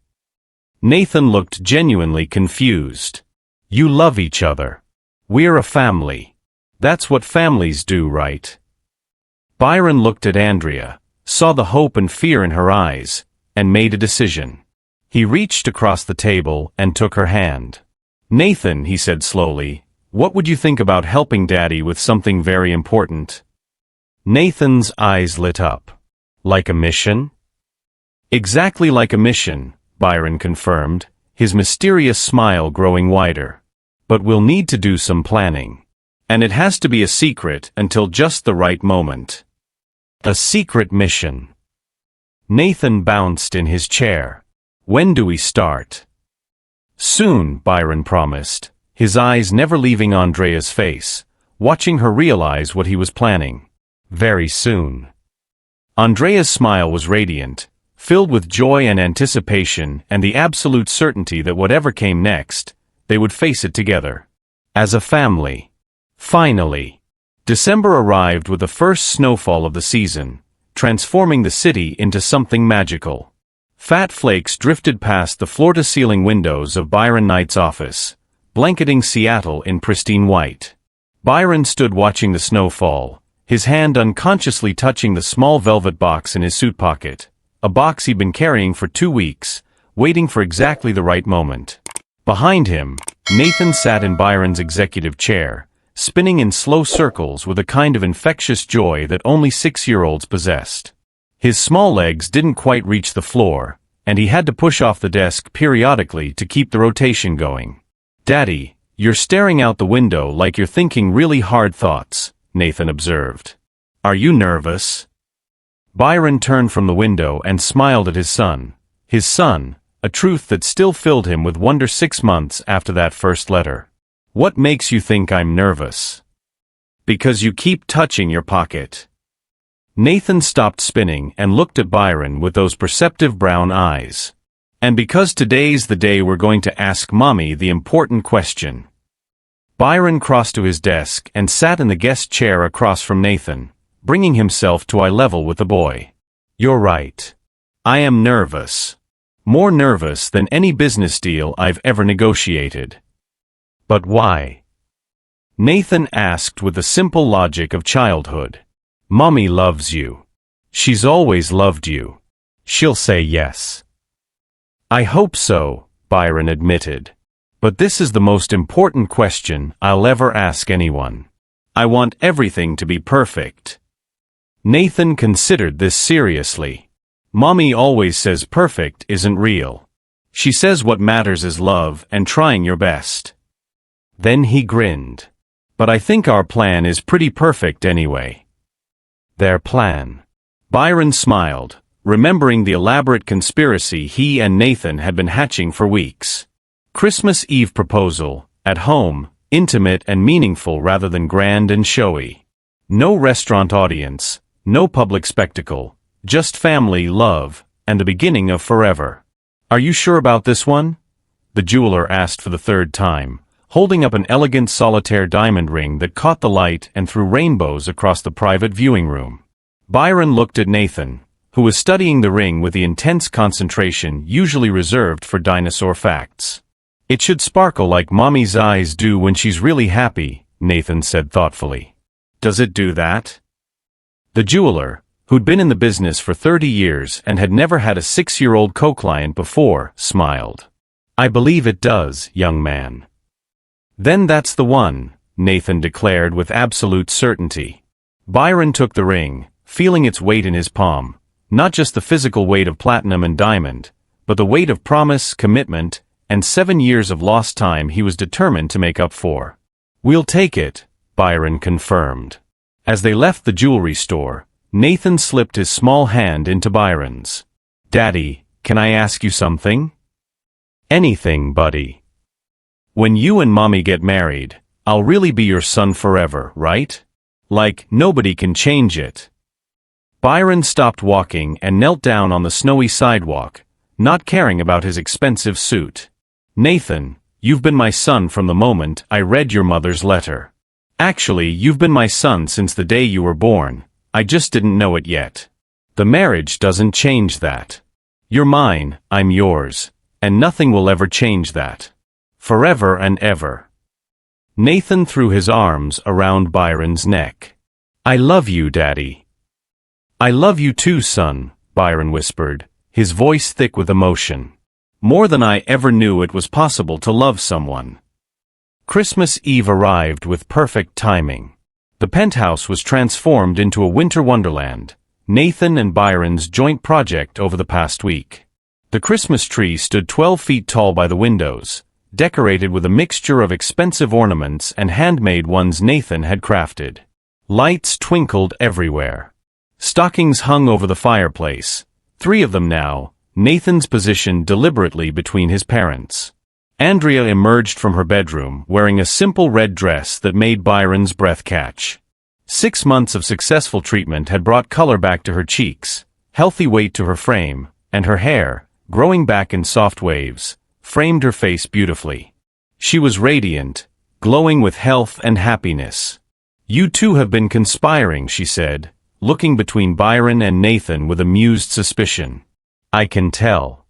B: Nathan looked genuinely confused. "You love each other. We're a family. That's what families do, right?" Byron looked at Andrea, saw the hope and fear in her eyes, and made a decision. He reached across the table and took her hand. "Nathan," he said slowly, "what would you think about helping Daddy with something very important?" Nathan's eyes lit up. "Like a mission?" "Exactly like a mission," Byron confirmed, his mysterious smile growing wider. "But we'll need to do some planning. And it has to be a secret until just the right moment." "A secret mission." Nathan bounced in his chair. "When do we start?" "Soon," Byron promised, his eyes never leaving Andrea's face, watching her realize what he was planning. "Very soon." Andrea's smile was radiant, filled with joy and anticipation and the absolute certainty that whatever came next, they would face it together. As a family. Finally. December arrived with the first snowfall of the season, transforming the city into something magical. Fat flakes drifted past the floor-to-ceiling windows of Byron Knight's office, blanketing Seattle in pristine white. Byron stood watching the snow fall, his hand unconsciously touching the small velvet box in his suit pocket, a box he'd been carrying for 2 weeks, waiting for exactly the right moment. Behind him, Nathan sat in Byron's executive chair, spinning in slow circles with a kind of infectious joy that only 6-year-olds possessed. His small legs didn't quite reach the floor, and he had to push off the desk periodically to keep the rotation going. "Daddy, you're staring out the window like you're thinking really hard thoughts," Nathan observed. "Are you nervous?" Byron turned from the window and smiled at his son, a truth that still filled him with wonder 6 months after that first letter. "What makes you think I'm nervous?" "Because you keep touching your pocket." Nathan stopped spinning and looked at Byron with those perceptive brown eyes. "And because today's the day we're going to ask Mommy the important question." Byron crossed to his desk and sat in the guest chair across from Nathan, bringing himself to eye level with the boy. "You're right. I am nervous. More nervous than any business deal I've ever negotiated." "But why?" Nathan asked with the simple logic of childhood. "Mommy loves you. She's always loved you. She'll say yes." "I hope so," Byron admitted. "But this is the most important question I'll ever ask anyone. I want everything to be perfect." Nathan considered this seriously. Mommy always says perfect isn't real. She says what matters is love and trying your best. Then he grinned. But I think our plan is pretty perfect anyway. Their plan. Byron smiled, remembering the elaborate conspiracy he and Nathan had been hatching for weeks. Christmas Eve proposal, at home, intimate and meaningful rather than grand and showy. No restaurant audience, no public spectacle, just family, love, and the beginning of forever. Are you sure about this one? The jeweler asked for the third time, holding up an elegant solitaire diamond ring that caught the light and threw rainbows across the private viewing room. Byron looked at Nathan, who was studying the ring with the intense concentration usually reserved for dinosaur facts. It should sparkle like Mommy's eyes do when she's really happy, Nathan said thoughtfully. Does it do that? The jeweler, who'd been in the business for 30 years and had never had a 6-year-old co-client before, smiled. I believe it does, young man. Then that's the one, Nathan declared with absolute certainty. Byron took the ring, feeling its weight in his palm, not just the physical weight of platinum and diamond, but the weight of promise, commitment, and 7 years of lost time he was determined to make up for. We'll take it, Byron confirmed. As they left the jewelry store, Nathan slipped his small hand into Byron's. Daddy, can I ask you something? Anything, buddy. When you and Mommy get married, I'll really be your son forever, right? Like, nobody can change it. Byron stopped walking and knelt down on the snowy sidewalk, not caring about his expensive suit. Nathan, you've been my son from the moment I read your mother's letter. Actually, you've been my son since the day you were born, I just didn't know it yet. The marriage doesn't change that. You're mine, I'm yours, and nothing will ever change that. Forever and ever. Nathan threw his arms around Byron's neck. I love you, Daddy. I love you too, son, Byron whispered, his voice thick with emotion. More than I ever knew it was possible to love someone. Christmas Eve arrived with perfect timing. The penthouse was transformed into a winter wonderland, Nathan and Byron's joint project over the past week. The Christmas tree stood 12 feet tall by the windows, decorated with a mixture of expensive ornaments and handmade ones Nathan had crafted. Lights twinkled everywhere. Stockings hung over the fireplace, 3 of them now, Nathan's positioned deliberately between his parents. Andrea emerged from her bedroom wearing a simple red dress that made Byron's breath catch. 6 months of successful treatment had brought color back to her cheeks, healthy weight to her frame, and her hair, growing back in soft waves, framed her face beautifully. She was radiant, glowing with health and happiness. You two have been conspiring, she said, looking between Byron and Nathan with amused suspicion. I can tell.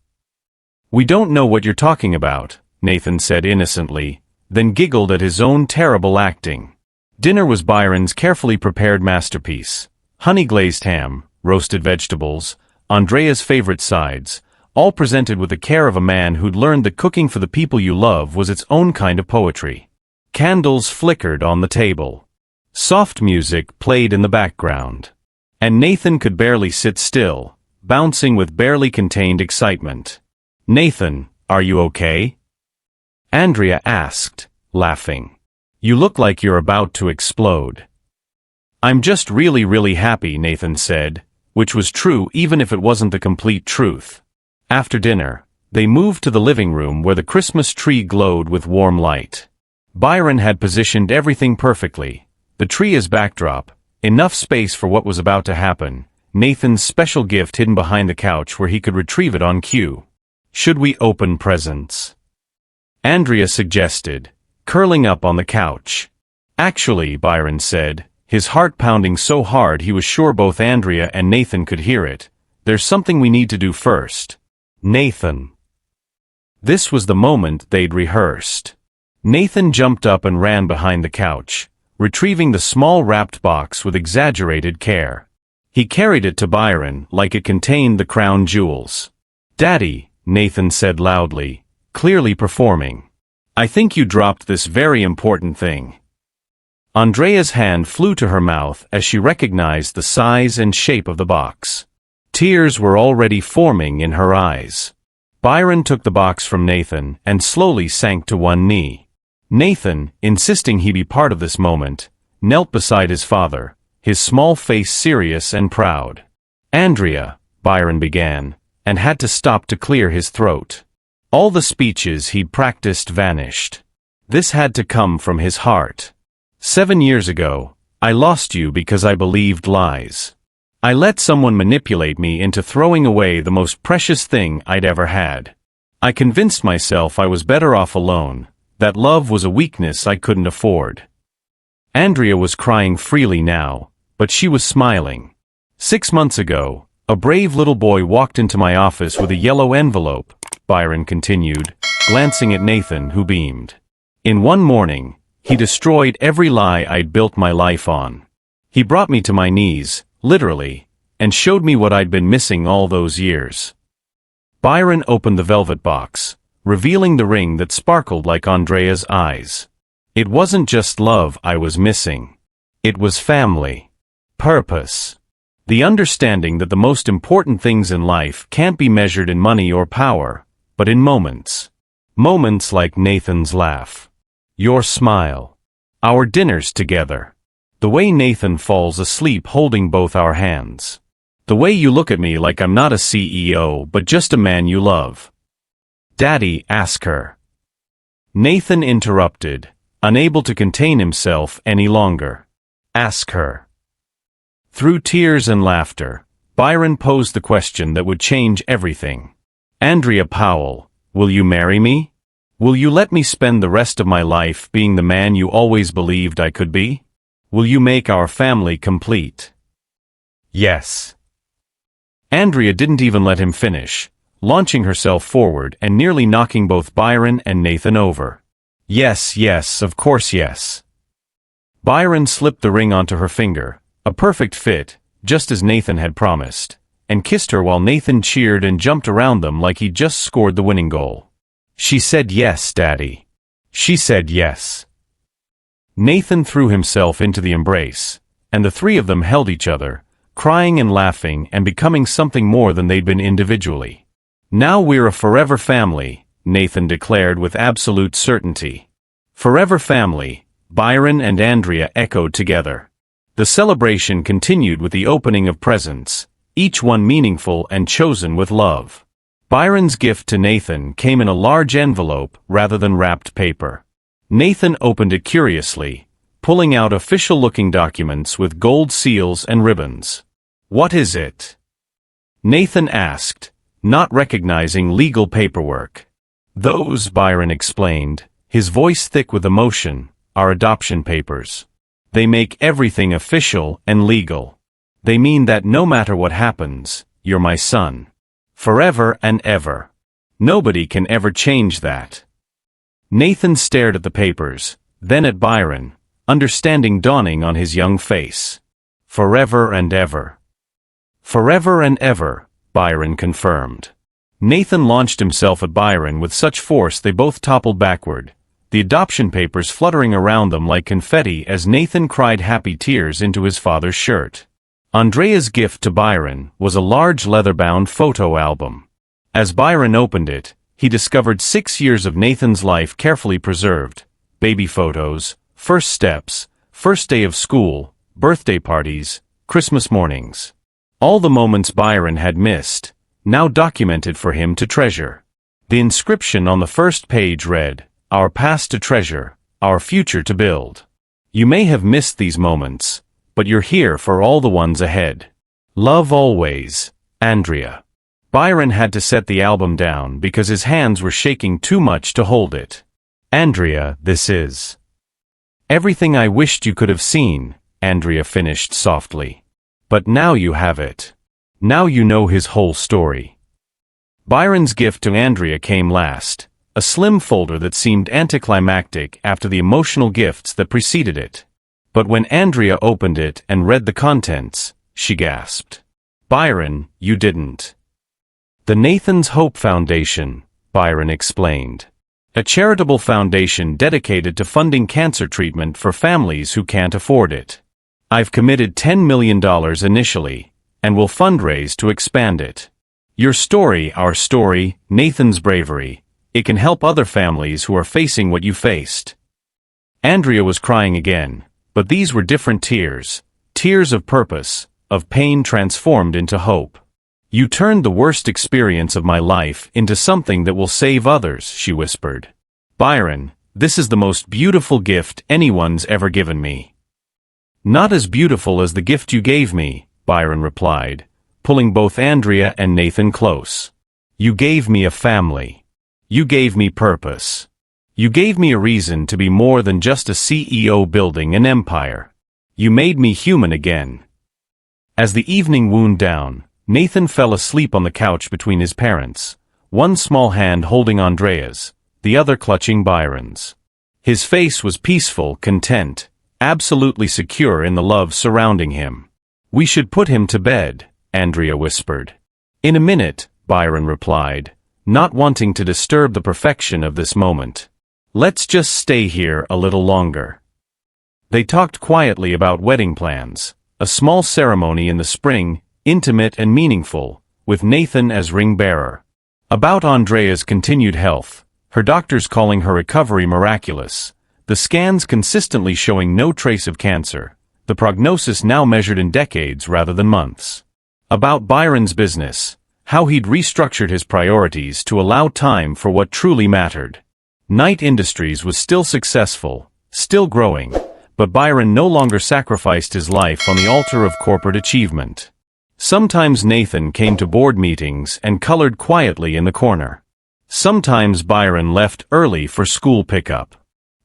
B: We don't know what you're talking about, Nathan said innocently, then giggled at his own terrible acting. Dinner was Byron's carefully prepared masterpiece. Honey-glazed ham, roasted vegetables, Andrea's favorite sides, all presented with the care of a man who'd learned that cooking for the people you love was its own kind of poetry. Candles flickered on the table. Soft music played in the background. And Nathan could barely sit still, bouncing with barely contained excitement. Nathan, are you okay? Andrea asked, laughing. You look like you're about to explode. I'm just really happy, Nathan said, which was true even if it wasn't the complete truth. After dinner, they moved to the living room where the Christmas tree glowed with warm light. Byron had positioned everything perfectly, the tree as backdrop, enough space for what was about to happen, Nathan's special gift hidden behind the couch where he could retrieve it on cue. Should we open presents? Andrea suggested, curling up on the couch. Actually, Byron said, his heart pounding so hard he was sure both Andrea and Nathan could hear it, there's something we need to do first. Nathan. This was the moment they'd rehearsed. Nathan jumped up and ran behind the couch, retrieving the small wrapped box with exaggerated care. He carried it to Byron like it contained the crown jewels. Daddy, Nathan said loudly, clearly performing. I think you dropped this very important thing. Andrea's hand flew to her mouth as she recognized the size and shape of the box. Tears were already forming in her eyes. Byron took the box from Nathan and slowly sank to one knee. Nathan, insisting he be part of this moment, knelt beside his father, his small face serious and proud. "Andrea," Byron began, and had to stop to clear his throat. All the speeches he'd practiced vanished. This had to come from his heart. "7 years ago, I lost you because I believed lies. I let someone manipulate me into throwing away the most precious thing I'd ever had. I convinced myself I was better off alone, that love was a weakness I couldn't afford." Andrea was crying freely now, but she was smiling. "6 months ago, a brave little boy walked into my office with a yellow envelope," Byron continued, glancing at Nathan, who beamed. "In one morning, he destroyed every lie I'd built my life on. He brought me to my knees, literally, and showed me what I'd been missing all those years." Byron opened the velvet box, revealing the ring that sparkled like Andrea's eyes. "It wasn't just love I was missing. It was family. Purpose. The understanding that the most important things in life can't be measured in money or power, but in moments. Moments like Nathan's laugh. Your smile. Our dinners together. The way Nathan falls asleep holding both our hands. The way you look at me like I'm not a CEO but just a man you love." "Daddy, ask her." Nathan interrupted, unable to contain himself any longer. "Ask her." Through tears and laughter, Byron posed the question that would change everything. "Andrea Powell, will you marry me? Will you let me spend the rest of my life being the man you always believed I could be? Will you make our family complete?" "Yes." Andrea didn't even let him finish, launching herself forward and nearly knocking both Byron and Nathan over. "Yes, yes, of course yes." Byron slipped the ring onto her finger, a perfect fit, just as Nathan had promised, and kissed her while Nathan cheered and jumped around them like he'd just scored the winning goal. "She said yes, Daddy. She said yes." Nathan threw himself into the embrace, and the three of them held each other, crying and laughing and becoming something more than they'd been individually. "Now we're a forever family," Nathan declared with absolute certainty. "Forever family," Byron and Andrea echoed together. The celebration continued with the opening of presents, each one meaningful and chosen with love. Byron's gift to Nathan came in a large envelope rather than wrapped paper. Nathan opened it curiously, pulling out official-looking documents with gold seals and ribbons. "What is it?" Nathan asked, not recognizing legal paperwork. "Those," Byron explained, his voice thick with emotion, "are adoption papers. They make everything official and legal. They mean that no matter what happens, you're my son. Forever and ever. Nobody can ever change that." Nathan stared at the papers, then at Byron, understanding dawning on his young face. "Forever and ever." "Forever and ever," Byron confirmed. Nathan launched himself at Byron with such force they both toppled backward, the adoption papers fluttering around them like confetti as Nathan cried happy tears into his father's shirt. Andrea's gift to Byron was a large leather-bound photo album. As Byron opened it, he discovered 6 years of Nathan's life carefully preserved: baby photos, first steps, first day of school, birthday parties, Christmas mornings. All the moments Byron had missed, now documented for him to treasure. The inscription on the first page read, "Our past to treasure, our future to build." You may have missed these moments, but you're here for all the ones ahead. Love always, Andrea. Byron had to set the album down because his hands were shaking too much to hold it. "Andrea, this is everything I wished you could have seen," Andrea finished softly. "But now you have it. Now you know his whole story." Byron's gift to Andrea came last, a slim folder that seemed anticlimactic after the emotional gifts that preceded it. But when Andrea opened it and read the contents, she gasped. "Byron, you didn't." "The Nathan's Hope Foundation," Byron explained. "A charitable foundation dedicated to funding cancer treatment for families who can't afford it. I've committed $10 million initially, and will fundraise to expand it. Your story, our story, Nathan's bravery. It can help other families who are facing what you faced. Andrea was crying again, but these were different tears. Tears of purpose, of pain transformed into hope. You turned the worst experience of my life into something that will save others, she whispered. Byron, this is the most beautiful gift anyone's ever given me. Not as beautiful as the gift you gave me, Byron replied, pulling both Andrea and Nathan close. You gave me a family. You gave me purpose. You gave me a reason to be more than just a CEO building an empire. You made me human again. As the evening wound down, Nathan fell asleep on the couch between his parents, one small hand holding Andrea's, the other clutching Byron's. His face was peaceful, content, absolutely secure in the love surrounding him. We should put him to bed, Andrea whispered. In a minute, Byron replied, not wanting to disturb the perfection of this moment. Let's just stay here a little longer. They talked quietly about wedding plans, a small ceremony in the spring, intimate and meaningful, with Nathan as ring bearer. About Andrea's continued health, her doctors calling her recovery miraculous, the scans consistently showing no trace of cancer, the prognosis now measured in decades rather than months. About Byron's business, how he'd restructured his priorities to allow time for what truly mattered. Knight Industries was still successful, still growing, but Byron no longer sacrificed his life on the altar of corporate achievement. Sometimes Nathan came to board meetings and colored quietly in the corner. Sometimes Byron left early for school pickup.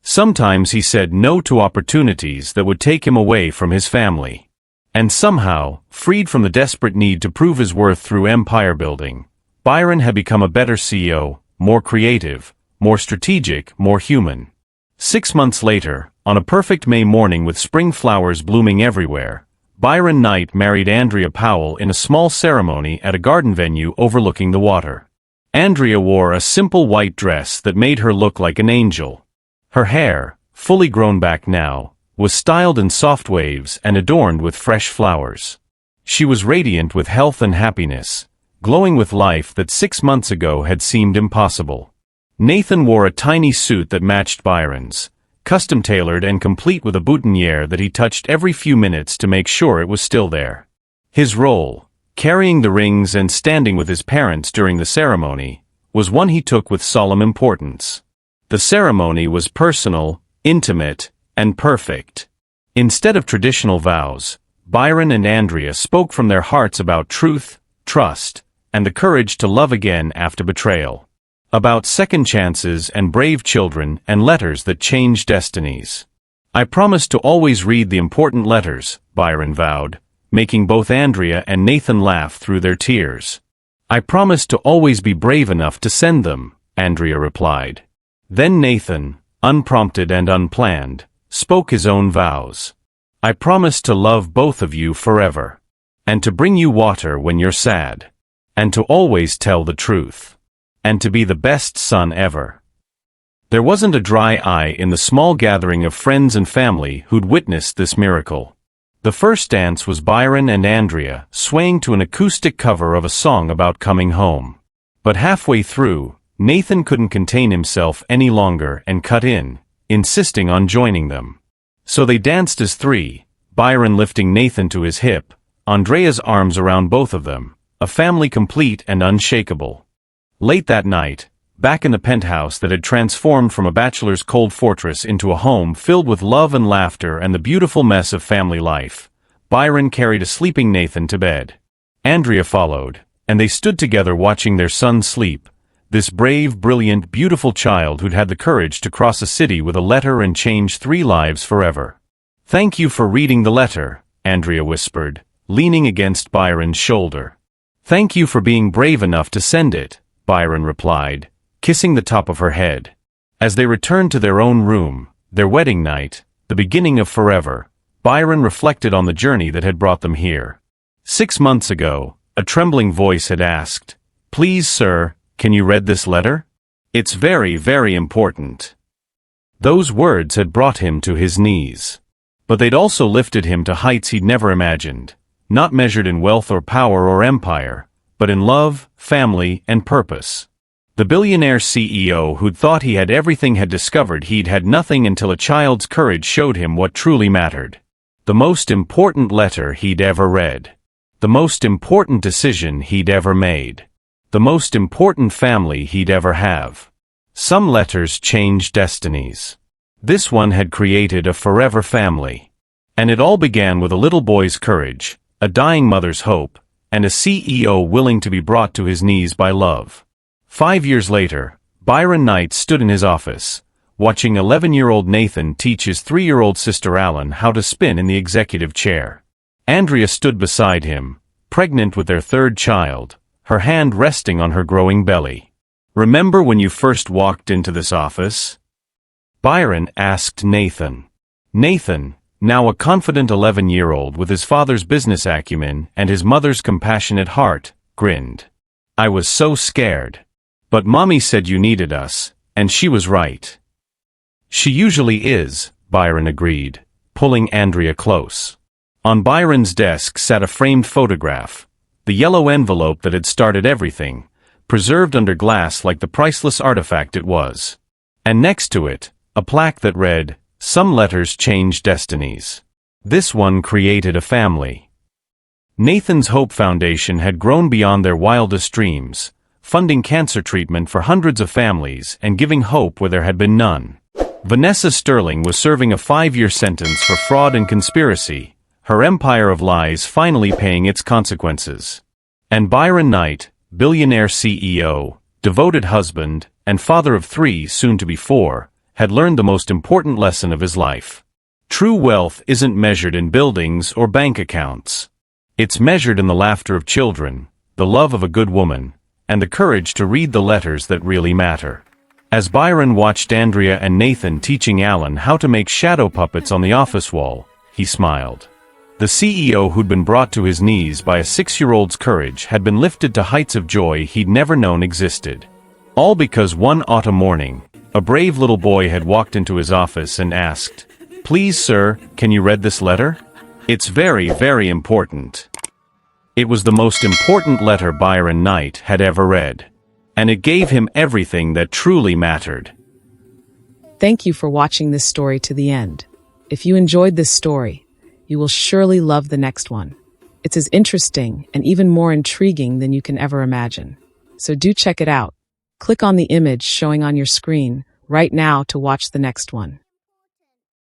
B: Sometimes he said no to opportunities that would take him away from his family. And somehow, freed from the desperate need to prove his worth through empire building, Byron had become a better CEO, more creative, more strategic, more human. 6 months later, on a perfect May morning with spring flowers blooming everywhere, Byron Knight married Andrea Powell in a small ceremony at a garden venue overlooking the water. Andrea wore a simple white dress that made her look like an angel. Her hair, fully grown back now, was styled in soft waves and adorned with fresh flowers. She was radiant with health and happiness, glowing with life that 6 months ago had seemed impossible. Nathan wore a tiny suit that matched Byron's, custom-tailored and complete with a boutonniere that he touched every few minutes to make sure it was still there. His role, carrying the rings and standing with his parents during the ceremony, was one he took with solemn importance. The ceremony was personal, intimate, and perfect. Instead of traditional vows, Byron and Andrea spoke from their hearts about truth, trust, and the courage to love again after betrayal. About second chances and brave children and letters that change destinies. I promise to always read the important letters, Byron vowed, making both Andrea and Nathan laugh through their tears. I promise to always be brave enough to send them, Andrea replied. Then Nathan, unprompted and unplanned, spoke his own vows. I promise to love both of you forever, and to bring you water when you're sad, and to always tell the truth, and to be the best son ever. There wasn't a dry eye in the small gathering of friends and family who'd witnessed this miracle. The first dance was Byron and Andrea swaying to an acoustic cover of a song about coming home. But halfway through, Nathan couldn't contain himself any longer and cut in, insisting on joining them. So they danced as three, Byron lifting Nathan to his hip, Andrea's arms around both of them, a family complete and unshakable. Late that night, back in the penthouse that had transformed from a bachelor's cold fortress into a home filled with love and laughter and the beautiful mess of family life, Byron carried a sleeping Nathan to bed. Andrea followed, and they stood together watching their son sleep, this brave, brilliant, beautiful child who'd had the courage to cross a city with a letter and change 3 lives forever. Thank you for reading the letter, Andrea whispered, leaning against Byron's shoulder. Thank you for being brave enough to send it, Byron replied, kissing the top of her head. As they returned to their own room, their wedding night, the beginning of forever, Byron reflected on the journey that had brought them here. 6 months ago, a trembling voice had asked, "Please, sir, can you read this letter? It's very, very important." Those words had brought him to his knees. But they'd also lifted him to heights he'd never imagined. not measured in wealth or power or empire, but in love, family, and purpose. The billionaire CEO who'd thought he had everything had discovered he'd had nothing until a child's courage showed him what truly mattered. The most important letter he'd ever read. The most important decision he'd ever made. The most important family he'd ever have. Some letters change destinies. This one had created a forever family. And it all began with a little boy's courage, a dying mother's hope, and a CEO willing to be brought to his knees by love. 5 years later, Byron Knight stood in his office, watching 11-year-old Nathan teach his 3-year-old sister Alan how to spin in the executive chair. Andrea stood beside him, pregnant with their third child, her hand resting on her growing belly. "Remember when you first walked into this office?" Byron asked Nathan. Nathan, now a confident 11-year-old with his father's business acumen and his mother's compassionate heart, grinned. "I was so scared. But Mommy said you needed us, and she was right." "She usually is," Byron agreed, pulling Andrea close. On Byron's desk sat a framed photograph, the yellow envelope that had started everything, preserved under glass like the priceless artifact it was. And next to it, a plaque that read, "Some letters change destinies. This one created a family." Nathan's Hope Foundation had grown beyond their wildest dreams, funding cancer treatment for hundreds of families and giving hope where there had been none. Vanessa Sterling was serving a 5-year sentence for fraud and conspiracy, her empire of lies finally paying its consequences. And Byron Knight, billionaire CEO, devoted husband, and father of 3 soon to be 4, had learned the most important lesson of his life. True wealth isn't measured in buildings or bank accounts. It's measured in the laughter of children, the love of a good woman, and the courage to read the letters that really matter. As Byron watched Andrea and Nathan teaching Alan how to make shadow puppets on the office wall, he smiled. The CEO who'd been brought to his knees by a 6-year-old's courage had been lifted to heights of joy he'd never known existed. All because one autumn morning, a brave little boy had walked into his office and asked, "Please, sir, can you read this letter? It's very, very important." It was the most important letter Byron Knight had ever read. And it gave him everything that truly mattered.
C: Thank you for watching this story to the end. If you enjoyed this story, you will surely love the next one. It's as interesting and even more intriguing than you can ever imagine. So do check it out. Click on the image showing on your screen right now to watch the next one.